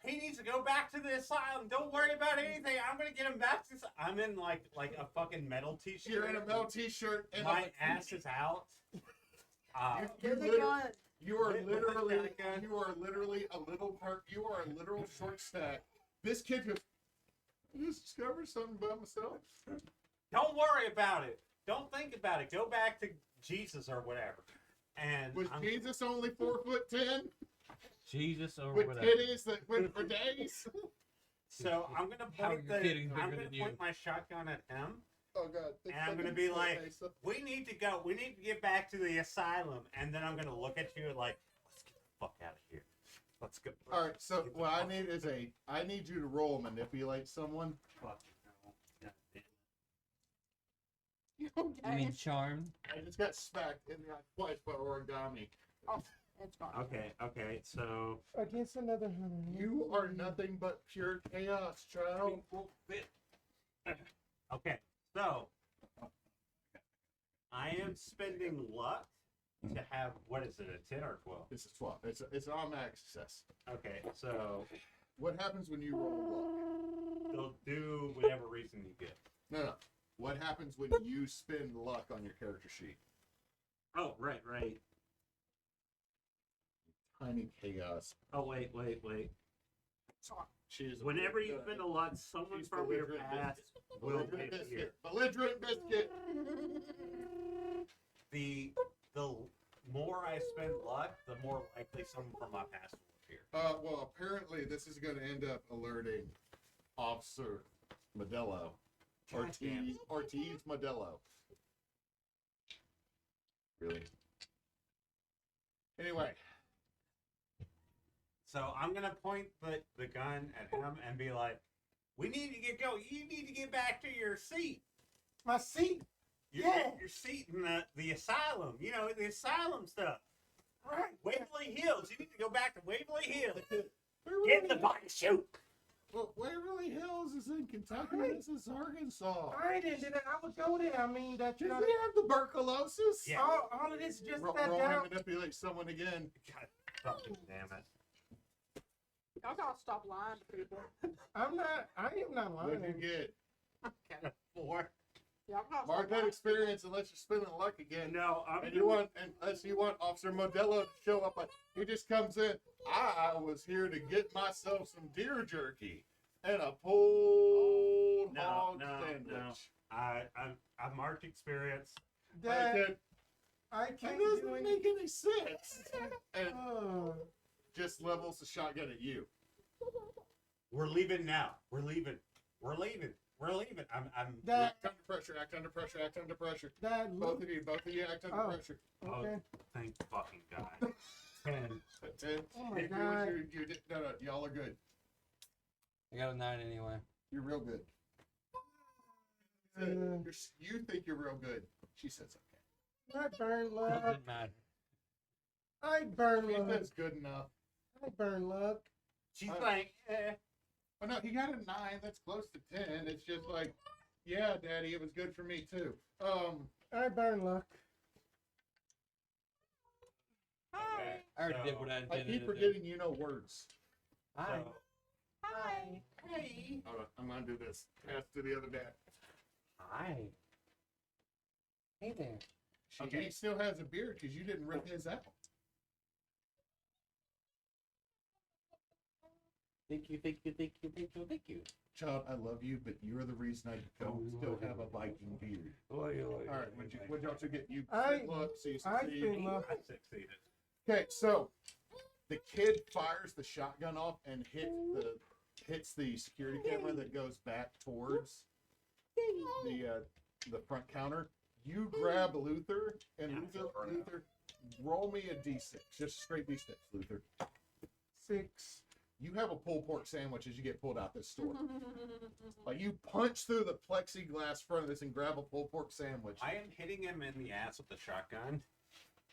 He needs to go back to the asylum. Don't worry about anything. I'm gonna get him back to. I'm in like a fucking metal t-shirt. You're in a metal t-shirt and My ass is out. You With a literally- gun. You are With a literally, shotgun. you are literally a little part. You are a literal short stack. This kid just, I just discovered something about myself. Don't worry about it. Don't think about it. Go back to Jesus or whatever. And Was I'm- Jesus only 4'10" Jesus or with whatever. titties that went for days? so I'm gonna How point your titties bigger I'm gonna than you. point my shotgun at him. Oh god! And I'm gonna be like, we need to go. We need to get back to the asylum. And then I'm gonna look at you like, let's get the fuck out of here. Let's go. All right. So what I need is I need you to roll manipulate someone. Fuck, no. God damn. You You okay? mean charm? I just got smacked in the eye twice by origami. Oh, it's gone. Okay, so Against another hunter. You are nothing but pure chaos, child. okay, so I am spending luck to have what is it, a 10 or 12? This is 12. It's an automatic success. Okay, so What happens when you roll luck? they'll do whatever reason you get. No. What happens when you spend luck on your character sheet? Oh, right. Tiny chaos. Oh, wait. She is a Whenever you good- spend a lot, someone she's from your belligerent past biscuit. will Belligerent pay for you. biscuit. Belligerent biscuit. The more I spend luck, the more likely someone from my past will appear. Well, apparently this is going to end up alerting Officer Modelo. God damn. Ortiz Modelo. Really? Anyway. So I'm gonna point the gun at him and be like, "We need to get going. You need to get back to your seat. My seat. Your seat in the asylum. You know, the asylum stuff. Right. Waverly Hills. You need to go back to Waverly Hills. Waverly Get in the body shoot. Well, Waverly Hills is in Kentucky. This is Arkansas. All right, and then I would go there. I mean, that you Does know, he have tuberculosis? Yeah. all of this is just that Roll down. and manipulate someone again. God fucking damn it. Y'all gotta stop lying to people. I am not What lying. did you get? Got a 4. Y'all gotta Mark stop that lying. experience unless you're spending luck again. No, I'm And you want, unless you want Officer Modelo to show up, like he just comes in. I was here to get myself some deer jerky and a pulled hog sandwich. I marked experience. That That I it can't do doesn't it. make any sense. And Oh. just levels the shotgun at you. We're leaving now. We're leaving. I'm That Act under pressure. Act under pressure. Act under pressure. that Both look. of you act under Oh. pressure. Okay. thank fucking God. 10. At 10. Oh my You do what God. no, y'all are good. I got a 9 anyway. You're real good. You think you're real good. She says okay. I burn luck. Doesn't matter. I burn She luck. says good enough. I burn luck. She's Oh. like, Oh no, he got a 9. That's close to 10. It's just like, yeah, Daddy, it was good for me too. I burn luck. okay. I already so, did what I I intended keep to forgetting you know words. do. So, Hi. hey. Hold on, I'm gonna do this. Pass to the other dad. Hi. Hey there. Okay. He still has a beard because you didn't rip his out. Thank you. Child, I love you, but you're the reason I don't still have a Viking beard. All right, what'd y'all two get? You I- look, so you I succeed. spend luck. I succeeded. Okay, so the kid fires the shotgun off and hits the security camera that goes back towards the front counter. You grab Luther and Luther, roll me a d6, just straight d6, Luther. 6. You have a pulled pork sandwich as you get pulled out this store. Like you punch through the plexiglass front of this and grab a pulled pork sandwich. I am hitting him in the ass with the shotgun.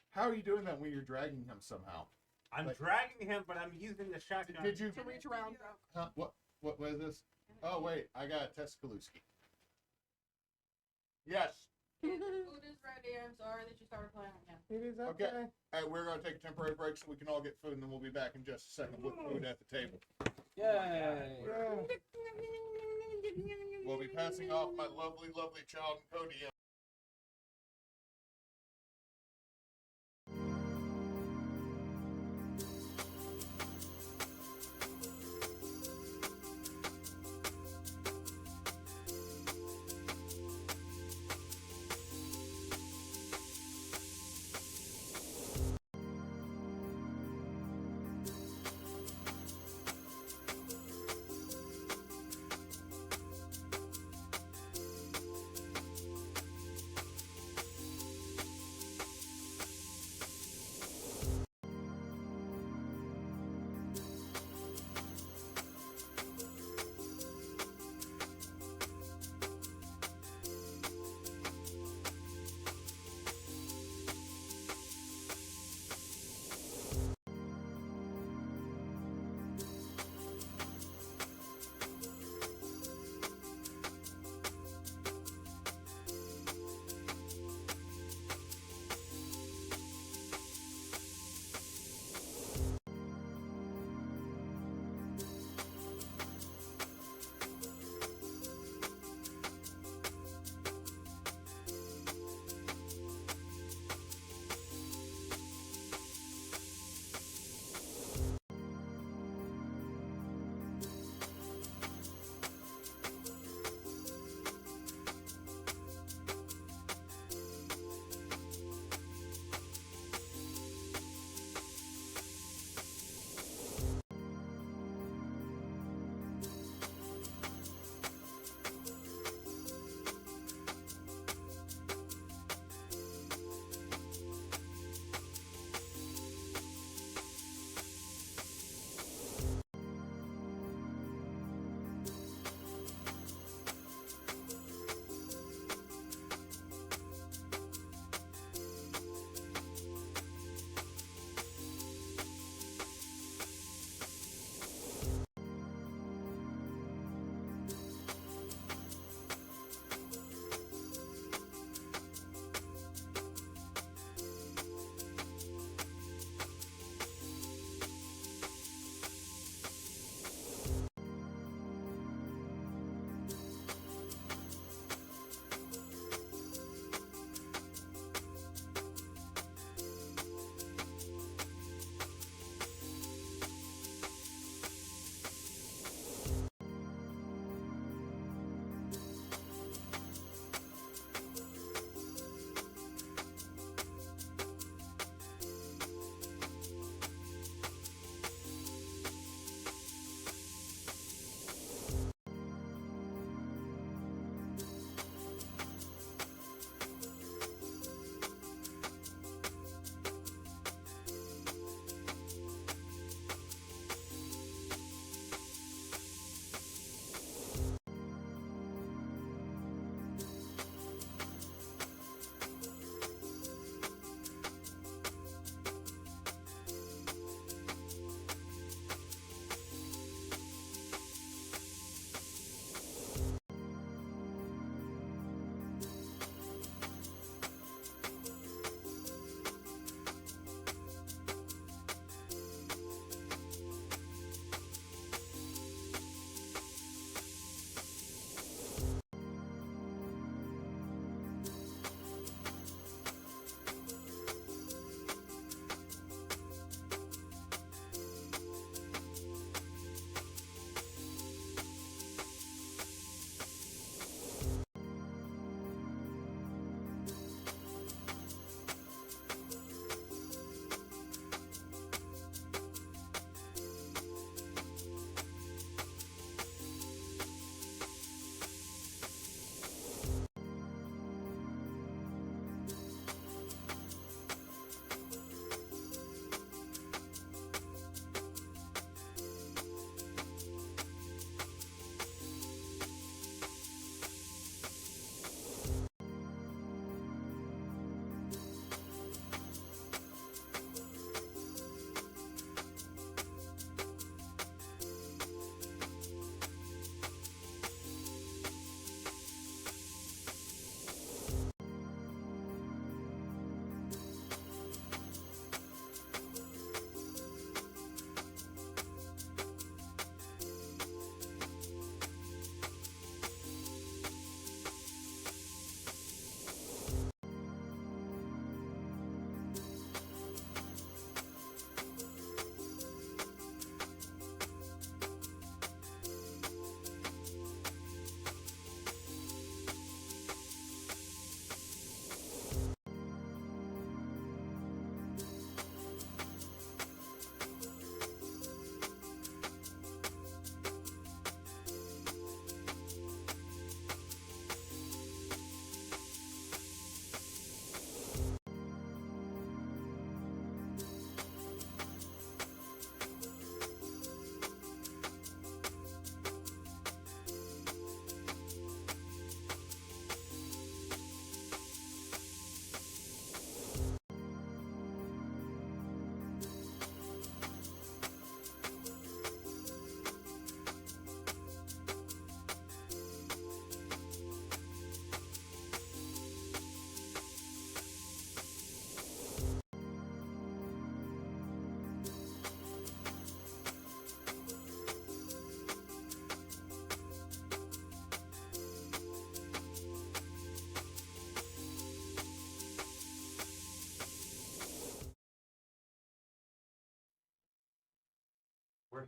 How are you doing that when you're dragging him somehow? I'm Like- dragging him, but I'm using the shotgun. Did you? To reach around. Huh? What was this? Oh wait, I got a Tuscaloosa. Yes. Food is ready. I'm sorry that you started playing again. It is Okay. okay. Hey, we're gonna take a temporary break so we can all get food, and then we'll be back in just a second with food at the table. Yay. Yeah. We'll be passing off my lovely, lovely child, Cody.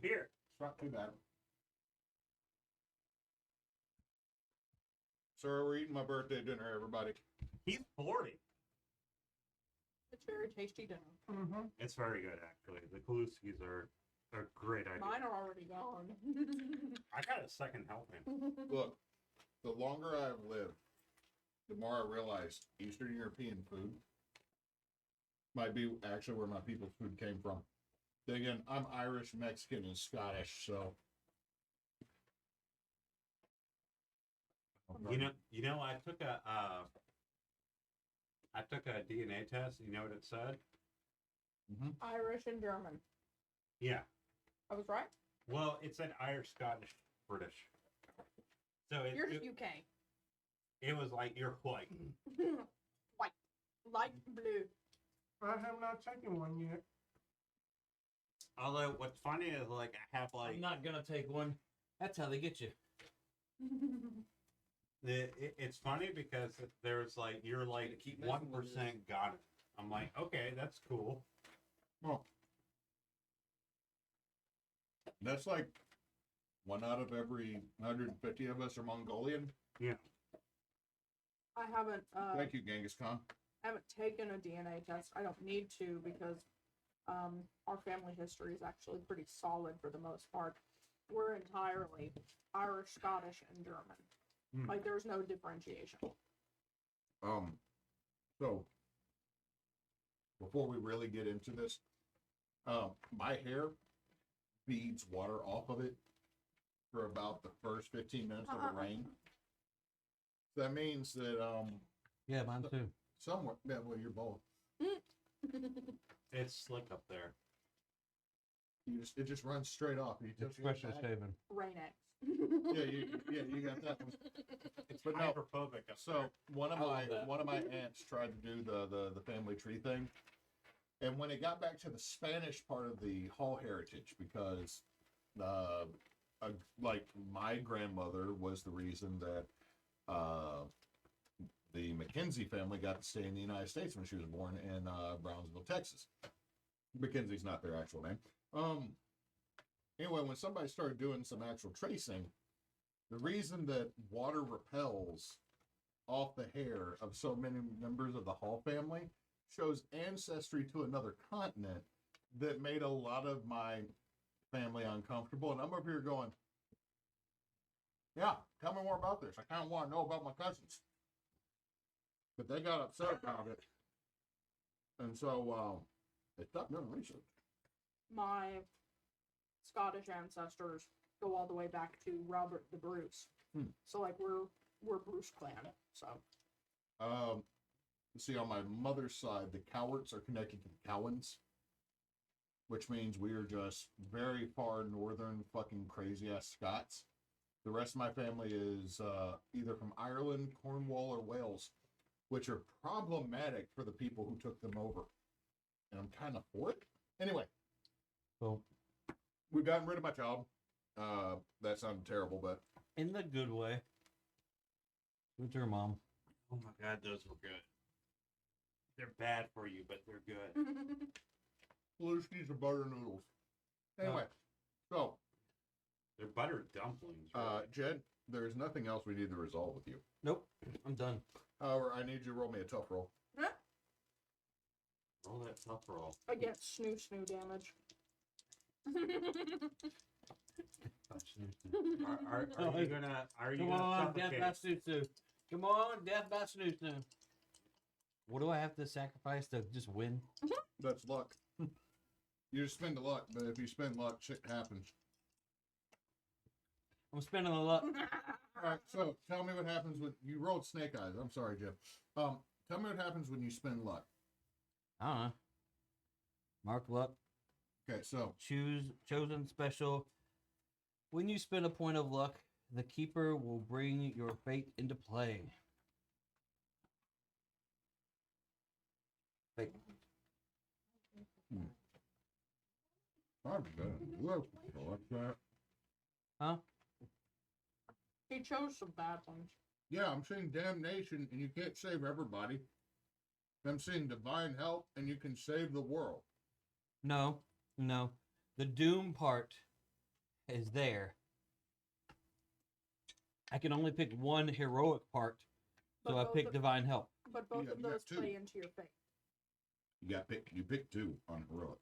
here. It's not too bad. Sir, we're eating my birthday dinner, everybody. He's 40. It's very tasty dinner. Mm-hmm. It's very good, actually. The Kaluskis are a great idea. Mine are already gone. I got a second helping. Look, the longer I've lived, the more I realize Eastern European food might be actually where my people's food came from. Then again, I'm Irish, Mexican, and Scottish, so. You know, I took a DNA test. You know what it said? Irish and German. Yeah. I was right. Well, it said Irish, Scottish, British. So You're just UK. it was like you're white. White. Light blue. I have not taken one yet. Although what's funny is like I have like I'm not gonna take one. That's how they get you. it's funny because there's like you're like Keep 1% messing with it. got it. I'm like, okay, that's cool. Well, that's like 1 out of every 150 of us are Mongolian. I haven't Thank you, Genghis Khan. haven't taken a DNA test. I don't need to because our family history is actually pretty solid for the most part. We're entirely Irish, Scottish, and German. Hmm. Like there's no differentiation. So before we really get into this, my hair beads water off of it for about the first 15 minutes of the rain. So that means that Yeah, mine too. somewhere, yeah, well, you're both. It's slick up there. It just runs straight off. You It's just freshly shaven. Rain X. you got that one. It's But no, hydrophobic up So one of I love my that. one of my aunts tried to do the family tree thing, and when it got back to the Spanish part of the Hall heritage, because like my grandmother was the reason that the Mackenzie family got to stay in the United States when she was born in Brownsville, Texas. Mackenzie's not their actual name. Anyway, when somebody started doing some actual tracing, the reason that water repels off the hair of so many members of the Hall family shows ancestry to another continent that made a lot of my family uncomfortable. And I'm over here going, yeah, tell me more about this. I kind of want to know about my cousins. But they got upset about it. And so they stopped doing research. My Scottish ancestors go all the way back to Robert the Bruce. So like we're Bruce clan. So See, on my mother's side, the Cowarts are connected to the Cowans, which means we are just very far northern fucking crazy ass Scots. The rest of my family is either from Ireland, Cornwall, or Wales, which are problematic for the people who took them over. And I'm kind of for it. Anyway, So we've gotten rid of my child. That sounded terrible, but in the good way. With your mom. Oh my god, those were good. They're bad for you, but they're good. Belushki's are butter noodles. Anyway, so They're buttered dumplings. Jed, there's nothing else we need to resolve with you. Nope, I'm done. However, I need you to roll me a tough roll. Roll that tough roll. I get snoo damage. Are you gonna? Are you Come gonna on, death suffocate? by snoo. Come on, death by snoo. What do I have to sacrifice to just win? That's luck. You just spend the luck, but if you spend luck, shit happens. I'm spending a lot. All right, so tell me what happens with you rolled snake eyes. I'm sorry, Jeff. Tell me what happens when you spend luck. I don't know. Mark luck. Okay, so Chosen special. When you spend a point of luck, the keeper will bring your fate into play. Fate. I'm good. What's that? Huh? He chose some bad ones. Yeah, I'm seeing damnation, and you can't save everybody. I'm seeing divine help, and you can save the world. No. The doom part is there, I can only pick one heroic part, so But I both pick of- divine help. But both Yeah, of you got those two. play into your fate. You pick 2 on heroic.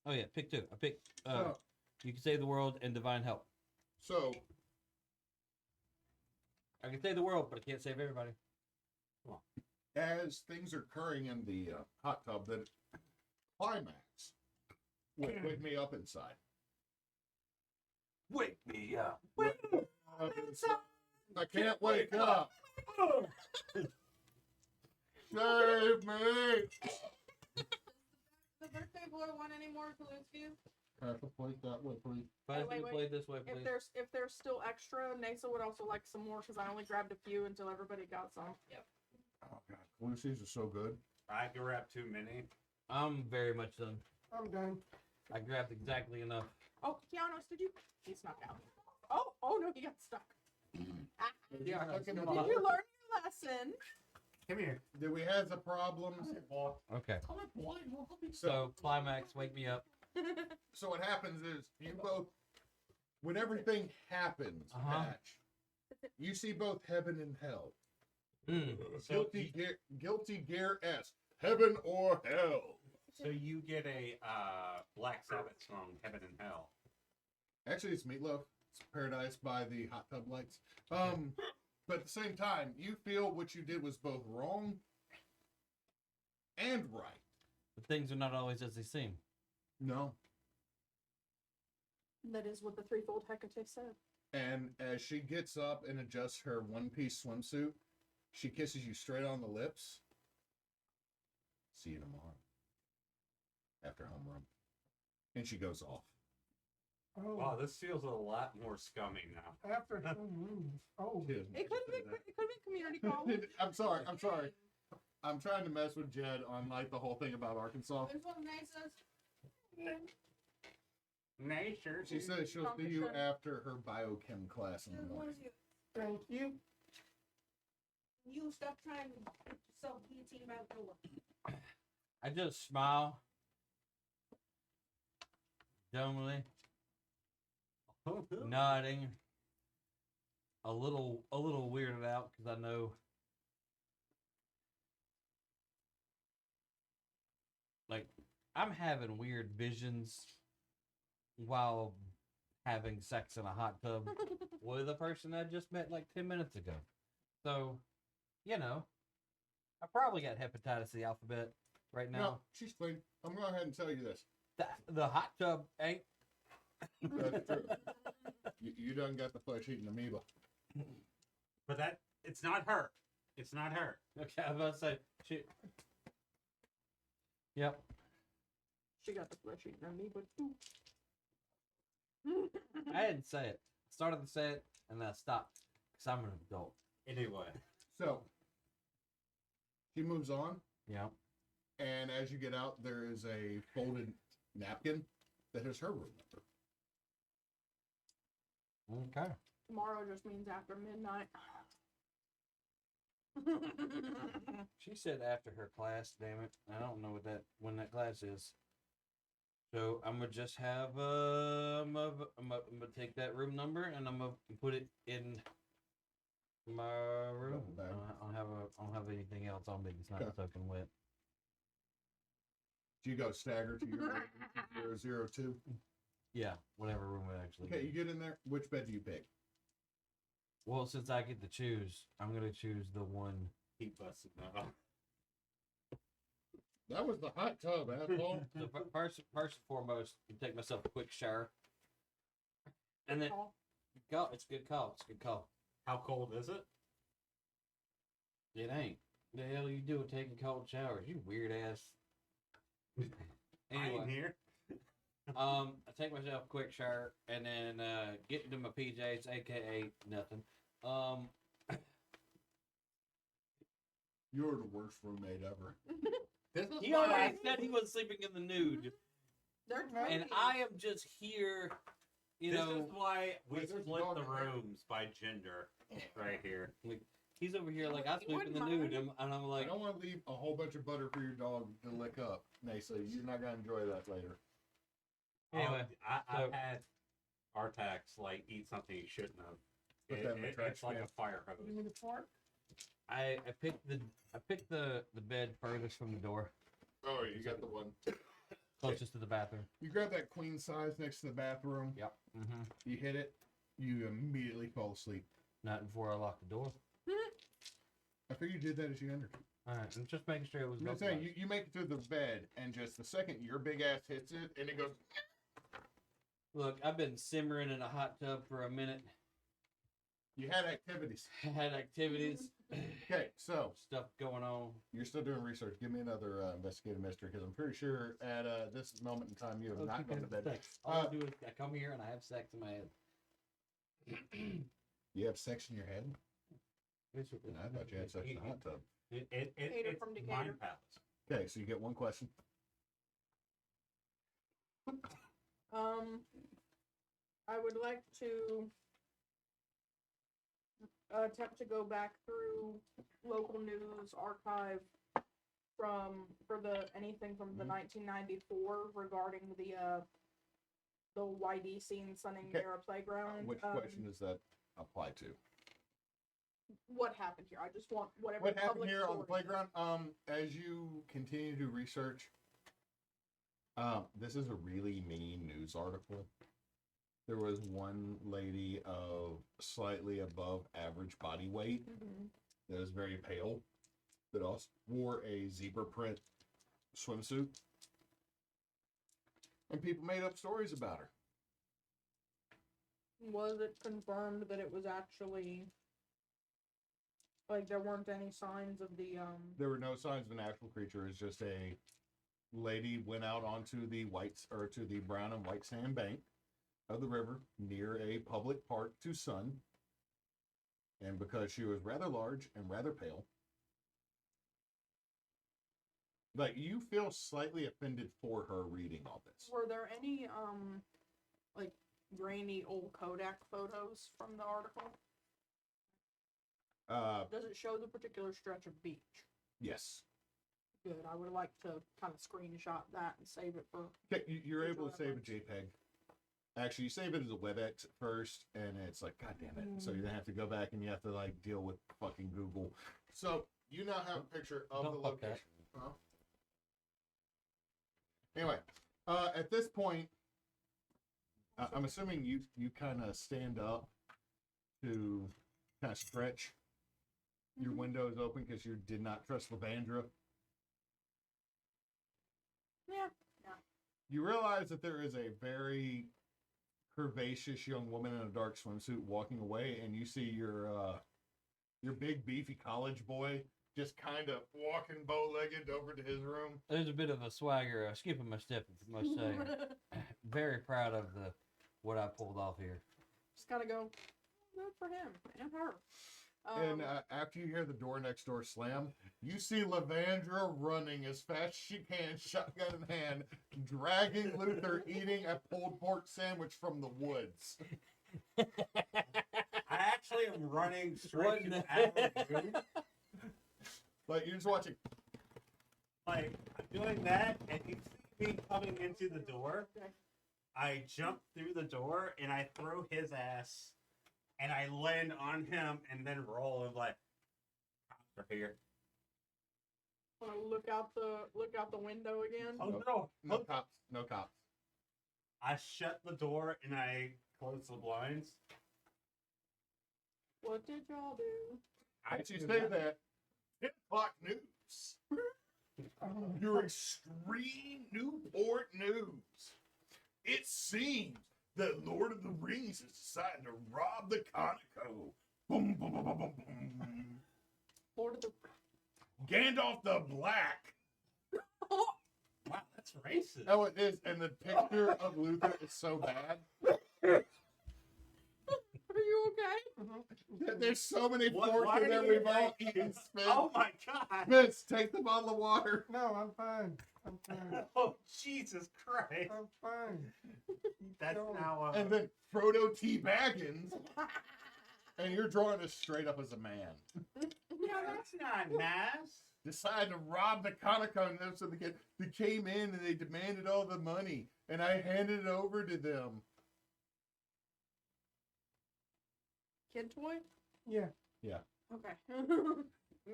Oh yeah, pick 2. I pick. Oh. You can save the world and divine help. So I can save the world, but I can't save everybody. as things are occurring in the hot tub, that climax wake me up inside. Wake me up. I can't wake up. Save me. The birthday boy want any more clues for you? Pass the plate that way, please. Pass wait, me the wait. plate this way, If please. there's still extra, Neysa would also like some more because I only grabbed a few until everybody got some. Oh god, Lucy's are so good. I grabbed too many. I'm very much done. I'm done. I grabbed exactly enough. Oh, Keanos, did you? He snuck out. Oh no, he got stuck. Yeah, Looking at come Did on. you learn your lesson? Come here. Do we have the problems? Okay. Come on, boy. So climax, wake me up. So what happens is you both, when everything happens, Uh-huh. Patch, you see both heaven and hell. Mm. Guilty Gear S. Heaven or hell. So you get a Black Sabbath song, Heaven and Hell. Actually, it's Meatloaf. It's Paradise by the Hot Tub Lights. But at the same time, you feel what you did was both wrong and right. But things are not always as they seem. No. That is what the threefold Hecate said. And as she gets up and adjusts her one-piece swimsuit, she kisses you straight on the lips. See you tomorrow. After homeroom. And she goes off. Oh, Wow, this feels a lot more scummy now. after some moves. Oh, It could have been community college. I'm sorry. I'm trying to mess with Jed on like the whole thing about Arkansas. There's one Neysa's. Nature. She says she'll see you after her biochem class in the What morning. is you? thank you. You stop trying to get yourself guillotine out the door. I just smile dumbly, nodding, a little weirded out because I know, like, I'm having weird visions while having sex in a hot tub with a person I just met like 10 minutes ago. So, you know, I probably got hepatitis of the alphabet right now. No, she's clean. I'm going to go ahead and tell you this. The hot tub ain't. That's true. You done got the flesh-eating amoeba. But it's not her. It's not her. Okay, I was about to say, she. Yep. She got the flesh eating on me, but ooh. I didn't say it. I started to say it, and then I stopped because I'm an adult. Anyway. So, she moves on, Yeah. and as you get out, there is a folded napkin that has her room number. Okay. Tomorrow just means after midnight. She said after her class. Damn it! I don't know when that class is. So I'm gonna just have I'm gonna take that room number and I'm gonna put it in my room. Bag. I don't have anything else on me that's not Okay. soaking wet. Do you go stagger to your 002? Yeah, whatever room it actually. Okay, is. you get in there. Which bed do you pick? Well, since I get to choose, I'm gonna choose the one. Keep busting that up. That was the hot tub, asshole. So first and foremost, you take myself a quick shower, and then it's a good call. It's a good call. How cold is it? It ain't. The hell you do with taking cold showers? You weird ass. I ain't Anyway, here. I take myself a quick shower and then get into my PJs, aka nothing. You're the worst roommate ever. This is He why already said he was sleeping in the nude, They're and tiny. I am just here. You this know, is why we Wait, there's a split dog the in there. rooms by gender right here. he's over here like I You sleep in the wouldn't nude, mind. and I'm I like, don't want to leave a whole bunch of butter for your dog to lick up, Neysa. You're not going to enjoy that later. anyway. I've so- had Artax like eat something he shouldn't have. Put that in the trash It's like can. a fire Give hose. me the fork. I picked the bed furthest from the door, Oh, you got the one. closest to the bathroom. You grab that queen size next to the bathroom. Yep. Mm-hmm. You hit it. You immediately fall asleep. Not before I locked the door. I figured you did that as you entered. All right, I'm just making sure it was. I'm just saying, you make it to the bed, and just the second your big ass hits it, and it goes. Look, I've been simmering in a hot tub for a minute. You had activities. Had activities, Okay, so stuff going on. you're still doing research. Give me another investigative mystery, because I'm pretty sure at this moment in time you have not gone to bed. Sex. All I do is I come here and I have sex in my head. You have sex in your head? It's I thought you had sex in a hot tub. It's from Decatur. mind palace. Okay, so you get one question. I would like to attempt to go back through local news archive for anything from the 1994 regarding the Whitey scene Sunning Okay. Miro playground. Which question does that apply to? What happened here? I just want whatever. What happened public here on the story. playground? As you continue to research, this is a really mean news article. There was one lady of slightly above average body weight Mhm. that was very pale, that also wore a zebra print swimsuit. And people made up stories about her. Was it confirmed that it was actually like there weren't any signs of the There were no signs of an actual creature. It's just a lady went out onto the to the brown and white sand bank of the river near a public park to sun. And because she was rather large and rather pale, like you feel slightly offended for her reading all this. Were there any like grainy old Kodak photos from the article? Does it show the particular stretch of beach? Yes. Good. I would like to kind of screenshot that and save it for. Okay, you're able to Visual save a JPEG. Actually, you save it as a WebEx at first, and it's like, God damn it. So you have to go back and you have to like deal with fucking Google. So you now have a picture of Don't the fuck that. location. Huh? Anyway, at this point, I'm assuming you kind of stand up to kind of stretch. Your window is open because you did not trust Levandra. Yeah. You realize that there is a very curvaceous young woman in a dark swimsuit walking away, and you see your big beefy college boy just kind of walking bow-legged over to his room. There's a bit of a swagger, skipping my step, I must say. Very proud of what I pulled off here. Just kind of go. Good for him and her. And after you hear the door next door slam, you see Levandra running as fast as she can, shotgun in hand, dragging Luther eating a pulled pork sandwich from the woods. I actually am running straight What to the the room. Like, you're just watching. Like, I'm doing that, and you see me coming into the door. I jump through the door, and I throw his ass, and I land on him, and then roll, and like, cops are here. Want to look out the window again? Oh Nope. no! No cops. No cops. I shut the door, and I close the blinds. What did y'all do? As you say that, 10 o'clock news. Your extreme Newport news. It seems that Lord of the Rings is deciding to rob the Conoco. Boom, boom, boom, boom, boom, boom. Lord of the. Gandalf the Black. Wow, that's racist. Oh, it is. And the picture of Luther is so bad. Are you okay? There's so many Why forks in do there you we've all think- eaten. Spence, Oh my god! Spence, take the bottle of water. No, I'm fine. I'm fine. Oh Jesus Christ! I'm fine. That's Go. now. And then Frodo T. Baggins. And you're drawing us straight up as a man. Yeah, that's not nice. Decided to rob the Conoco, and so they came in and they demanded all the money, and I handed it over to them. kid toy? Yeah. Okay.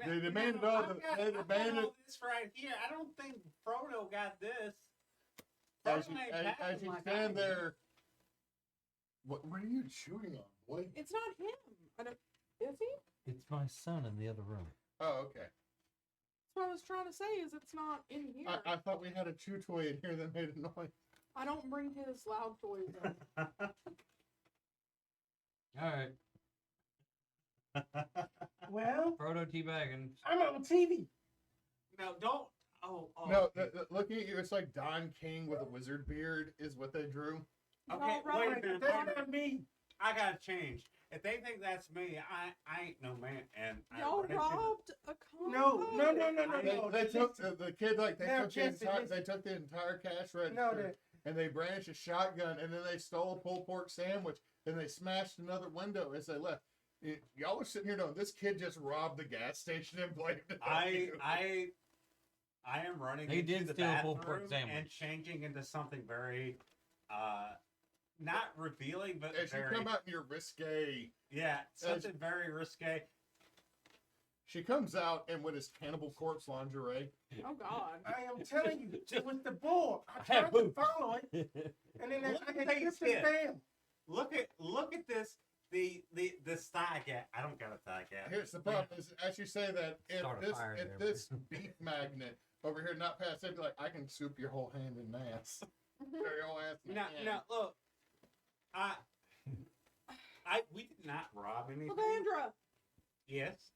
They demanded all the- they I've got demanded- all this right here. I don't think Frodo got this. As Frodo you, ain't as packing you like I stand am. there, what are you chewing on, boy? It's not him. I don't. Is he? It's my son in the other room. Oh, okay. That's what I was trying to say. Is it's not in here. I thought we had a chew toy in here that made a noise. I don't bring his loud toys in. All right, Well, Frodo teabagging. I'm on TV. No, don't. Oh, oh. No, looking at you, it's like Don King with a wizard beard is what they drew. Okay, Y'all wait a right. minute. That's not me. I gotta change. If they think that's me, I ain't no man. And I Y'all run into robbed a car. No. They took the kid like Now, they Jesse, listen. took the entire cash register No, that and they brandished a shotgun and then they stole a pulled pork sandwich and they smashed another window as they left. Y'all are sitting here knowing this kid just robbed the gas station and blamed it on you. I am running They into did the steal a pulled bathroom pork sandwich. and changing into something very not revealing, but As you very come out in your risque, something very risque. she comes out and with his cannibal corpse lingerie. Oh God. I am telling you, it was the bull. I I have tried to boots. follow it, and then Look I at had these tripped and kids. fell. Look at this. The thigh gap. I don't got a thigh gap. Here's the problem: is as you say that, Start a fire if there, this beef magnet over here not past, they'd be like, I can soup your whole hand in ass. Your whole ass in Now, hand. now look, we did not rob anything. Levandra, Yes.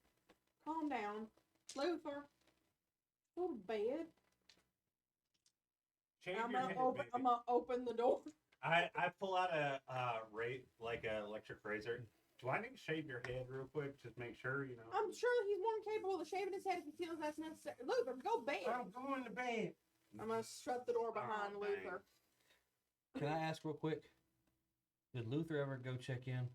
calm down. Luther, go to bed. Shave I'm your gonna, head, open, baby. I'm gonna open the door. I pull out a like a electric razor. Do I need to shave your head real quick? Just make sure, you know. I'm sure he's more than capable of shaving his head if he feels that's necessary. Luther, go bed. I'm going to bed. I'm gonna shut the door behind Oh, Luther. Can I ask real quick? Did Luther ever go check in?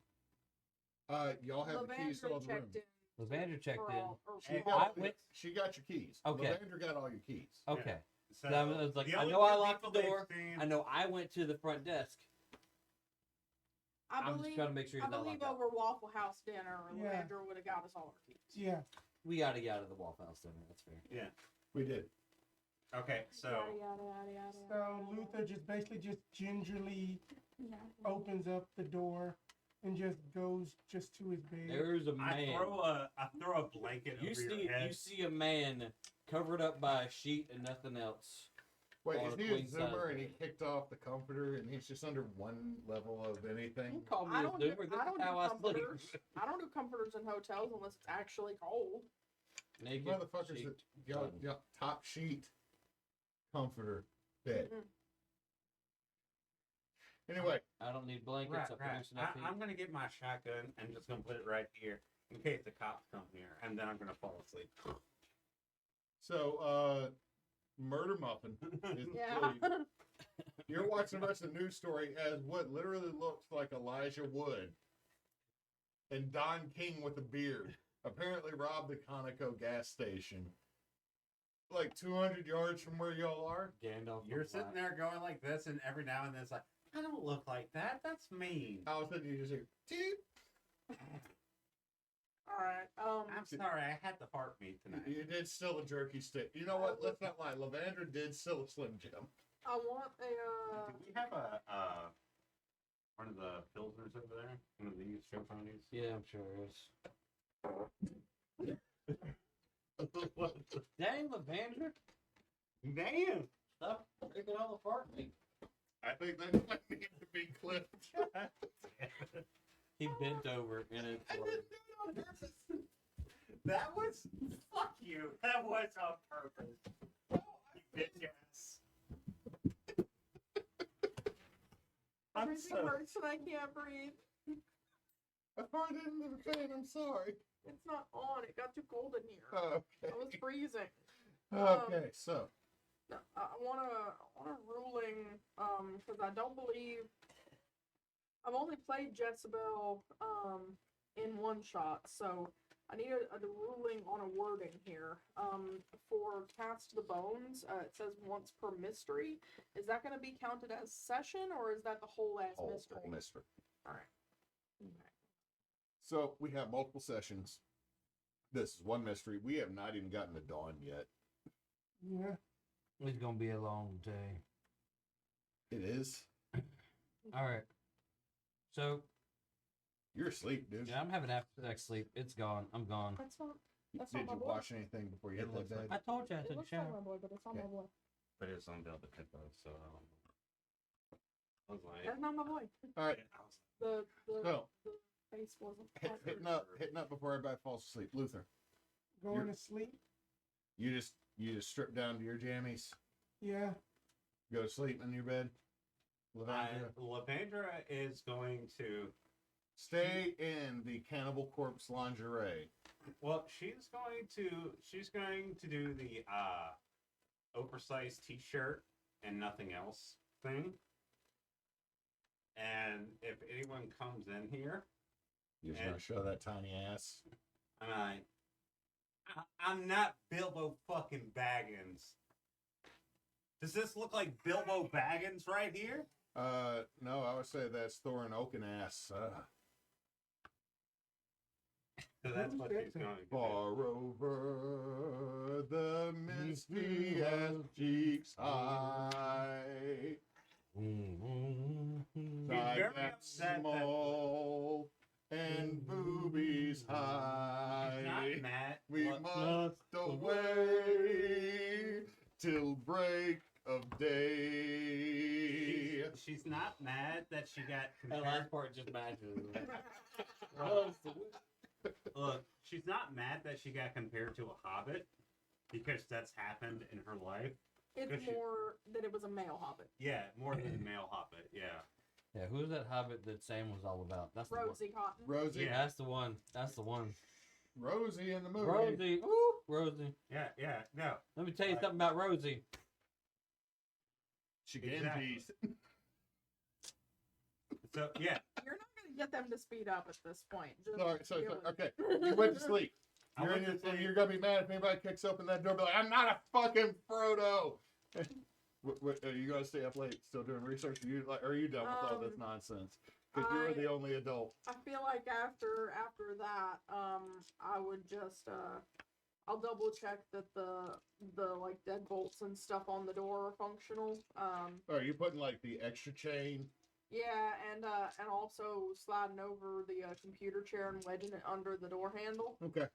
Y'all have the keys to all Levandra the room. checked in. Lavandra checked for in. all- or She for I all- got, went- she got your keys. Okay. Lavandra got all your keys. Okay. So I was like, the I only know I two locked the people they've door. seen- I know I went to the front desk. I I'm just believe, trying to make sure I he's not believe locked up. over Waffle House dinner, Yeah. Levandra would have got us all our keys. Yeah. We gotta get out of the Waffle House dinner. That's fair. Yeah. We did. Okay. So Yada, yada, yada, yada, So yada. Luther just basically just gingerly Yada. opens up the door and just goes just to his bed. There's a I man. throw a blanket You over see, your head. you see a man covered up by a sheet and nothing else. Wait, On is a he a queen size zoomer and he bed. kicked off the comforter and he's just under one level of anything? Don't call me I a don't do, zoomer. This I is don't do how I sleep. comforters. I don't do comforters in hotels unless it's actually cold. Naked, Motherfuckers sheet, that y'all, done. y'all top sheet comforter bed. Mm-mm. Anyway, I don't need blankets. I produce enough heat. I'm gonna get my shotgun and just gonna put it right here in case the cops come here, and then I'm gonna fall asleep. so Murder Muffin is Yeah. you're watching the rest of the news story as what literally looks like Elijah Wood and Don King with a beard apparently robbed the Conoco gas station like 200 yards from where y'all are. Gandalf. You're the sitting Black. there going like this, and every now and then it's like, I don't look like that. That's mean. All of a sudden you just hear, "Toot." All right. I'm sorry, I had the fart meat tonight. You did steal a jerky stick. You know what? Let's not lie. Lavandra did steal a Slim Jim. I want a. Do we have a one of the pilsners over there? One of these show ponies? Yeah, I'm sure it is. Dang, Lavandra. Damn! Stop taking all the fart meat. I think that might need to be clipped. He bent over and it I farted. didn't do it on purpose. That was fuck you. That was on purpose. You bitch ass. I'm Everything so hurts and I can't breathe. I farted into the fan. I'm sorry. It's not on. It got too cold in here. Okay. I was freezing. Okay, so No, I want a ruling, because I don't believe I've only played Jessabelle, in one shot, so I need a ruling on a wording here. For Cast the Bones, it says once per mystery. Is that going to be counted as session, or is that the whole ass mystery? whole mystery. All right. Okay. So we have multiple sessions. This is one mystery. We have not even gotten to dawn yet. Yeah. It's gonna be a long day. It is. All right. So You're asleep, dude. yeah, I'm having after sex sleep. It's gone. I'm gone. That's not. That's Did not my you boy. watch anything before you It hit that looks like- bed? I told you I It took a looks like shower. my boy, but it's not my Okay. boy. But it's on Velvet Tempo, so I was like, That's not my boy. All right. I was The So face wasn't. hitting up before everybody falls asleep. Luther, Going You're- to sleep. you just strip down to your jammies, Yeah. go to sleep in your bed. Levandra, Levandra is going to. stay in the Cannibal Corpse lingerie. Well, she's going to do the oversized T-shirt and nothing else thing. And if anyone comes in here, You're just gonna show that tiny ass. I'm not Bilbo fucking Baggins. Does this look like Bilbo Baggins right here? No, I would say that's Thorin Oaken ass. So that's what she's going to do. Far over the misty as cheeks high. very Thigh gaps upset that- small and boobies She's not High. mad. We Look, must away till break of day. she's not mad that she got That compared. last part just matches. Look, she's not mad that she got compared to a hobbit because that's happened in her life. It's Good shit. more that it was a male hobbit. Yeah, more than a male hobbit. Yeah. Yeah, who's that hobbit that Sam was all about? That's the one. Rosie Cotton. Rosie, Yeah. That's the one. That's the one. Rosie in the movie. Rosie. Ooh, Rosie. Yeah, yeah, no. Let me tell you something about Rosie. She can Exactly. tease. So, yeah. You're not gonna get them to speed up at this point. Just Sorry, deal with it. okay. You went to sleep. I You're, went to and sleep. you're gonna be mad if anybody kicks open that door. Be like, I'm not a fucking Frodo. What, are you gonna stay up late still doing research? Are you done with all this nonsense? Because you are the only adult. I feel like after that, I would just I'll double check that the like deadbolts and stuff on the door are functional. Are you putting like the extra chain? Yeah, and also sliding over the computer chair and wedging it under the door handle. Okay.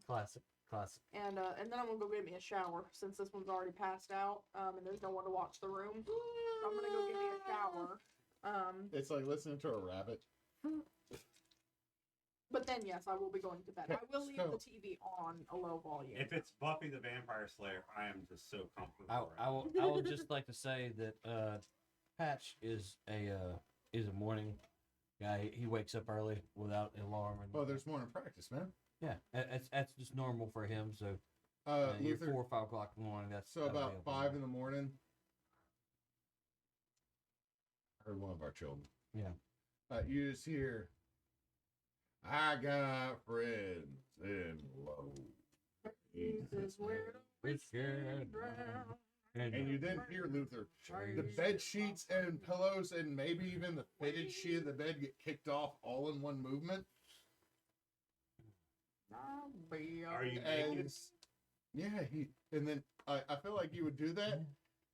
Classic. Classic. And then I'm gonna go get me a shower since this one's already passed out. And there's no one to watch the room. So I'm gonna go get me a shower. It's like listening to a rabbit. But then yes, I will be going to bed. Okay, I will leave so- the TV on a low volume. If it's Buffy the Vampire Slayer, I am just so comfortable. I will just like to say that Patch is a morning guy. He wakes up early without an alarm. And, Oh, there's morning practice, man. yeah, that's just normal for him. So Luther, 4 or 5 o'clock in the morning. That's so about 5 in the morning. I heard one of our children. Yeah. You just hear, I got friends in low. Jesus, where do we It's good. drown? And you then hear Luther, the bed sheets and pillows and maybe even the fitted sheet of the bed get kicked off all in one movement. Are you naked? And yeah, and then I feel like you would do that.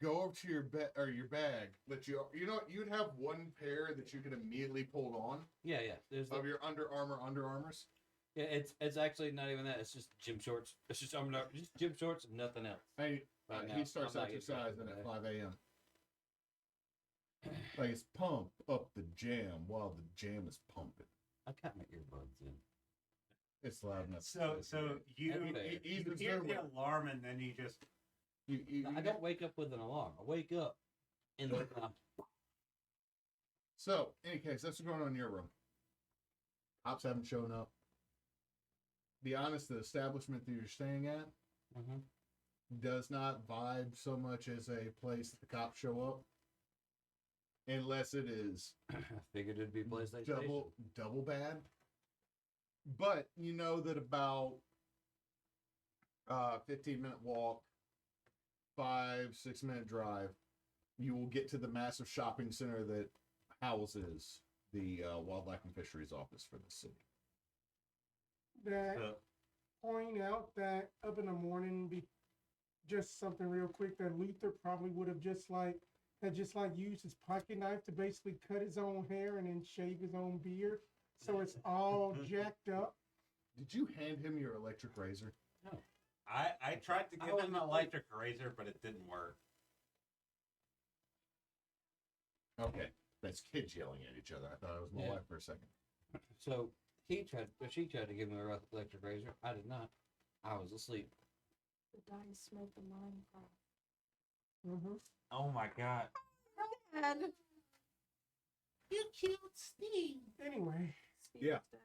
Go over to your bed or your bag, but you know what, you'd have one pair that you could immediately pull on Yeah. There's of your Under Armours. yeah. It's actually not even that. It's just gym shorts. It's just just gym shorts and nothing else. Hey, Right now, he starts I'm not getting exercising ready at for 5 a.m. Like it's pump up the jam while the jam is pumping. I got my earbuds in. It's loud enough. So you Okay. you hear the alarm and then you just I don't wake up with an alarm. I wake up in the So, in any case, that's what's going on in your room. Cops haven't shown up. Be honest, the establishment that you're staying at does not vibe so much as a place that the cops show up. Unless it is I figured it'd be PlayStation. double bad. But you know that about 15-minute walk, 5-6 minute drive, you will get to the massive shopping center that houses the Wildlife and Fisheries office for the city. that So, point out that up in the morning, just something real quick, that Luther probably would have just used his pocket knife to basically cut his own hair and then shave his own beard, so it's all jacked up. Did you hand him your electric razor? I tried to give him an electric razor, but it didn't work. Okay, that's kids yelling at each other. I thought it was my Yeah. wife for a second. So she tried to give me a electric razor. I did not. I was asleep. The dice smoke the Minecraft. Mm-hmm. Oh my god. And You cute Steve. Anyway, Steve Yeah. is dead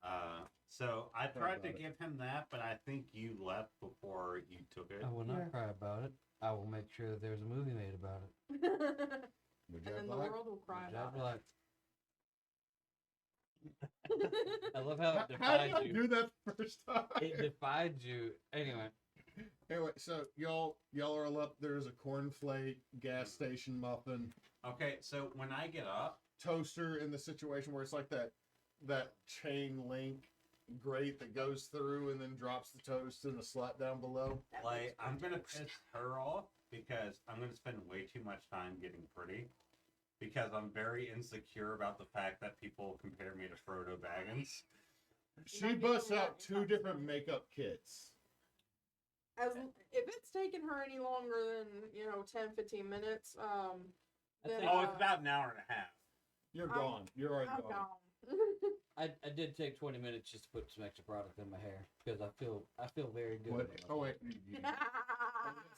now. So I tried to about it. give him that, but I think you left before you took it. I will not Yeah. cry about it. I will make sure that there's a movie made about it. Would And you then have the black? world will cry Jack about Black. it. I love how it How did defied I you. do that the first time? It defied you. Anyway, Anyway, so y'all are all up. There's a cornflake gas station muffin Okay, so when I get up, toaster in the situation where it's like that chain link grate that goes through and then drops the toast in the slat down below. That like makes I'm great gonna toast. piss her off because I'm gonna spend way too much time getting pretty. Because I'm very insecure about the fact that people compare me to Frodo Baggins. She might be busts able to out work two it different out. makeup kits. If it's taken her any longer than 10-15 minutes, then think- Oh, it's about an hour and a half. You're I'm- gone. You're already I'm gone. gone. I did take 20 minutes just to put some extra product in my hair because I feel very good. What? about Oh myself. wait.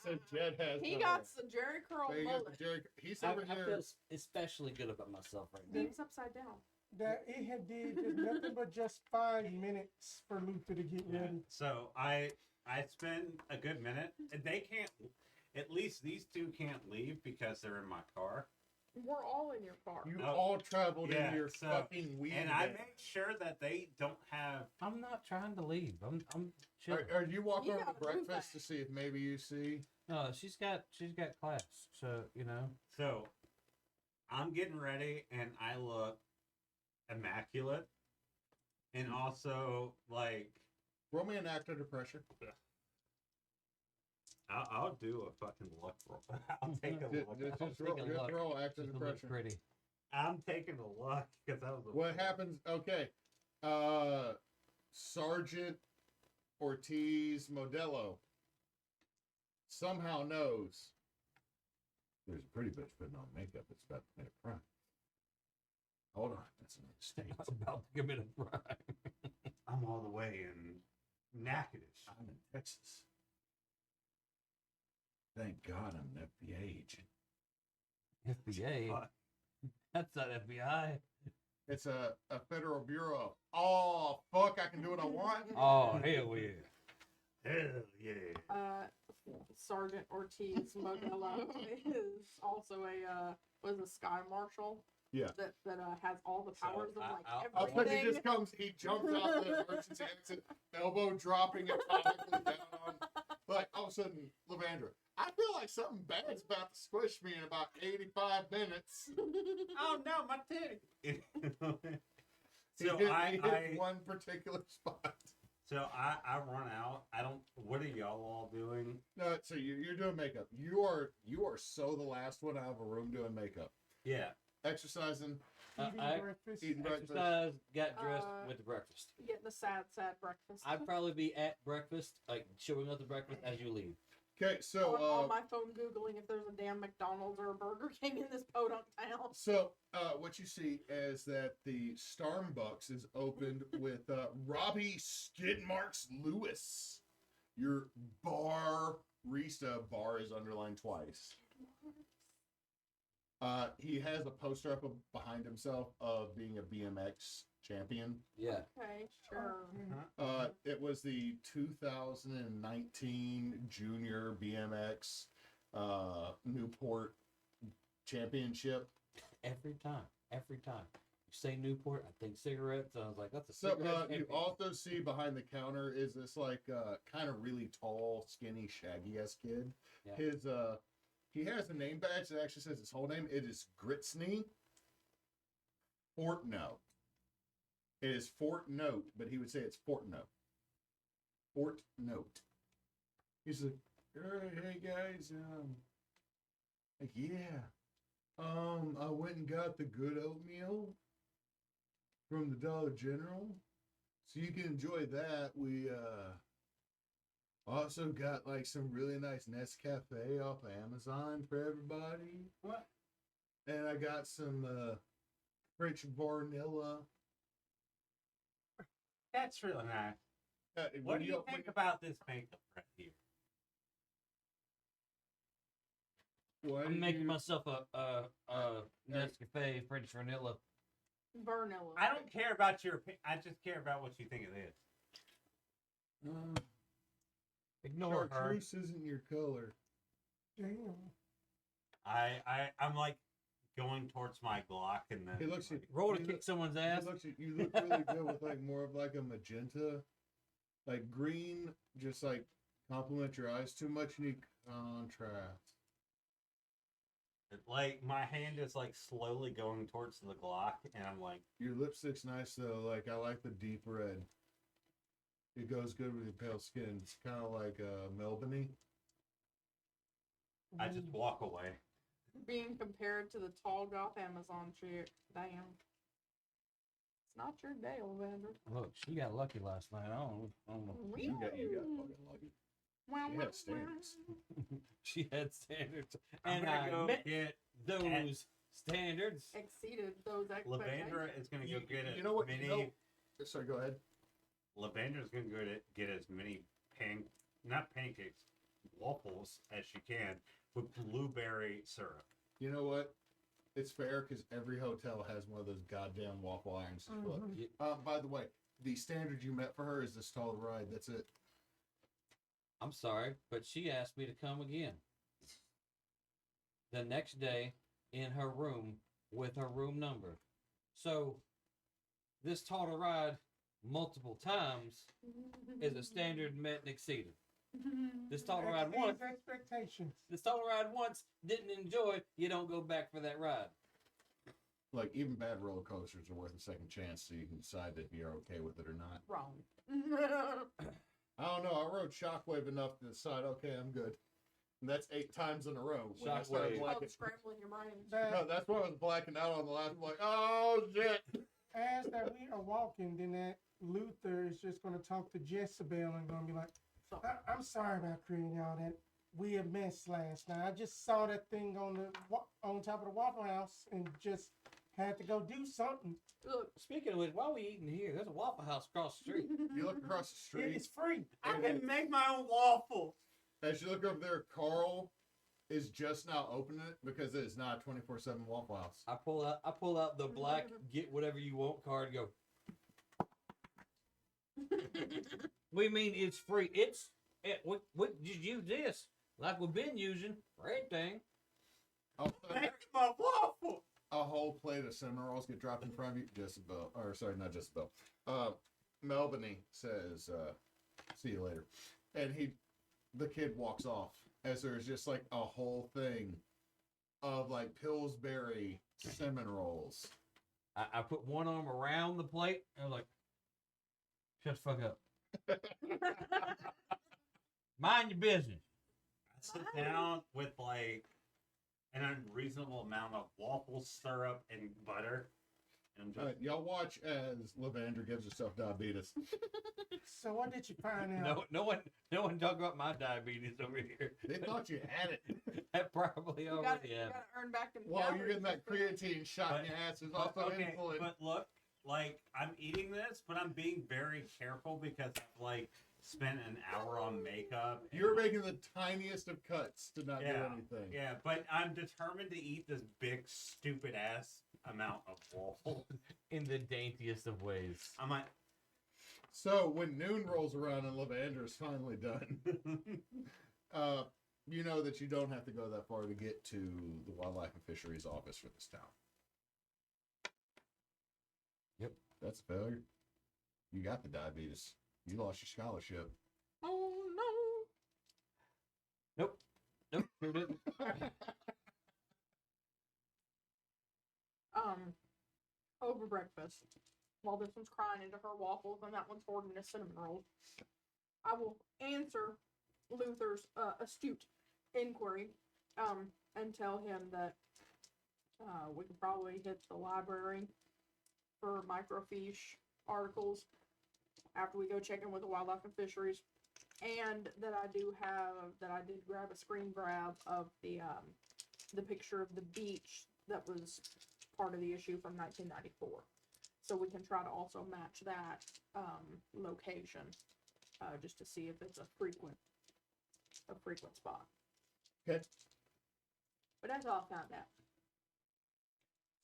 So Jed has. He no got hair. some Jerry curl There you go, mullet. Jerry. He's I over feel here. especially good about myself right now. Things upside down. that it had did just nothing but just 5 minutes for Luther to get Yeah. ready. So I spend a good minute. And they can't. At least these two can't leave because they're in my car. We're all in your car. You No. all traveled Yeah, in your so- fucking weed. And I van. make sure that they don't have. I'm not trying to leave. I'm chilling. Are you walking You over to got a blue breakfast to bag. see if maybe you see? No, she's got class. So So I'm getting ready and I look immaculate. And also, like, Roll me an act under pressure. I'll do a fucking look roll. I'll take a look. Just take a look. roll act she's under gonna look pressure. pretty. I'm taking a look because that was a What happens? Okay. Sergeant Ortiz Modelo somehow knows there's a pretty bitch putting on makeup that's about to commit a crime. Hold on. That's another state. About to commit a crime. I'm all the way in Natchitoches. I'm in Texas. Thank God I'm an FBI agent. FBI. Fuck. That's not FBI. It's a federal bureau. Oh, fuck. I can do what I want. Oh hell yeah. Hell yeah. Sergeant Ortiz Modelo is also a sky marshal. Yeah. That has all the So, powers of like I think everything. he just comes, he jumps out the emergency exit, elbow dropping atomically down on, like, all of a sudden, Levandra, I feel like something bad's about to squish me in about 85 minutes. Oh no, my titty. He So hit I one particular spot. I run out. I don't. What are y'all all doing? No, so you're doing makeup. You are so the last one out of a room doing makeup. Yeah. Exercising, Eating I- breakfast. eating breakfast. Exercise, got dressed, Uh, went to breakfast. Getting a sad breakfast. I'd probably be at breakfast, like showing up to breakfast as you leave. Okay, so on my phone googling if there's a damn McDonald's or a Burger King in this podunk town. So, what you see is that the Starbucks is opened with Robbie Skidmarks Lewis. Your barista, bar is underlined twice. He has a poster up behind himself of being a BMX champion. Yeah. Okay, sure. It was the 2019 Junior BMX Newport Championship. Every time. You say Newport, I think cigarettes. I was like, that's a So cigarette. you champion. also see behind the counter is this like kind of really tall, skinny, shaggy ass kid. Yeah. His he has a name badge that actually says his whole name. It is Gritsney Portno. It is Fort Note, but he would say it's Fort Note. Fort Note. He's like, hey guys, like, yeah. I went and got the good oatmeal from the Dollar General. So you can enjoy that. We also got like some really nice Nescafe off of Amazon for everybody. What? And I got some French vanilla. That's really nice. What do you think about this makeup right here? I'm making myself a Nescafe French vanilla. Vanilla. I don't care about your opinion. I just care about what you think of this. Ignore her. Chartreuse isn't your color. Damn. I'm like going towards my Glock and then It looks like, Roll to You kick look- someone's ass. You look really good with like more of like a magenta, like green. Just like complement your eyes too much. You need contrast. like my hand is like slowly going towards the Glock and I'm like, Your lipstick's nice though. Like I like the deep red. It goes good with your pale skin. It's kind of like Melbourne-y. I just walk away. Being compared to the tall goth Amazon chick. Damn. It's not your day, Levandra. Look, she got lucky last night. I don't know. You got fucking lucky. Wow, She wow, had standards. wow. She had standards, I'm and gonna I go met get those standards. Exceeded those expectations. Lavandra is gonna go get You know what? many. You know, sorry, go ahead. Lavandra's gonna go to get as many not pancakes, waffles as she can with blueberry syrup. You know what? It's fair because every hotel has one of those goddamn waffle irons to flip. By the way, the standard you met for her is this tall ride. That's it. I'm sorry, but she asked me to come again. The next day in her room with her room number. So this tall to ride multiple times is a standard met and exceeded. This tall to ride once. Expectations. This tall to ride once, didn't enjoy, you don't go back for that ride. Like even bad roller coasters are worth a second chance, so you can decide if you're okay with it or not. Wrong. I don't know. I rode Shockwave enough to decide, okay, I'm good. And that's 8 times in a row. When I started Shockwave. blacking- Scrambling your mind. No, that's why I was blacking out on the last one. Like, oh shit. As that we are walking, then that Luther is just going to talk to Jessabelle and going to be like, So, I'm sorry about creating all that weird mess last night. I just saw that thing on top of the Waffle House and just had to go do something. look, Speaking of which, why are we eating here? There's a Waffle House across the street. You look across the street. It's free. I can make my own waffle. As you look over there, Carl is just now opening it because it is not a 24/7 Waffle House. I pull out the black get whatever you want card and go. We mean it's free. We just use this like we've been using for everything. Also, Make my waffle. a whole plate of cinnamon rolls get dropped in front of you. Jessabelle, or sorry, not Jessabelle. Melbourne says, "See you later," and the kid walks off as there's just like a whole thing of like Pillsbury cinnamon rolls. I put one arm around the plate and I was like, shut the fuck up. Mind your business. I sit down with like an unreasonable amount of waffle syrup and butter. And I'm just Y'all watch as Levandra gives herself diabetes. So what did you find out? No one talk about my diabetes over here. They thought you had it. That probably you already gotta happened. earn back them While you're getting calories. that creatine shot in your ass, there's also okay, insulin. but look, like I'm eating this, but I'm being very careful because I've like spent an hour on makeup. and- You're making the tiniest of cuts to not do Yeah, anything. yeah, but I'm determined to eat this big stupid ass amount of waffle. In the daintiest of ways. I'm like, So when noon rolls around and Levandra is finally done, you know that you don't have to go that far to get to the Wildlife and Fisheries office for this town. Yep. That's a failure. You got the diabetes. You lost your scholarship. Oh Nope. Sure didn't. no. Over breakfast, while this one's crying into her waffles and that one's hoarding his cinnamon rolls. I will answer Luther's astute inquiry and tell him that we could probably hit the library for microfiche articles after we go check in with the wildlife and fisheries, and that I did grab a screen grab of the picture of the beach that was part of the issue from 1994, so we can try to also match that location just to see if it's a frequent spot. Okay. But that's all I found out.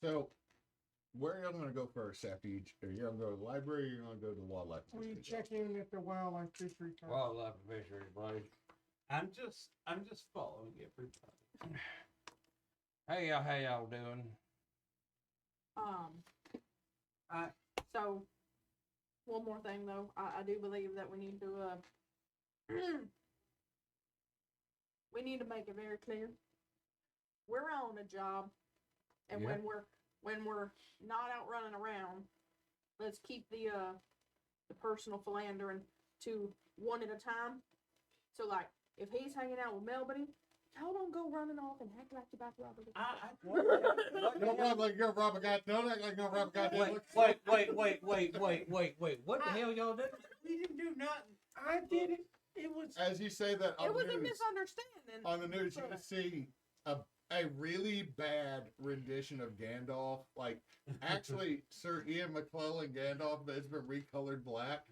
So, where are y'all going to go first after you? Are you going to go to the library or are you going to go to the wildlife? We fisheries check in at the wildlife fishery first. Wildlife and fisheries, buddy. I'm just following everybody. Hey y'all, how y'all doing? So, one more thing though, I do believe that we need to we need to make it very clear we're on a job, and Yeah. when we're not out running around, let's keep the personal philandering to one at a time. So like, if he's hanging out with Melody, y'all don't go running off and act like you're about to rob her. Don't rob like you're robbing God. Don't act like you're robbing goddamn. Wait. What the hell y'all doing? We didn't do nothing. I did it. It was. As you say that on It was the a news, misunderstanding. on the news, you can see a really bad rendition of Gandalf. Like, actually, Sir Ian McClellan Gandalf has been recolored black.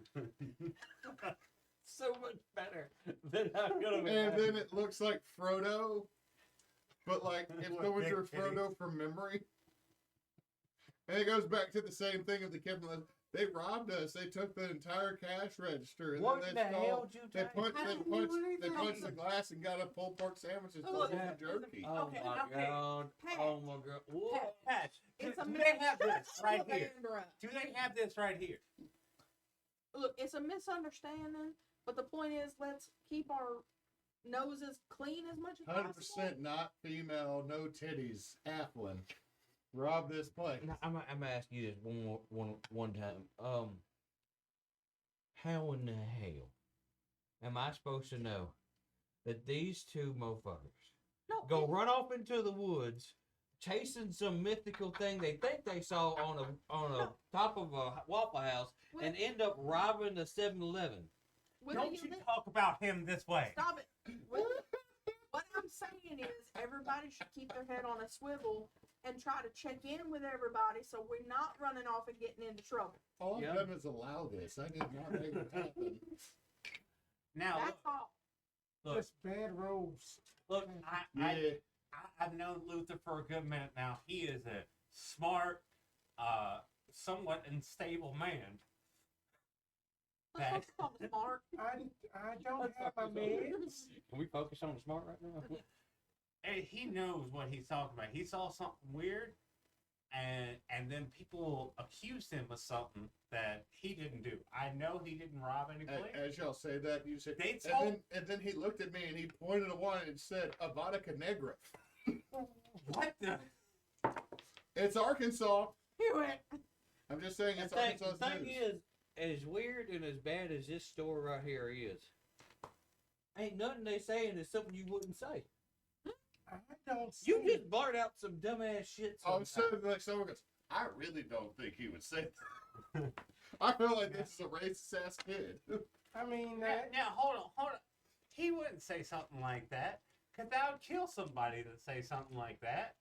So much better than I'm gonna be. And then it looks like Frodo, but like if With someone big drew titties. Frodo from memory. And it goes back to the same thing of the kid. They robbed us. They took the entire cash register. And What then the they stole, hell did you they take? punched, I they didn't do punched, they anything. punched the glass and got a pulled pork sandwich and Look, filled it yeah. with jerky. Oh Okay, my okay. god. Pat. Oh my god. Whoa. Patch, It's do a they have this right here? Levandra. Do they have this right here? Look, it's a misunderstanding, but the point is, let's keep our noses clean as much as 100% not female, no titties, Athlon. Rob this place. Now, I'm gonna ask you this one time. How in the hell am I supposed to know that these two motherfuckers No, go run off into the woods, chasing some mythical thing they think they saw on a top of a Waffle House, and end up robbing the 7-Eleven? Don't you talk about him this way. Stop it. What I'm saying is, everybody should keep their head on a swivel and try to check in with everybody so we're not running off and getting into trouble. All I've Yeah. done is allow this. I did not make it happen. Now, That's all. look, Just bad roads. look, Yeah. I've known Luther for a good minute now. He is a smart, somewhat unstable man. Let's focus on the smart. I don't have my meds. Can we focus on the smart right now? And he knows what he's talking about. He saw something weird, and then people accused him of something that he didn't do. I know he didn't rob anybody. As y'all say that, you say, They and told- then he looked at me and he pointed to one and said, "Vodka Negra." What the? It's Arkansas. Do it. I'm just saying it's The Arkansas thing news. is, as weird and as bad as this store right here is, ain't nothing they saying is something you wouldn't say. I don't see You it. just blurt out some dumbass shit. I'm sometimes. saying like someone goes, "I really don't think he would say that." I feel like this is a racist ass kid. I mean, Now, hold on. He wouldn't say something like that, because that would kill somebody that say something like that.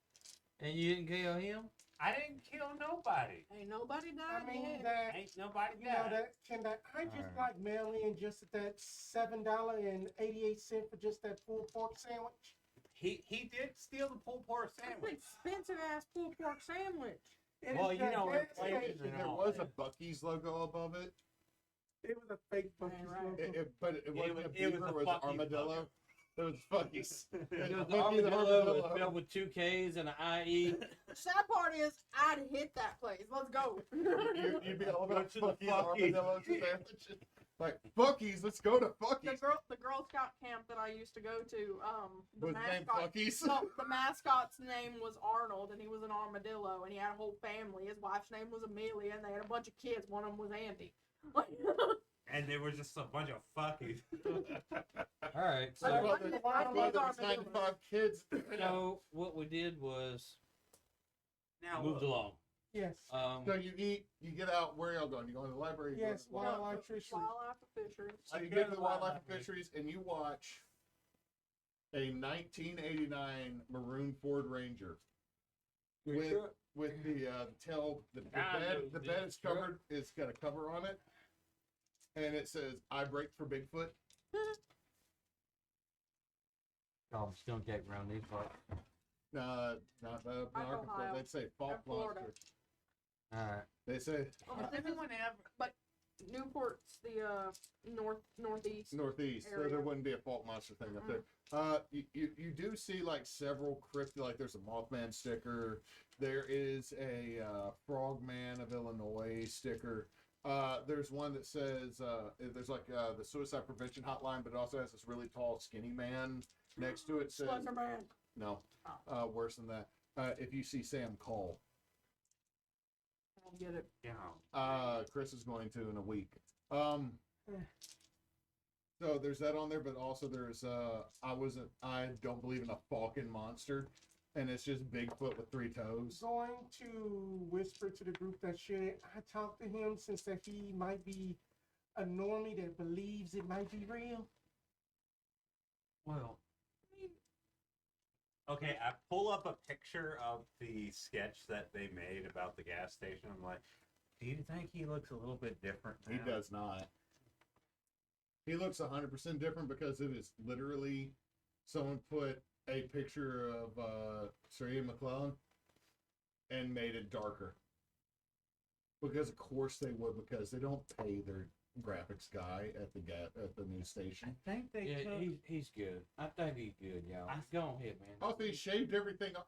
And you didn't kill him? I didn't kill nobody. Ain't nobody died I mean yet. that. Ain't nobody You know died. I just Alright. like mail in just at that $7.88 for just that pulled pork sandwich. He did steal the pulled pork That's an sandwich. expensive ass pulled pork sandwich. It Well, is you that know, gas inflation station. and There all was a that. Bucky's logo above it, It was a fake Bucky's right. logo. but it wasn't was- a it was beaver, a it was an Buc-ee's armadillo. logo. It was Bucky's. It It was was Bucky the armadillo was armadillo. spelled with 2 K's and an IE. The sad part is, I'd hit that place. Let's go. You'd be all about Go to the Bucky's Buc-ee's. armadillo sandwiches. Like, Fuckies, let's go to The Fuckies. Girl Scout camp that I used to go to, the Was named mascot. Fuckies? No, the mascot's name was Arnold, and he was an armadillo, and he had a whole family. His wife's name was Amelia, and they had a bunch of kids. One of them was Andy. And there was just a bunch of fuckies. All right. I So, love it. I Well, love there's armadillos. 95 kids. so what we did was Now, moved along. Yes. So you eat, you get out. Where y'all going? You going to the library? You going Yes, to the wild- wildlife fishery. Wildlife and fisheries. So you Let's get go to to the the wildlife wildlife and fisheries, and you watch a 1989 maroon Ford Ranger with the tail. The I bed. know The this bed is truck. covered. It's got a cover on it, and it says "I brake for Bigfoot." Oh, skunk act around these parts. Not up in Arkansas. Ohio. They'd say fault And Florida. monster. All right. They say But this is Newport's the northeast. northeast, so area. there wouldn't be a fault monster thing up there. You do see like several cryptid, like there's a Mothman sticker, there is a Frogman of Illinois sticker. There's one that says there's like the suicide prevention hotline, but it also has this really tall skinny man next to it. Says Slender Man. no, worse than that. If you see Sam, call. I don't get it. yeah. Chris is going to in a week. So there's that on there, but also there's I don't believe in a falcon monster, and it's just Bigfoot with 3 toes. Going to whisper to the group that should I talk to him since that he might be a normie that believes it might be real. Well, okay, I pull up a picture of the sketch that they made about the gas station. I'm like, do you think he looks a little bit different He now? does not. He looks 100% different because it is literally someone put a picture of Sir Ian McClellan and made it darker. Because of course they would, because they don't pay their graphics guy at the news station. I think they Yeah, took... he's good. I think he's good, y'all. Go ahead, man. Also, he shaved everything up.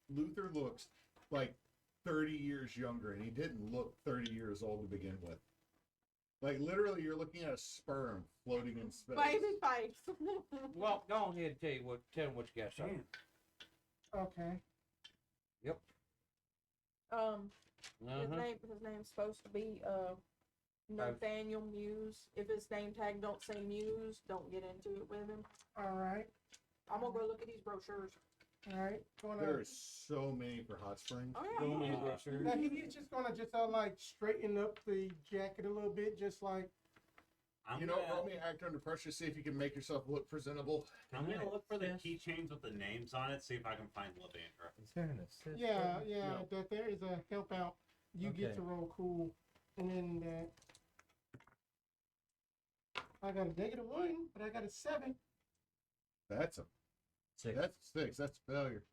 Luther looks like 30 years younger, and he didn't look 30 years old to begin with. Like, literally, you're looking at a sperm floating in space. Baby face. Well, go ahead and tell him what you got. Son. Okay. Yep. His name's supposed to be Nathaniel Muse. If his name tag don't say Muse, don't get into it with him. All right. I'm gonna go look at these brochures. All right. Going There's so many for Hot Springs. Oh Go yeah. ahead, Rusher. Now he's just gonna like straighten up the jacket a little bit, just like I'm You know, gonna, roll me act under pressure, see if you can make yourself look presentable. I'm gonna look for the Yes. keychains with the names on it, see if I can find Levandra. Is there an assist? yeah, button? yeah. No. That there is a help out. You get Okay. to roll cool, and then that. I got a -1, but I got a 7. That's a 6. six. That's a failure.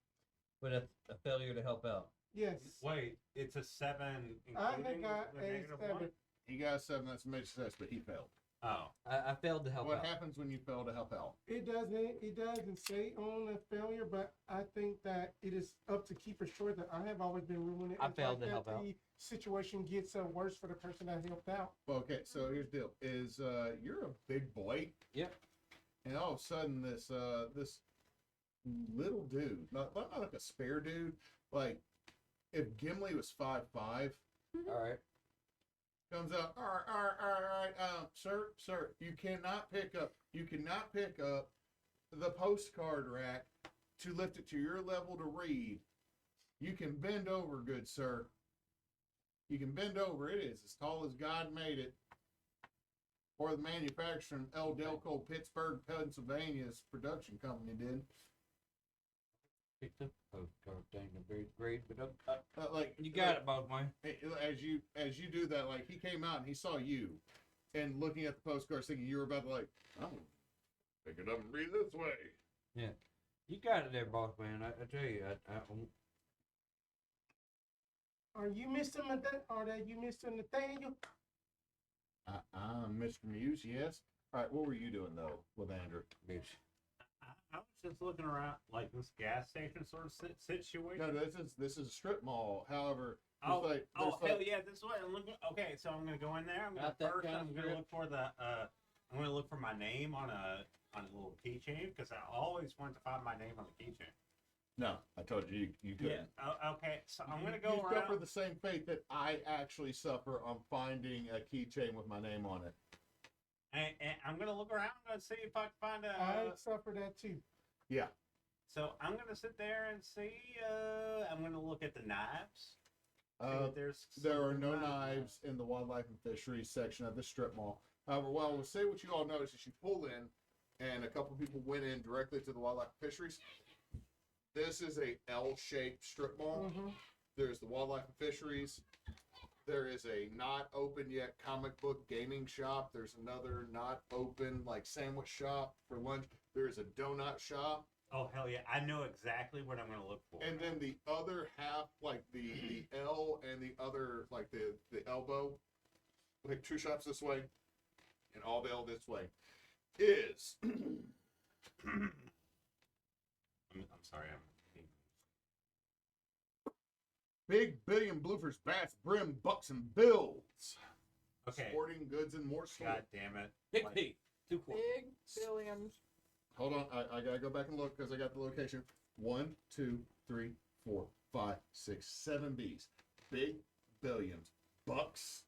But that's a failure to help out. Yes. Wait, it's a 7 I including had got the a negative 7. 1? He got a 7. That's a major success, but he failed. Oh. I failed to help What out. happens when you fail to help out? It doesn't say on the failure, but I think that it is up to keeper short that I have always been ruling it. I as failed like to that help out. The situation gets worse for the person that helped out. Okay, so here's the deal: is you're a big boy, Yep. and all of a sudden this this little dude, not like a spare dude, like if Gimli was 5'5", All right. comes out. All right, sir, you cannot pick up the postcard rack to lift it to your level to read. You can bend over, good sir. You can bend over. It is as tall as God made it. Or the manufacturer in El Delco, Pittsburgh, Pennsylvania's production company did. Picked up the postcard thing. The very great, but Like you got it, boss man. As you do that, like he came out and he saw you, and looking at the postcards, thinking you were about to like, I'm gonna pick it up and read this way. You got it there, boss man. I tell you, Are you Mr. Are you Mr. Nathaniel? I'm Mr. Muse, yes. All right, what were you doing though, Levandra? bitch. I was just looking around like this gas station sort of situation. No, this is a strip mall. However, Oh, there's hell like- yeah! This way. I'm looking. Okay, so I'm gonna go in there. I'm gonna Got that first. kind I'm of gonna grip? look for the. I'm gonna look for my name on a little keychain because I always want to find my name on the keychain. no, I told you you couldn't. Oh, okay. So I'm gonna You go around. suffer the same fate that I actually suffer on finding a keychain with my name on it. And I'm gonna look around and see if I can find a. I suffer that too. Yeah. So I'm gonna sit there and see. I'm gonna look at the knives. See if There are some no knives in the wildlife and fisheries section of the strip mall. However, well, we'll say what you all noticed is you pull in, and a couple people went in directly to the wildlife and fisheries. This is a L-shaped strip mall. Mm-hmm. There's the wildlife and fisheries. There is a not open yet comic book gaming shop. There's another not open like sandwich shop for lunch. There's a donut shop. Oh hell yeah! I know exactly what I'm gonna look for. And then the other half, like the L and the other, like the elbow, like two shops this way and all the L this way, is I'm sorry. Big Billion Bloopers, Bats, Brim, Bucks, and Bills. Okay. Sporting goods and more store. God damn it! Big Like- P. 2 quarters. Big billions. Hold on, I gotta go back and look because I got the location. 1, 2, 3, 4, 5, 6, 7 B's. Big Billions, Bucks.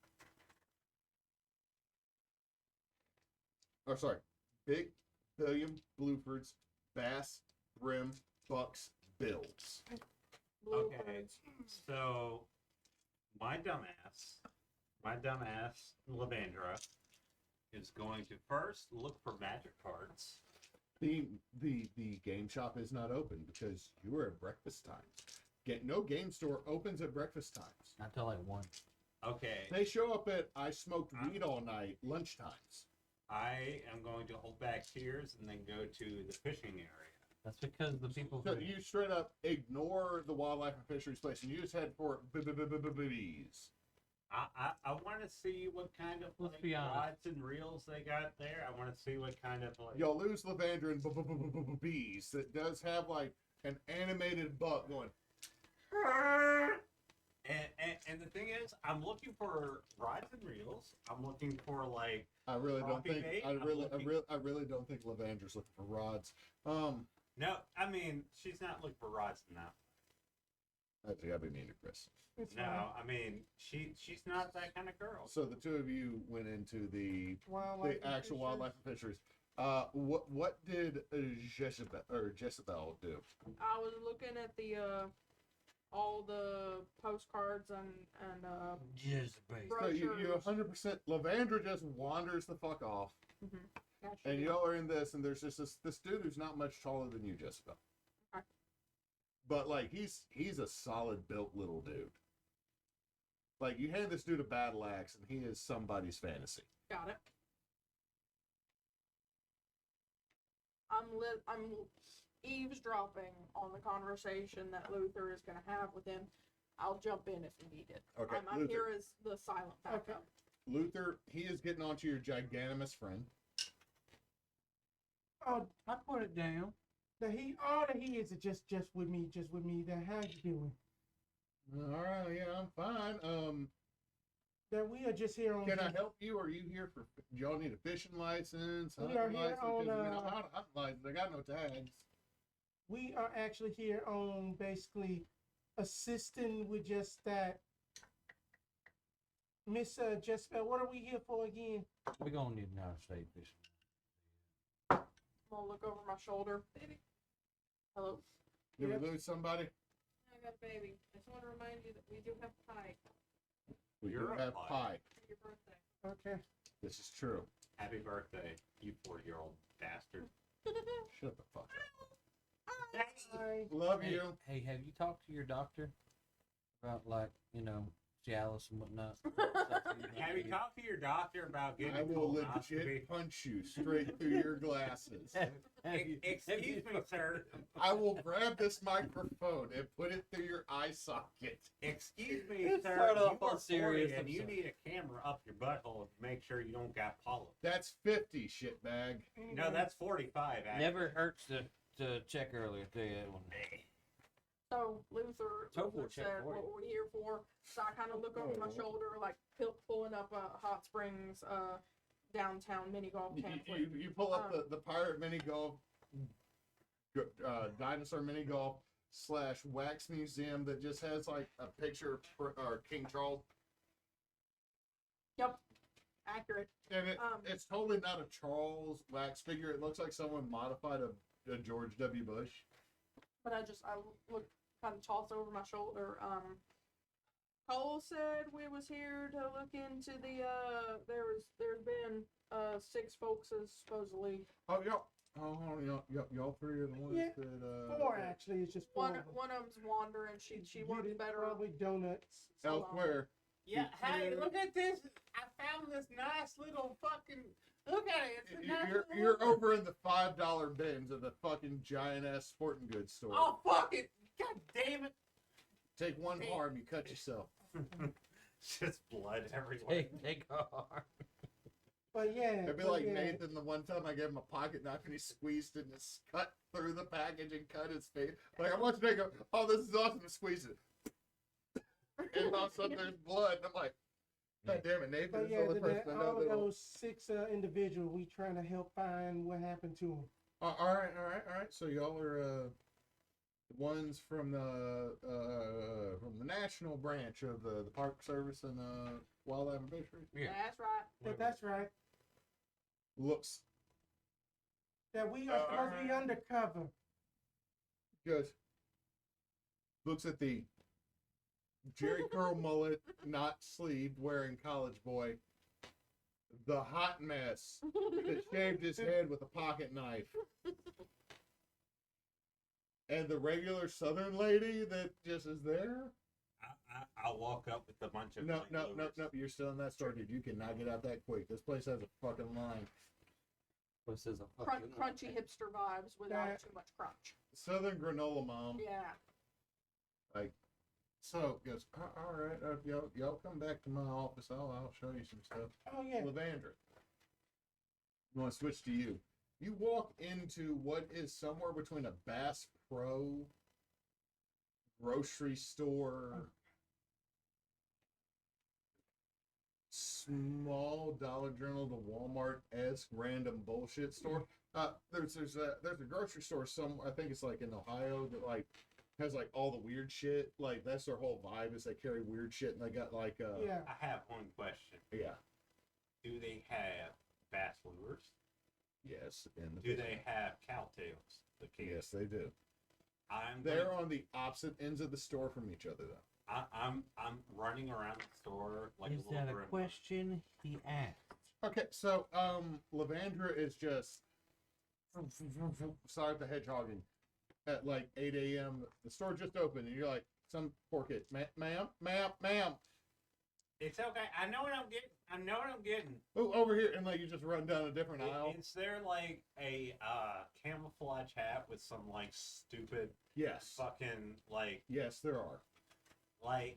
Oh, sorry. Big Billion Bluefords, Bass, Brim, Bucks, Bills. Okay, Bluebirds. so my dumbass Levandra is going to first look for magic cards. The game shop is not open because you are at breakfast time. No game store opens at breakfast times. Not till like 1. Okay, They show up at I smoked weed all night lunch times. I am going to hold back tears and then go to the fishing area. That's because the people So who you straight up ignore the wildlife and fisheries place and you just head for bees. I want to see what kind of Let's like, be honest. rods and reels they got there. I want to see what kind of like. You'll lose Levandra and bees that does have like an animated buck going. And the thing is, I'm looking for rods and reels. I'm looking for like. I really don't Coffee think bait? I I'm really looking- don't think Levandra's looking for rods. No, I mean she's not looking for rods now. That's gotta be mean to Chris. It's No, I mean she's not that kind of girl. So the two of you went into the wildlife. and actual fisheries. wildlife and fisheries. What did Jessabelle do? I was looking at the all the postcards and Jezebel. So you brochures. 100% Levandra just wanders the fuck off, Yeah, she and did. y'all are in this, and there's just this dude who's not much taller than you, Jessabelle. Okay. But like he's a solid built little dude. Like you hand this dude a battle axe, and he is somebody's fantasy. Got it. I'm eavesdropping on the conversation that Luther is going to have with him. I'll jump in if needed. Okay, I'm Luther. here as the silent backup. Luther, he is getting onto your giganimous friend. Oh, I put it down. the he is just with me. That how you doing? All right, yeah, I'm fine. That we are just here on. Can I help you? Are you here for? Y'all need a fishing license? We hunting are here license? 'Cause, on, I mean, I'm out of hunting license. I got no tags. We are actually here on basically assisting with just that. Miss Jessabelle, what are we here for again? We're gonna need an out-of-state fishing. I'm going to look over my shoulder. Baby, Hello. Did Yep. we lose somebody? I got a baby. I just want to remind you that we do have pie We You're do a have pie. pie. for your birthday. Okay. This is true. Happy birthday, you 40-year-old bastard. Shut the fuck up. Hi. Love Hey, you. hey, have you talked to your doctor about like Cialis and whatnot? Have you talked to your doctor about getting I a will colonoscopy? legit punch you straight through your glasses. Excuse me, sir. I will grab this microphone and put it through your eye socket. Excuse me, Let's sir. start off You are on serious 40 and you episode. need a camera up your butthole to make sure you don't got polyps. That's 50, shitbag. No, that's 45. Actually. Never hurts to check earlier. Tell you that one. So Luther So for said, check "What were we here for?" So I kind of look over my shoulder, like pulling up Hot Springs downtown mini golf pamphlet. You pull up the pirate mini golf, dinosaur mini golf / wax museum that just has like a picture or King Charles. Yep, accurate. And it's totally not a Charles wax figure. It looks like someone modified a George W. Bush. But I look, kind of toss over my shoulder. Cole said we was here to look into the there's been 6 folks as supposedly Oh, y'all 3 are the ones Yeah, that 4 actually. It's just 4 one of them. one of them's wandering. She works Judith, better probably donuts. elsewhere. Yeah, hey, look at this. I found this nice little fucking. Look at it. It's a nice little You're over in the $5 bins of the fucking giant ass sporting goods store. Oh, fuck it. God damn it. Take one harm, you cut yourself. Just blood everywhere. Take off. But yeah. It'd be but like yeah. Nathan the one time I gave him a pocket knife and he squeezed it and it cut through the package and cut his face. Like I want you to go, oh, this is awesome, and squeeze it. And all of a sudden there's blood. And I'm like, God damn it, Nathan But is yeah, the only the, person I know all of that'll. those 6 individuals, we trying to help find what happened to them. All right. So y'all are the ones from the national branch of the Park Service and Wildlife and Fisheries. Yeah. That's right. That's right. Looks That we are supposed to be undercover. good. Looks at the Jerry curl mullet, not sleeved, wearing college boy. The hot mess that shaved his head with a pocket knife. And the regular Southern lady that just is there. I'll walk up with a bunch of. No. You're still in that store, dude. You cannot get out that quick. This place has a fucking line. This is a fucking Crunchy hipster vibes without That- too much crunch. Southern granola mom. Yeah. So goes, all right, y'all come back to my office. I'll show you some stuff. Oh yeah. Levandra, I'm going to switch to you. You walk into what is somewhere between a Bass Pro grocery store, small Dollar General to Walmart-esque random bullshit store. There's a grocery store somewhere. I think it's like in Ohio that like has like all the weird shit. Like that's their whole vibe is they carry weird shit and they got like Yeah. I have one question. yeah. Do they have bass lures? Yes. And Do they have cowtails? The kids. Yes, they do. They're They're on the opposite ends of the store from each other though. I'm running around the store like Is a little that a grandma. question he asked? Okay, so Levandra is just sorry the hedgehogging at like 8 a.m. The store just opened and you're like some poor kid, ma'am. It's okay. I know what I'm getting. Oh, over here, and like you just run down a different aisle. Is there like a camouflage hat with some like stupid Yes, fucking like yes, there are.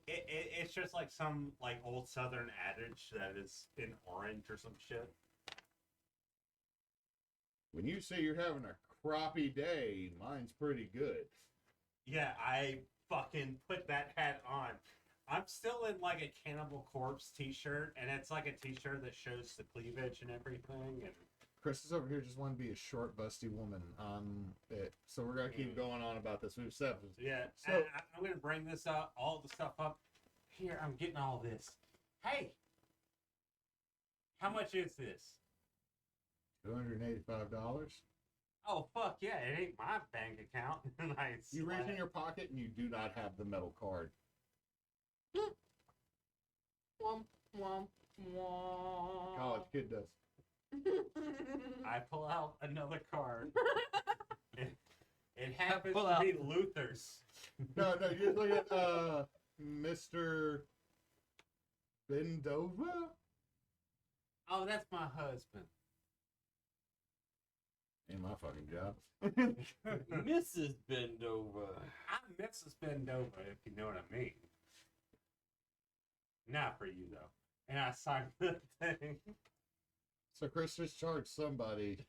it's just like some like old Southern adage that is in orange or some shit. When you say you're having a crappy day, mine's pretty good. Yeah, I fucking put that hat on. I'm still in like a Cannibal Corpse t-shirt, and it's like a t-shirt that shows the cleavage and everything. And Chris is over here just wanting to be a short, busty woman. So we're gonna keep going on about this. We've said yeah, So- I'm gonna bring this up, all the stuff up. Here, I'm getting all this. Hey, how much is this? $285. Oh fuck yeah! It ain't my bank account. You reach in your pocket and you do not have the metal card. Womp, womp, womp. College kid does. I pull out another card. It happens pull to out- be Luther's. No, you just look at Mr. Bendova. Oh, that's my husband. Ain't my fucking job. Mrs. Bendover. I'm Mrs. Bendova, if you know what I mean. Not for you though. And I signed the thing. So Chris just charged somebody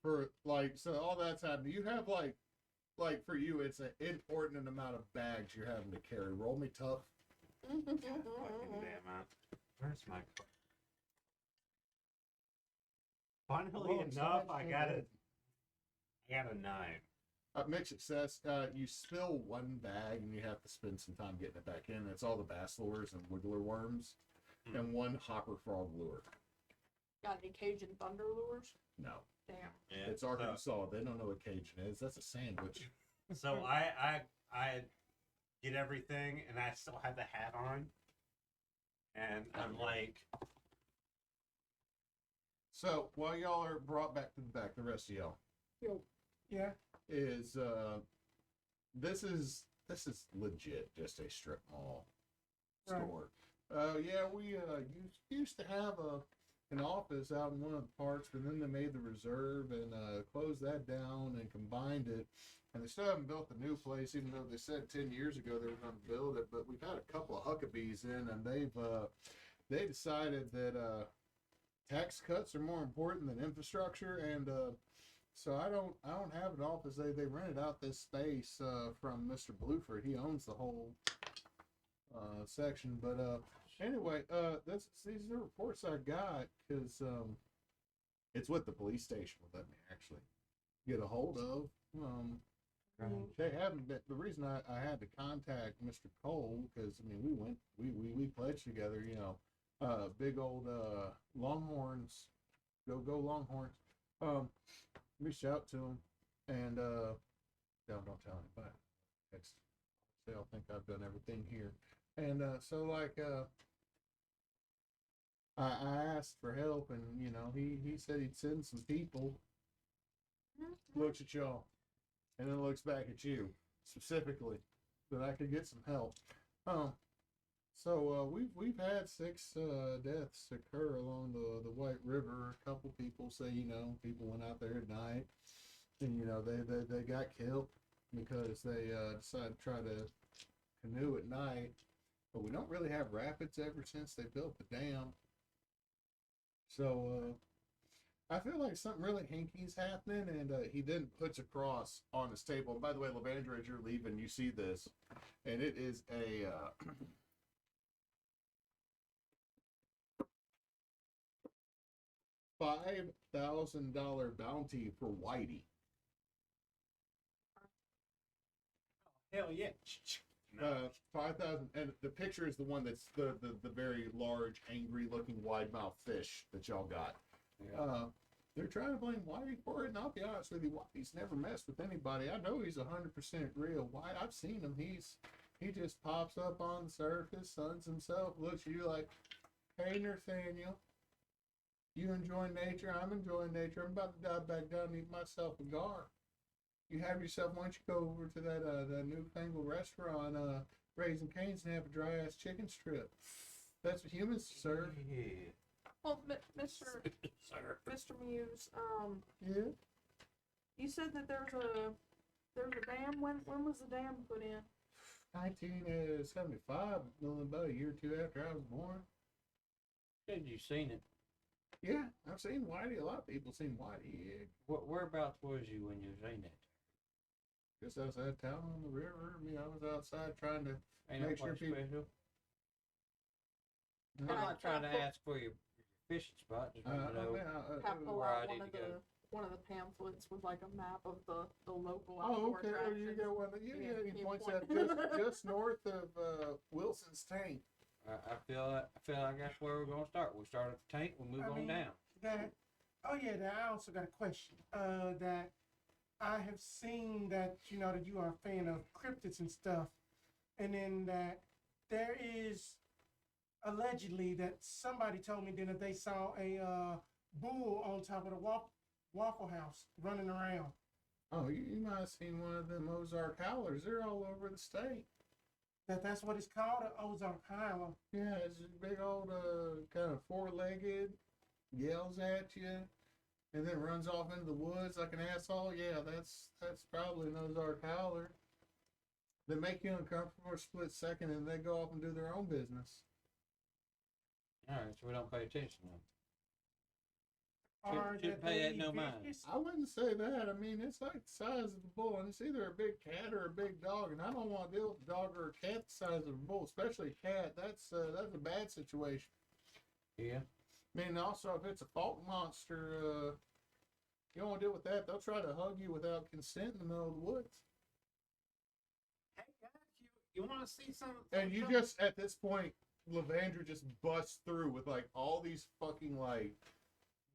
for like like, so all that's happening. You have like for you, it's an inordinate amount of bags you're having to carry. Roll me tough. Fucking damn it. Where's my card? Funnily Well, enough, sorry, I got a 9. Mixed success. You spill one bag and you have to spend some time getting it back in. It's all the bass lures and wiggler worms, and one hopper frog lure. Got any Cajun thunder lures? No, Damn. Yeah. it's Arkansas. They don't know what Cajun is. That's a sandwich. So I get everything, and I still have the hat on, and I'm like, So while y'all are brought back to the back, the rest of y'all Yeah. is this is legit just a strip mall Right. store. Yeah, we used to have an office out in one of the parks, but then they made the reserve and closed that down and combined it. And they still haven't built the new place, even though they said 10 years ago they were going to build it. But we've had a couple of Huckabees in, and they decided that tax cuts are more important than infrastructure, and so I don't have an office. They rented out this space from Mr. Blueford. He owns the whole section. But anyway, these are reports I got because it's with the police station. Will let me actually get a hold of. They haven't been. The reason I had to contact Mr. Cole because I mean we pledged together. You know, big old Longhorns, go Longhorns. Reached out to him and don't tell anybody. They'll think I've done everything here. And so like I asked for help, and you know he said he'd send some people. Looks at y'all, and then looks back at you specifically, that I could get some help. So we've had 6 deaths occur along the White River. A couple people say, you know, people went out there at night, and you know they got killed because they decided to try to canoe at night. But we don't really have rapids ever since they built the dam. So I feel like something really hinky's happening, and he then puts a cross on his table. And by the way, Levandra, as you're leaving, you see this, and it is a $5,000 bounty for Whitey. hell yeah. 5,000, and the picture is the one that's the very large, angry-looking, wide-mouthed fish that y'all got. Yeah. They're trying to blame Whitey for it, and I'll be honest with you, Whitey's never messed with anybody. I know he's 100% real. White, I've seen him. He just pops up on the surface, suns himself, looks at you like, "Hey, Nathaniel, you enjoying nature? I'm enjoying nature. I'm about to dive back down and eat myself a gar. You have yourself, why don't you go over to that newfangled restaurant, Raising Cane's, and have a dry ass chicken strip. That's what humans deserve." Yeah. Well, Mr. Sir. Mr. Muse, Yeah. you said that there's a dam. When was the dam put in? 1975, about a year or two after I was born. Said you seen it. Yeah, I've seen Whitey. A lot of people seen Whitey. Yeah. Whereabouts was you when you seen it? Just outside town on the river. I mean, I was outside trying to Ain't no make sure place people. special. I'm Can I- not trying to can I put- ask for your fishing spot. Just want to know. Pull where I out need to go. one of the pamphlets with like a map of the local Oh, outdoor okay. Oh, you attractions. got one. Yeah, Yeah, he you points point. out just north of Wilson's Tank. I feel like that's where we're gonna start. We start at the tank. We move I on mean, down. That I also got a question. That I have seen that you know that you are a fan of cryptids and stuff, and then that there is allegedly that somebody told me then that they saw a bull on top of the Waffle House running around. Oh, you might have seen one of them Ozark howlers. They're all over the state. That's what it's called, an Ozark Howler. Yeah, it's a big old kind of 4-legged, yells at you, and then runs off into the woods like an asshole. Yeah, that's probably an Ozark howler. They make you uncomfortable for a split second, and they go off and do their own business. All right, so we don't pay attention to them. are Shouldn't that pay they that no mind. vicious. I wouldn't say that. I mean, it's like the size of a bull, and it's either a big cat or a big dog. And I don't want to deal with a dog or a cat the size of a bull, especially a cat. That's a bad situation. Yeah. I mean, also if it's a fault monster, you don't want to deal with that. They'll try to hug you without consent in the middle of the woods. Hey guys, you want to see some? And you just at this point, Levandra just busts through with like all these fucking like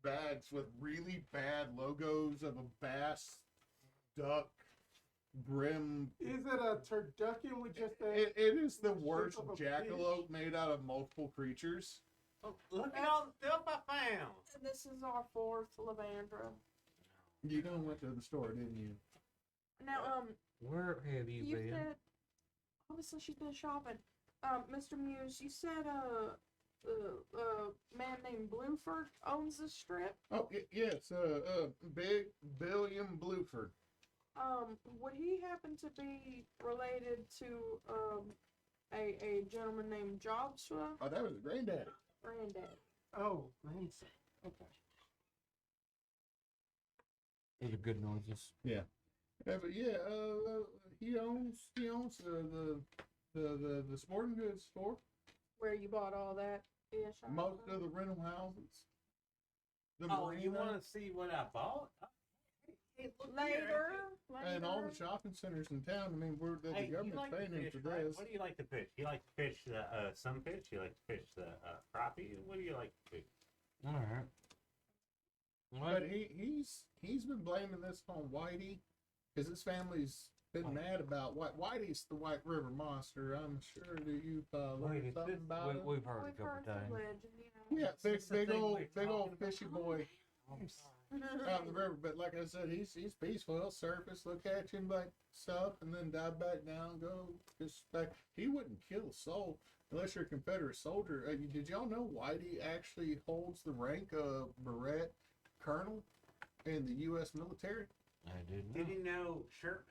bags with really bad logos of a bass, duck, brim. Is it a turducken with just a? It is the shape worst of a jackalope made out of multiple creatures. Oh, look at all the stuff I found. And this is our fourth Levandra. You done went to the store, didn't you? Now, Where have you you been? said obviously she's been shopping. Mr. Muse, you said man named Blueford owns this strip. Oh, yes, Big Billiam Blueford. Would he happen to be related to a gentleman named Jobswa? Oh, that was his granddaddy. Granddad. Oh, Neysa. Okay. Those are good noises. Yeah, but he owns the sporting goods store. Where you bought all that ish? Most of the rental houses. The Oh, you marina, want to see what I bought? Hey, look here. later. and all the shopping centers in town. I mean, the Hey, you government's like to paying him fish, for right? this. What do you like to fish? You like to fish the sunfish? You like to fish the crappie? What do you like to fish? All right. But he's been blaming this on Whitey because his family's been mad about Whitey's the White River Monster. I'm sure that you've learned Wait, something about it. We've heard We've a couple heard the times. legend, you know. Yeah, Is this the big thing old we're talking about? fishy boy out in the river. But like I said, he's peaceful. He'll surface, look at you and like stuff, and then dive back down, go just back. He wouldn't kill a soul unless you're a Confederate soldier. Did y'all know Whitey actually holds the rank of Barrett Colonel in the U.S. military? I didn't know. Did you know Sherman?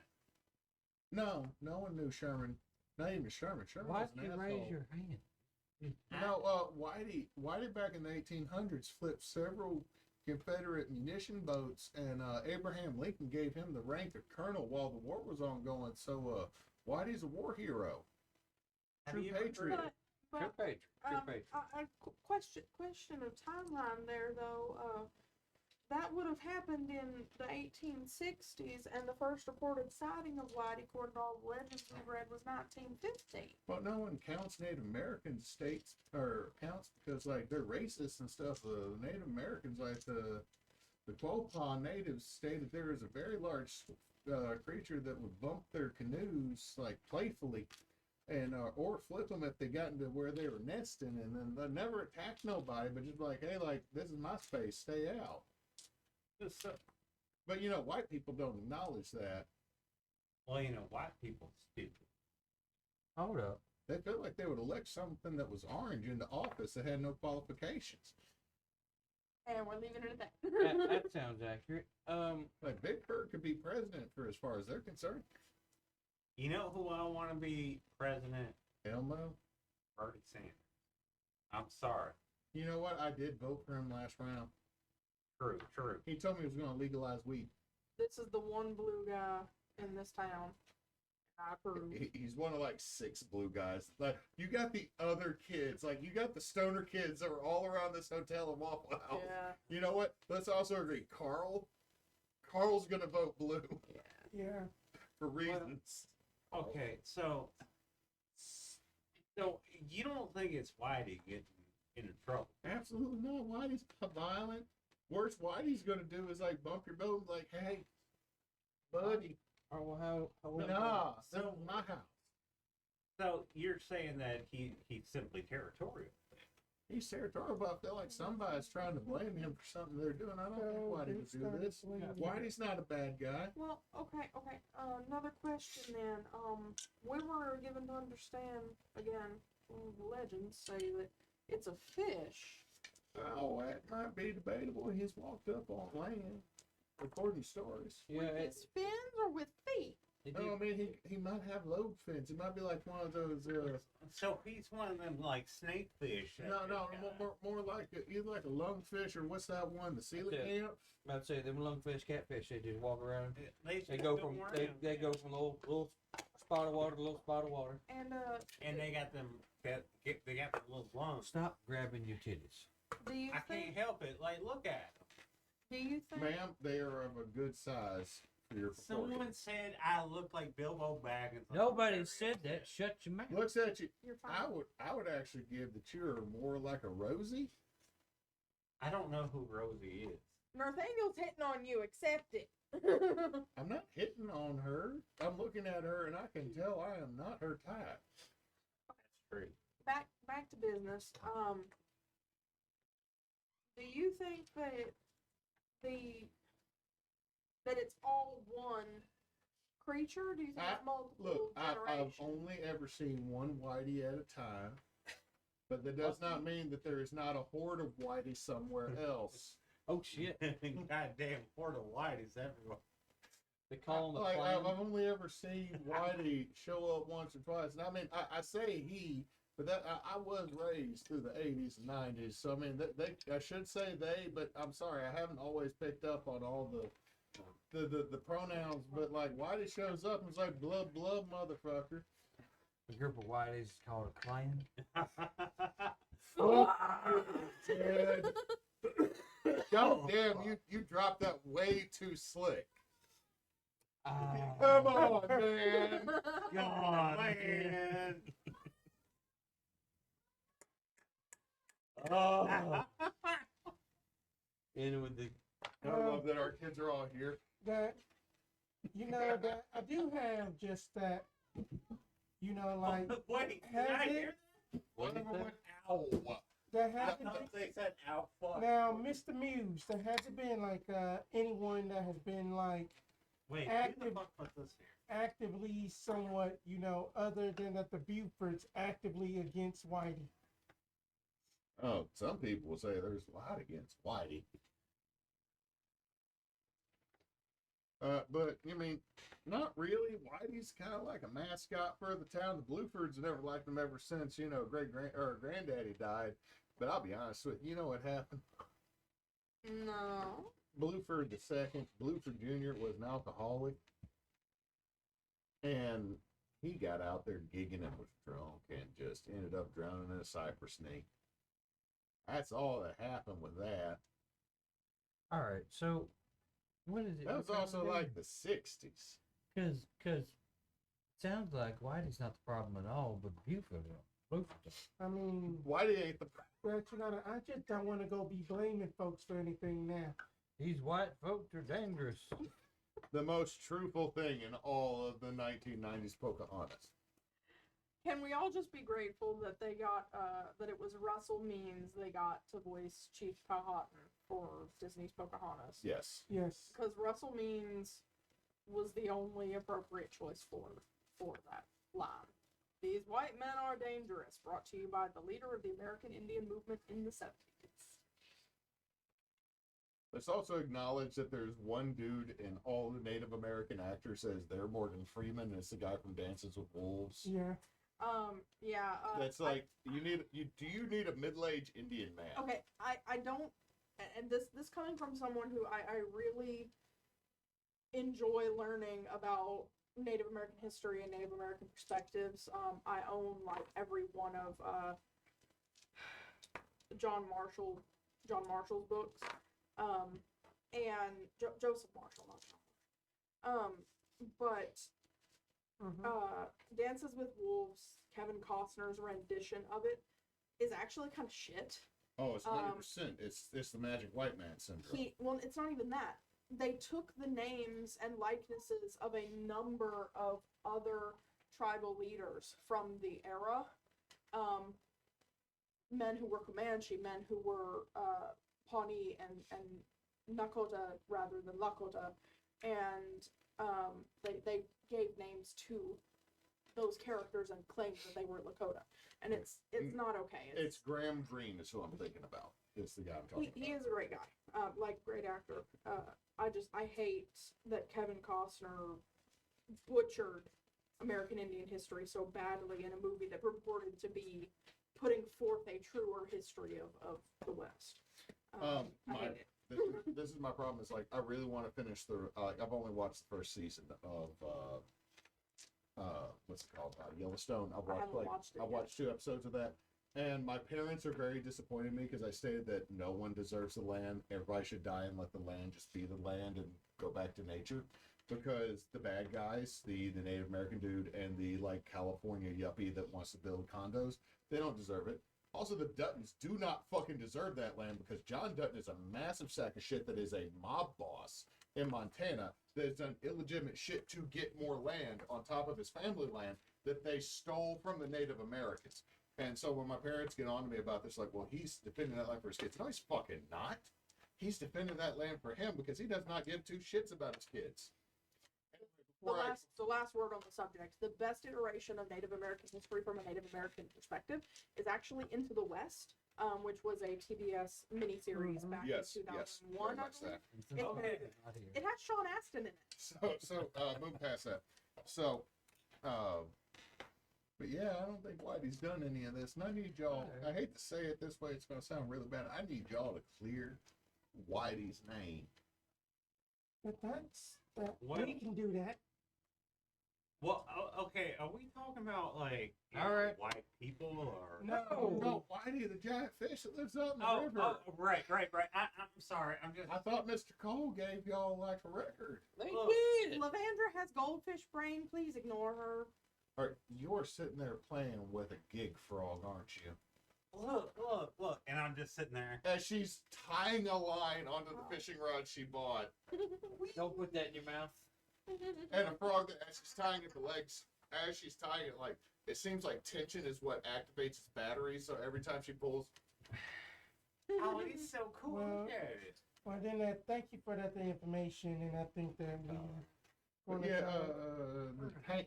No, no one knew Sherman. Not even Sherman. Sherman Why was did an you asshole. raise your hand? No, Whitey back in the 1800s flipped several Confederate munition boats, and Abraham Lincoln gave him the rank of colonel while the war was ongoing. So Whitey's a war hero, Have true you ever patriot. But True patriot. True patriot. question of timeline there though. That would have happened in the 1860s, and the first reported sighting of Whitey, according to all the legends we've read, was 1950. Well, no one counts Native American states or counts because like they're racist and stuff. The Native Americans, like the Quapaw natives, stated there is a very large creature that would bump their canoes like playfully, and or flip them if they got into where they were nesting, and then they never attack nobody, but just like, hey, like this is my space, stay out. So, But you know, white people don't acknowledge that. well, you know, white people stupid. Hold up. They feel like they would elect something that was orange into office that had no qualifications. And we're leaving it at that. That sounds accurate. Like Big Bird could be president for as far as they're concerned. You know who I want to be president? Elmo. Bernie Sanders. I'm sorry. You know what? I did vote for him last round. True, true. He told me he was going to legalize weed. This is the one blue guy in this town. I approve. He's one of like 6 blue guys. Like you got the other kids, like you got the stoner kids that were all around this hotel in Waffle House. Yeah. You know what? Let's also agree. Carl's going to vote blue Yeah. for reasons. Okay, so you don't think it's Whitey getting into trouble? Absolutely not. Whitey's not violent. Worst Whitey's going to do is like bump your boat, like, hey, buddy. Oh, well, how Nah, this is my house. So you're saying that he's simply territorial? He's territorial, but I feel like somebody's trying to blame him for something they're doing. I don't think Whitey would do this. Whitey's not a bad guy. Well, okay. Another question then. We were given to understand again, the legends say that it's a fish. Oh, that might be debatable. He's walked up on land, according to stories. Yeah, With his fins or with feet? No, I mean he might have lobe fins. He might be like one of those. So he's one of them like snake fish. More like either like a lungfish or what's that one? The coelacanth. I'd say them lungfish, catfish. They just walk around. They They go from they go from little spot of water to little spot of water. And they got them. They got the little lungs. Stop grabbing your titties. do you I think? can't help it. Like, look at them. Do you think? Ma'am, they are of a good size for your Someone proportions. said I look like Bilbo Baggins. Nobody said that. Shut your mouth. Looks at you. You're fine. I would actually give that you're more like a Rosie. I don't know who Rosie is. Nathaniel's hitting on you. Accept it. I'm not hitting on her. I'm looking at her and I can tell I am not her type. That's true. back to business. Do you think that it's all one creature? Do you think it's multiple Look, I've generations? only ever seen one Whitey at a time, but that does not mean that there is not a horde of Whitey somewhere else. Oh shit! Goddamn horde of whiteys everywhere. They call him the Like, clan. I've only ever seen Whitey show up once or twice, and I mean, I say he, but that I was raised through the 80s and 90s, so I mean, I should say they, but I'm sorry, I haven't always picked up on all the pronouns, but like Whitey shows up and it's like blood, motherfucker. A group of whiteys is called a clan. Ted. God damn, you dropped that way too slick. Come on, man. God, man. Oh. And with the I love that our kids are all here. That that I do have just that, like Wait, has did I it- hear One of them went, ow. that that? I hasn't thought been, they said out fuck. now, Mr. Muse, there hasn't been like anyone that has been like Wait, who active- the fuck put this here? actively somewhat, other than that the Bufords actively against Whitey. Oh, some people will say there's a lot against Whitey. But I mean, not really. Whitey's kind of like a mascot for the town. The Bluefords have never liked him ever since granddaddy died. But I'll be honest with you, you know what happened? No. Blueford II, Blueford Jr. was an alcoholic, and he got out there gigging and was drunk and just ended up drowning in a cypress snake. That's all that happened with that. all right. So what is it? That was also like the 60s. Because sounds like Whitey's not the problem at all, but Buford. I mean, Whitey ain't the but I just don't want to go be blaming folks for anything now. These white folks are dangerous. most truthful thing in all of the 1990s Pocahontas. Can we all just be grateful that they got that it was Russell Means they got to voice Chief Powhatan for Disney's Pocahontas? Yes. Yes. Because Russell Means was the only appropriate choice for that line. These white men are dangerous. Brought to you by the leader of the American Indian movement in the 70s. Let's also acknowledge that there's one dude in all the Native American actors says they're Morgan Freeman, and it's the guy from Dances with Wolves. Yeah. Yeah. That's like do you need a middle-aged Indian man? Okay, I don't, and this coming from someone who I really enjoy learning about Native American history and Native American perspectives. I own like every one of John Marshall's books, and Joseph Marshall, not John. But Dances with Wolves, Kevin Costner's rendition of it is actually kind of shit. Oh, it's 100%. It's the magic white man syndrome. Well, it's not even that. They took the names and likenesses of a number of other tribal leaders from the era. Men who were Comanche, men who were Pawnee and Nakota rather than Lakota, and they gave names to those characters and claimed that they were Lakota, and it's not okay. It's Graham Greene is who I'm thinking about. It's the guy I'm talking He about. is a great guy, great actor. I hate that Kevin Costner butchered American Indian history so badly in a movie that purported to be putting forth a truer history of the West. I hate it. This is my problem. Is like I really want to finish the. I've only watched the first season of what's it called? Yellowstone. I haven't watched it I yet. watched 2 episodes of that, and my parents are very disappointed in me because I stated that no one deserves the land. Everybody should die and let the land just be the land and go back to nature. Because the bad guys, the Native American dude and the like California yuppie that wants to build condos, they don't deserve it. Also, the Duttons do not fucking deserve that land because John Dutton is a massive sack of shit that is a mob boss in Montana that has done illegitimate shit to get more land on top of his family land that they stole from the Native Americans. And so when my parents get on to me about this, like, well, he's defending that land for his kids. No, he's fucking not. He's defending that land for him because he does not give 2 shits about his kids. The last word on the subject. The best iteration of Native American history from a Native American perspective is actually Into the West, which was a TBS miniseries back Yes, in yes, 2001. very much that. It has Sean Astin in it. So move past that. So, but yeah, I don't think Whitey's done any of this. And I need y'all, I hate to say it this way, it's going to sound really bad. I need y'all to clear Whitey's name. But that What? we can do that. Well, okay, are we talking about like All right. white people or No, Whitey, the giant fish that lives out in the river. right. I'm sorry. I'm just I thought Mr. Cole gave y'all like a record. They Look. did. Lavandra has goldfish brain. Please ignore her. All right, you're sitting there playing with a gig frog, aren't you? look, and I'm just sitting there. As she's tying a line onto the fishing rod she bought, Don't put that in your mouth. and a frog that as she's tying it, the legs, as she's tying it, like it seems like tension is what activates its battery. So every time she pulls, Oh, it's so cool. Well, Look at it. Well, then thank you for that information, and I think that we. but yeah,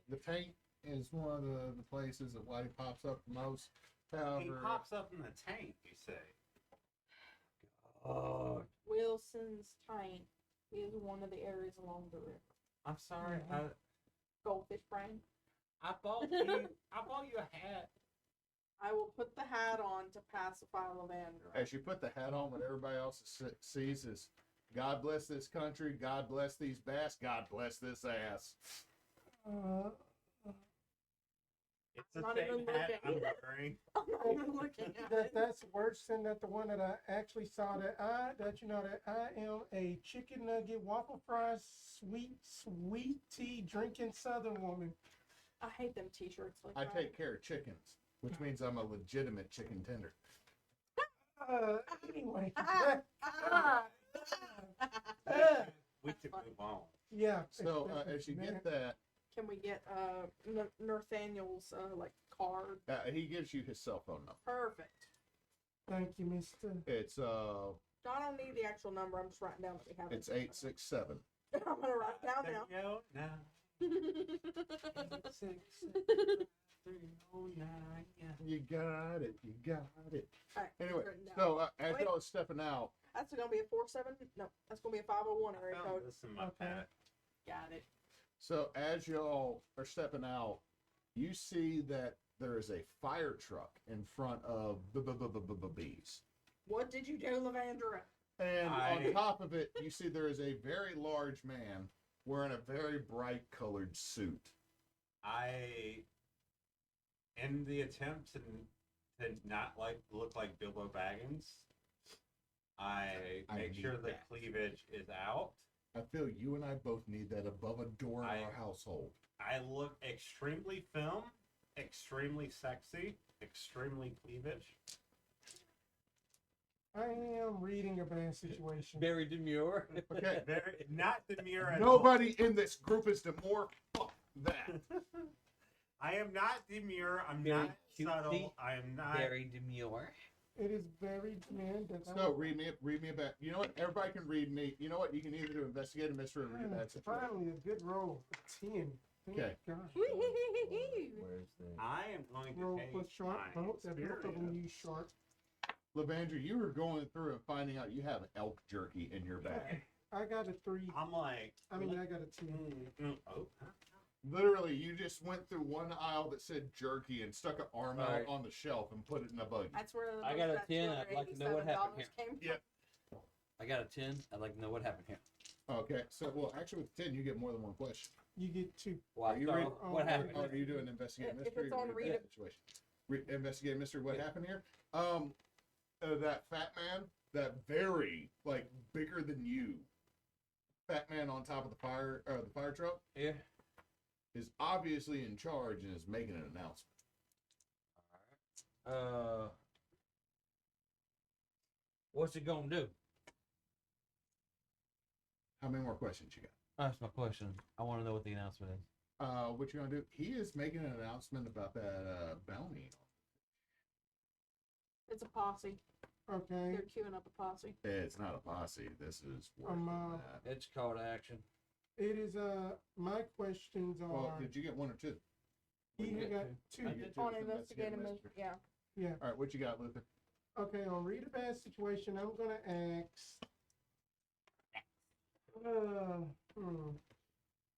the tank is one of the places that Whitey pops up the most. He However, pops up in the tank, you say. Oh, Wilson's Tank is one of the areas along the river. I'm sorry. Goldfish brain. I bought you a hat. I will put the hat on to pacify Lavandra. as you put the hat on, what everybody else sees is, God bless this country, God bless these bass, God bless this ass. It's the Not same even hat I'm looking. wearing. I'm not even looking at it. That's worse than that the one that I actually saw that I am a chicken nugget waffle fries sweet tea drinking Southern woman. I hate them t-shirts like I that. take care of chickens, which means I'm a legitimate chicken tender. Anyway. We can move on. Yeah. So that's what as you meant. get that, Can we get Nathaniel's like card? he gives you his cell phone number. Perfect. Thank you, Mr. It's I don't need the actual number. I'm just writing down that we have it's it. 867. I'm gonna write it down now. Now. You got it. You got it. All right, Anyway, written down. so as Wait. y'all are stepping out, That's gonna be a 47. No, that's gonna be a 501 area Oh, code. listen, my Okay. hat. Got it. so as y'all are stepping out, you see that there is a fire truck in front of the bees. What did you do, Lavandra? And on I- top of it, you see there is a very large man wearing a very bright colored suit. In the attempt to not look like Bilbo Baggins, I I make sure need the that. cleavage is out. I feel you and I both need that above a door in I- our household. I look extremely film, extremely sexy, extremely cleavage. I am reading a bad situation. very demure. Okay. Very not demure at Nobody in this group is demure. Fuck that. all. I am not demure. I'm Very not cutesy, subtle. I am not. Very demure. It is very man that So read me about. You know what? Everybody can read me. You know what? You can either do investigate a mystery or read a bad situation. finally a good roll. 10. Thank Okay. God. Where's the? I am going to Roll take plus sharp. my Both of them experience. use sharp. Lavandra, you were going through and finding out you have elk jerky in your bag. I got a 3. I'm like, I mean, I got a 2. oh, huh? Literally, you just went through one aisle that said jerky and stuck an arm out Alright. on the shelf and put it in a buggy. That's where I got a 10, I'd like to know what happened $287 came from. Yep. I got a 10. I'd like to know what happened here. Okay, so well, actually with 10, you get more than one question. You get 2. Why? Are you ready? What happened? Are you doing investigate If mystery? it's or on read read that it- situation? Investigate mystery. What Yeah. happened here? That fat man, that very like bigger than you, fat man on top of the fire truck, Yeah. is obviously in charge and is making an announcement. What's it gonna do? How many more questions you got? That's my question. I want to know what the announcement is. What you gonna do? He is making an announcement about that bounty. It's a posse. Okay. They're queuing up a posse. It's not a posse. This is worse than that. It's called action. It is my questions are Well, did you get one or two? he you had get got two? 2. I get two. On It's investigative investigative mystery. Yeah. Yeah. All right, what you got, Luther? Okay, on read a bad situation, I'm gonna ask.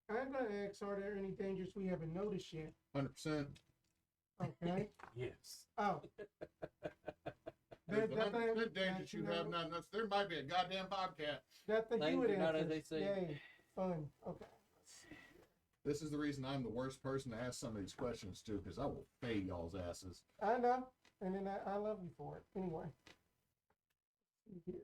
I'm gonna ask, are there any dangers we haven't noticed yet? 100%. Okay. Yes. Oh. There's That thing- 100% dangers that, you have not noticed. There might be a goddamn bobcat. That the Things Hewitt are not as answers. they seem. Yay. Fun. Okay. This is the reason I'm the worst person to ask some of these questions to, because I will fay y'all's asses. I know. And then I love you for it. Anyway.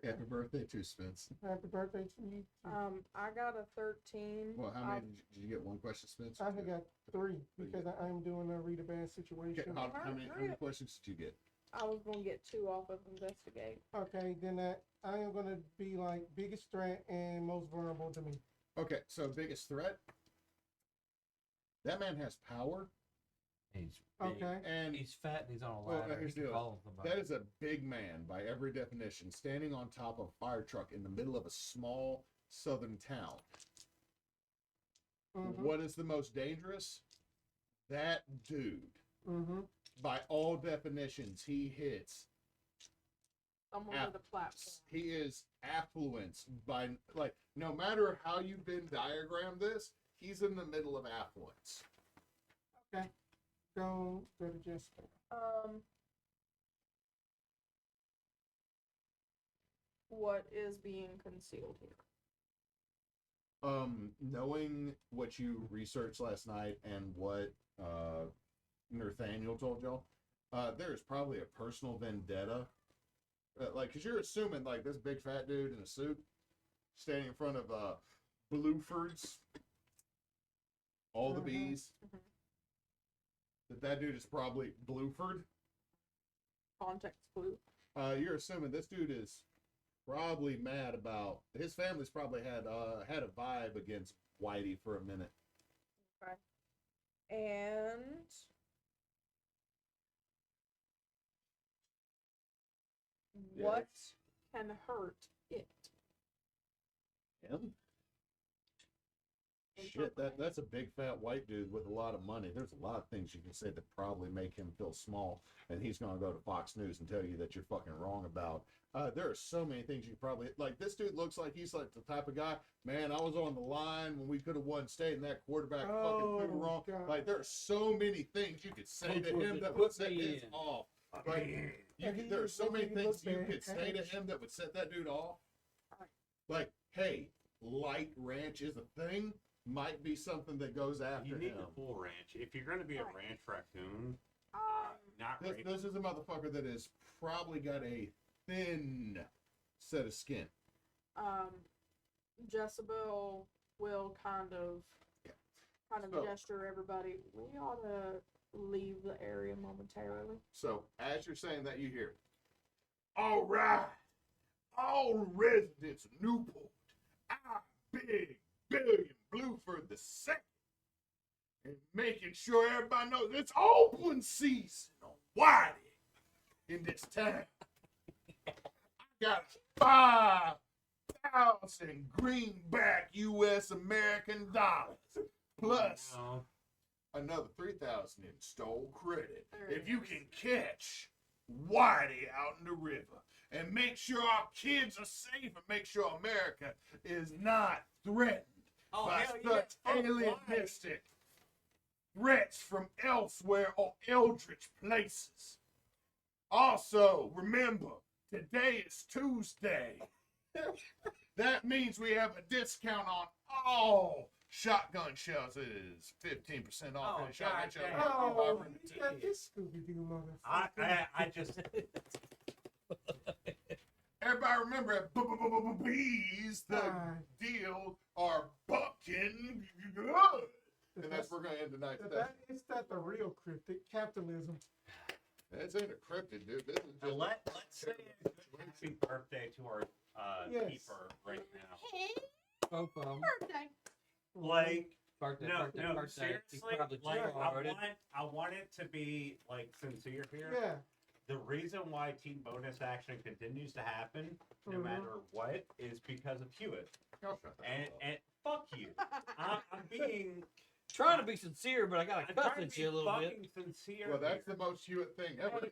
Happy birthday too, Spence. Happy birthday to you. too. I got a 13. Well, how many did you get? One question, Spence? I have got 3 because I'm doing a read a bad Okay, situation. how many questions did you get? I was gonna get 2 off of investigate. Okay, then I am gonna be like biggest threat and most vulnerable to me. Okay, so biggest threat. That man has power, He's big. Okay. and He's fat and he's on a Well, ladder. here's He the can deal. follow somebody. that is a big man by every definition, standing on top of a fire truck in the middle of a small southern town. Mm-hmm. What is the most dangerous? That dude. Mm-hmm. By all definitions, he hits. Someone App- with a platform. He is affluence by like no matter how you been diagrammed this, he's in the middle of affluence. Go to Jessica. What is being concealed here? Knowing what you researched last night and what Nathaniel told y'all, there's probably a personal vendetta. Like, cause you're assuming like this big fat dude in a suit standing in front of Blueford's, all the Mhm. bees. Mhm. That dude is probably Blueford. Context clue. You're assuming this dude is probably mad about his family's probably had a vibe against Whitey for a minute. And what can hurt it? Him? Shit, that's a big fat white dude with a lot of money. There's a lot of things you can say that probably make him feel small, and he's gonna go to Fox News and tell you that you're fucking wrong about. There are so many things you probably like. This dude looks like he's like the type of guy. Man, I was on the line when we could have won state, and that quarterback fucking threw wrong. God. Like there are so many things you could say to Put him me- that would put set me his in. off. Like, there are so many things you could say to him that would set that dude off. Like, hey, light ranch is a thing. Might be something that goes after You need him. the full ranch. If you're going to be a Right. ranch raccoon, Um, not This, ranch. this is a motherfucker that has probably got a thin set of skin. Jessabelle will kind of So- gesture everybody. We ought to leave the area momentarily. So as you're saying that, you hear, "All right, all residents of Newport, I big Billion Blueford the second, and making sure everybody knows it's open season on Whitey in this town. I got 5,000 greenback U.S. American dollars, plus No. another 3,000 in stole credit. There If it you is. can catch Whitey out in the river and make sure our kids are safe and make sure America is not threatened Oh, by hell yeah. such alienistic threats from elsewhere or eldritch places. Also, remember, today is Tuesday. That means we have a discount on all shotgun shells. It is 15% off Oh, any shotgun God shells. damn. Oh, you got this Scooby-Doo motherfucker. I just Everybody remember at Bees, the Ah. deals are bucking good. And that's where we're going to end tonight's day. It's that the real cryptid capitalism. This ain't a cryptid, dude. This is just let's say a good happy birthday to our Yes. keeper right now. Hey, Both of them. birthday. Like, Birthday, no, birthday, no, birthday. He's seriously, probably like, too hard. I want it to be, like, sincere here. Yeah. The reason why team bonus action continues to happen, no Mhm. matter what, is because of Hewitt. Y'all shut the hell up. And fuck you. I'm being Trying to be sincere, but I got I'm to trying cuss to at be you a little bit. fucking sincere. Well, that's here. the most Hewitt thing ever.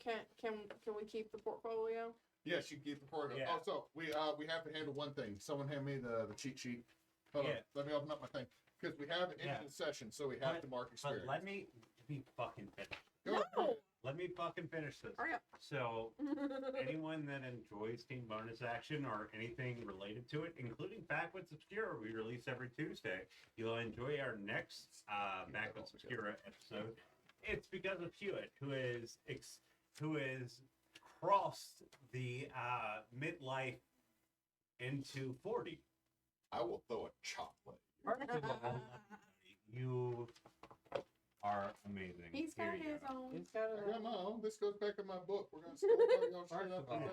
Hey, can we keep the portfolio? Yes, you can keep the program. Yeah. Also, we have to handle one thing. Someone hand me the cheat sheet. Hold on. Yeah. Let me open up my thing. Because we have an Yeah. instant session, so we have to mark But experience. let me be fucking finished. Go No. Let me fucking finish this. Hurry up. So, anyone that enjoys team bonus action or anything related to it, including Backwoods Obscura, we release every Tuesday. You'll enjoy our next Backwoods Obscura episode. It's because of Hewitt, who is crossed the midlife into 40. I will throw a chocolate. First of all, You are amazing. He's got Here you his go. own. it's got I got a. my own. This goes back in my book. We're gonna go First straight of up. all,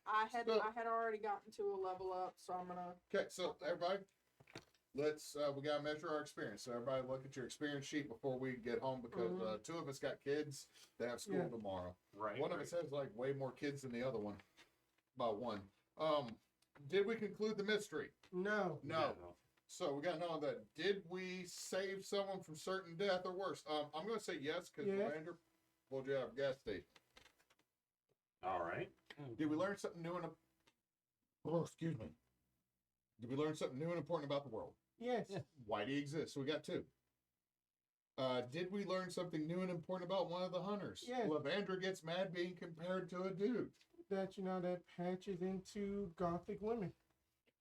I had already gotten to a level up, so I'm gonna. Okay, so everybody, let's we gotta measure our experience. So everybody, look at your experience sheet before we get home because two of us got kids. They have school Yeah. tomorrow. Right. One of us has like way more kids than the other one. About one. Did we conclude the mystery? No. No. So we got to know that. Did we save someone from certain death or worse? I'm going to say yes because Yes. Levandra pulled you out of gas station. All right. Did we learn something new and oh, excuse me. Did we learn something new and important about the world? Yes. Yeah. Whitey exists. So we got two. Did we learn something new and important about one of the hunters? Yes. Levandra gets mad being compared to a dude. That that patches into gothic women.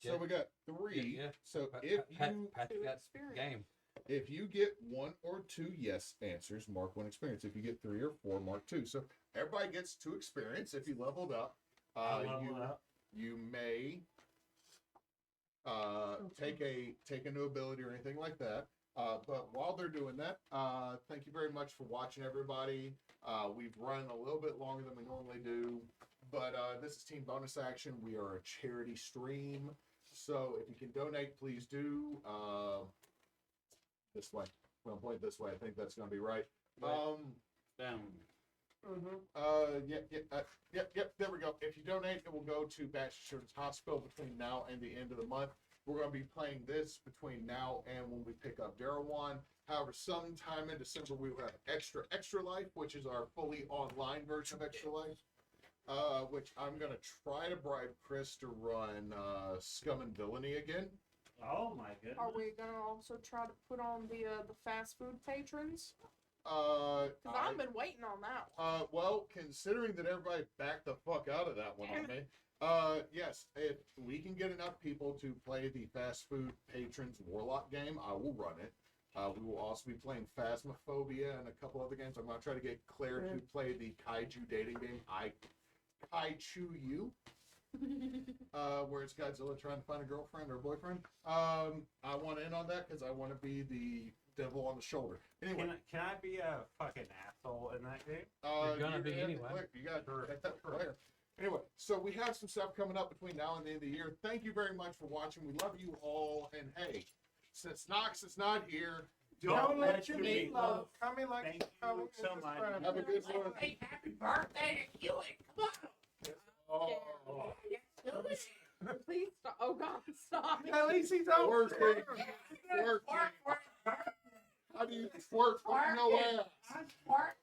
So Yeah. we got three. Yeah. So Pat- if Pat- you Pat got Experience. game. if you get one or two yes answers, mark one experience. If you get three or four, mark two. So everybody gets two experience. If you leveled up, you may take a new ability or anything like that. But while they're doing that, thank you very much for watching, everybody. We've run a little bit longer than we normally do, but this is Team Bonus Action. We are a charity stream, so if you can donate, please do. This way. Well, point this way. I think that's going to be right. Down. Yep. There we go. If you donate, it will go to Baxter Children's Hospital between now and the end of the month. We're going to be playing this between now and when we pick up Darrowan. However, sometime in December, we will have Extra Life, which is our fully online version of Extra Life, which I'm going to try to bribe Chris to run Scum and Villainy again. Oh my goodness. Are we gonna also try to put on the fast food patrons? Because Because I've been waiting on that one. well, considering that everybody backed the fuck out of that one on me, yes, if we can get enough people to play the Fast Food Patrons Warlock game, I will run it. We will also be playing Phasmophobia and a couple other games. I'm going to try to get Claire to play the Kaiju dating game, Kaiju You, where it's Godzilla trying to find a girlfriend or boyfriend. I want to end on that because I want to be the devil on the shoulder. Anyway. Can I be a fucking asshole in that game? You're gonna be gonna have to anyway. click. You got to take that for later. Anyway, so we have some stuff coming up between now and the end of the year. Thank you very much for watching. We love you all. And hey, since Knox is not here, Don't let your meat love. Comment, like, Thank comment, you so and much. subscribe. have a good one. Hey, happy birthday to Hewitt. Come on. Oh, Let's do it. Please stop. Oh God, stop. At least he's on. Work, King. Work, King. How do you twerk with no ass? I'm smart.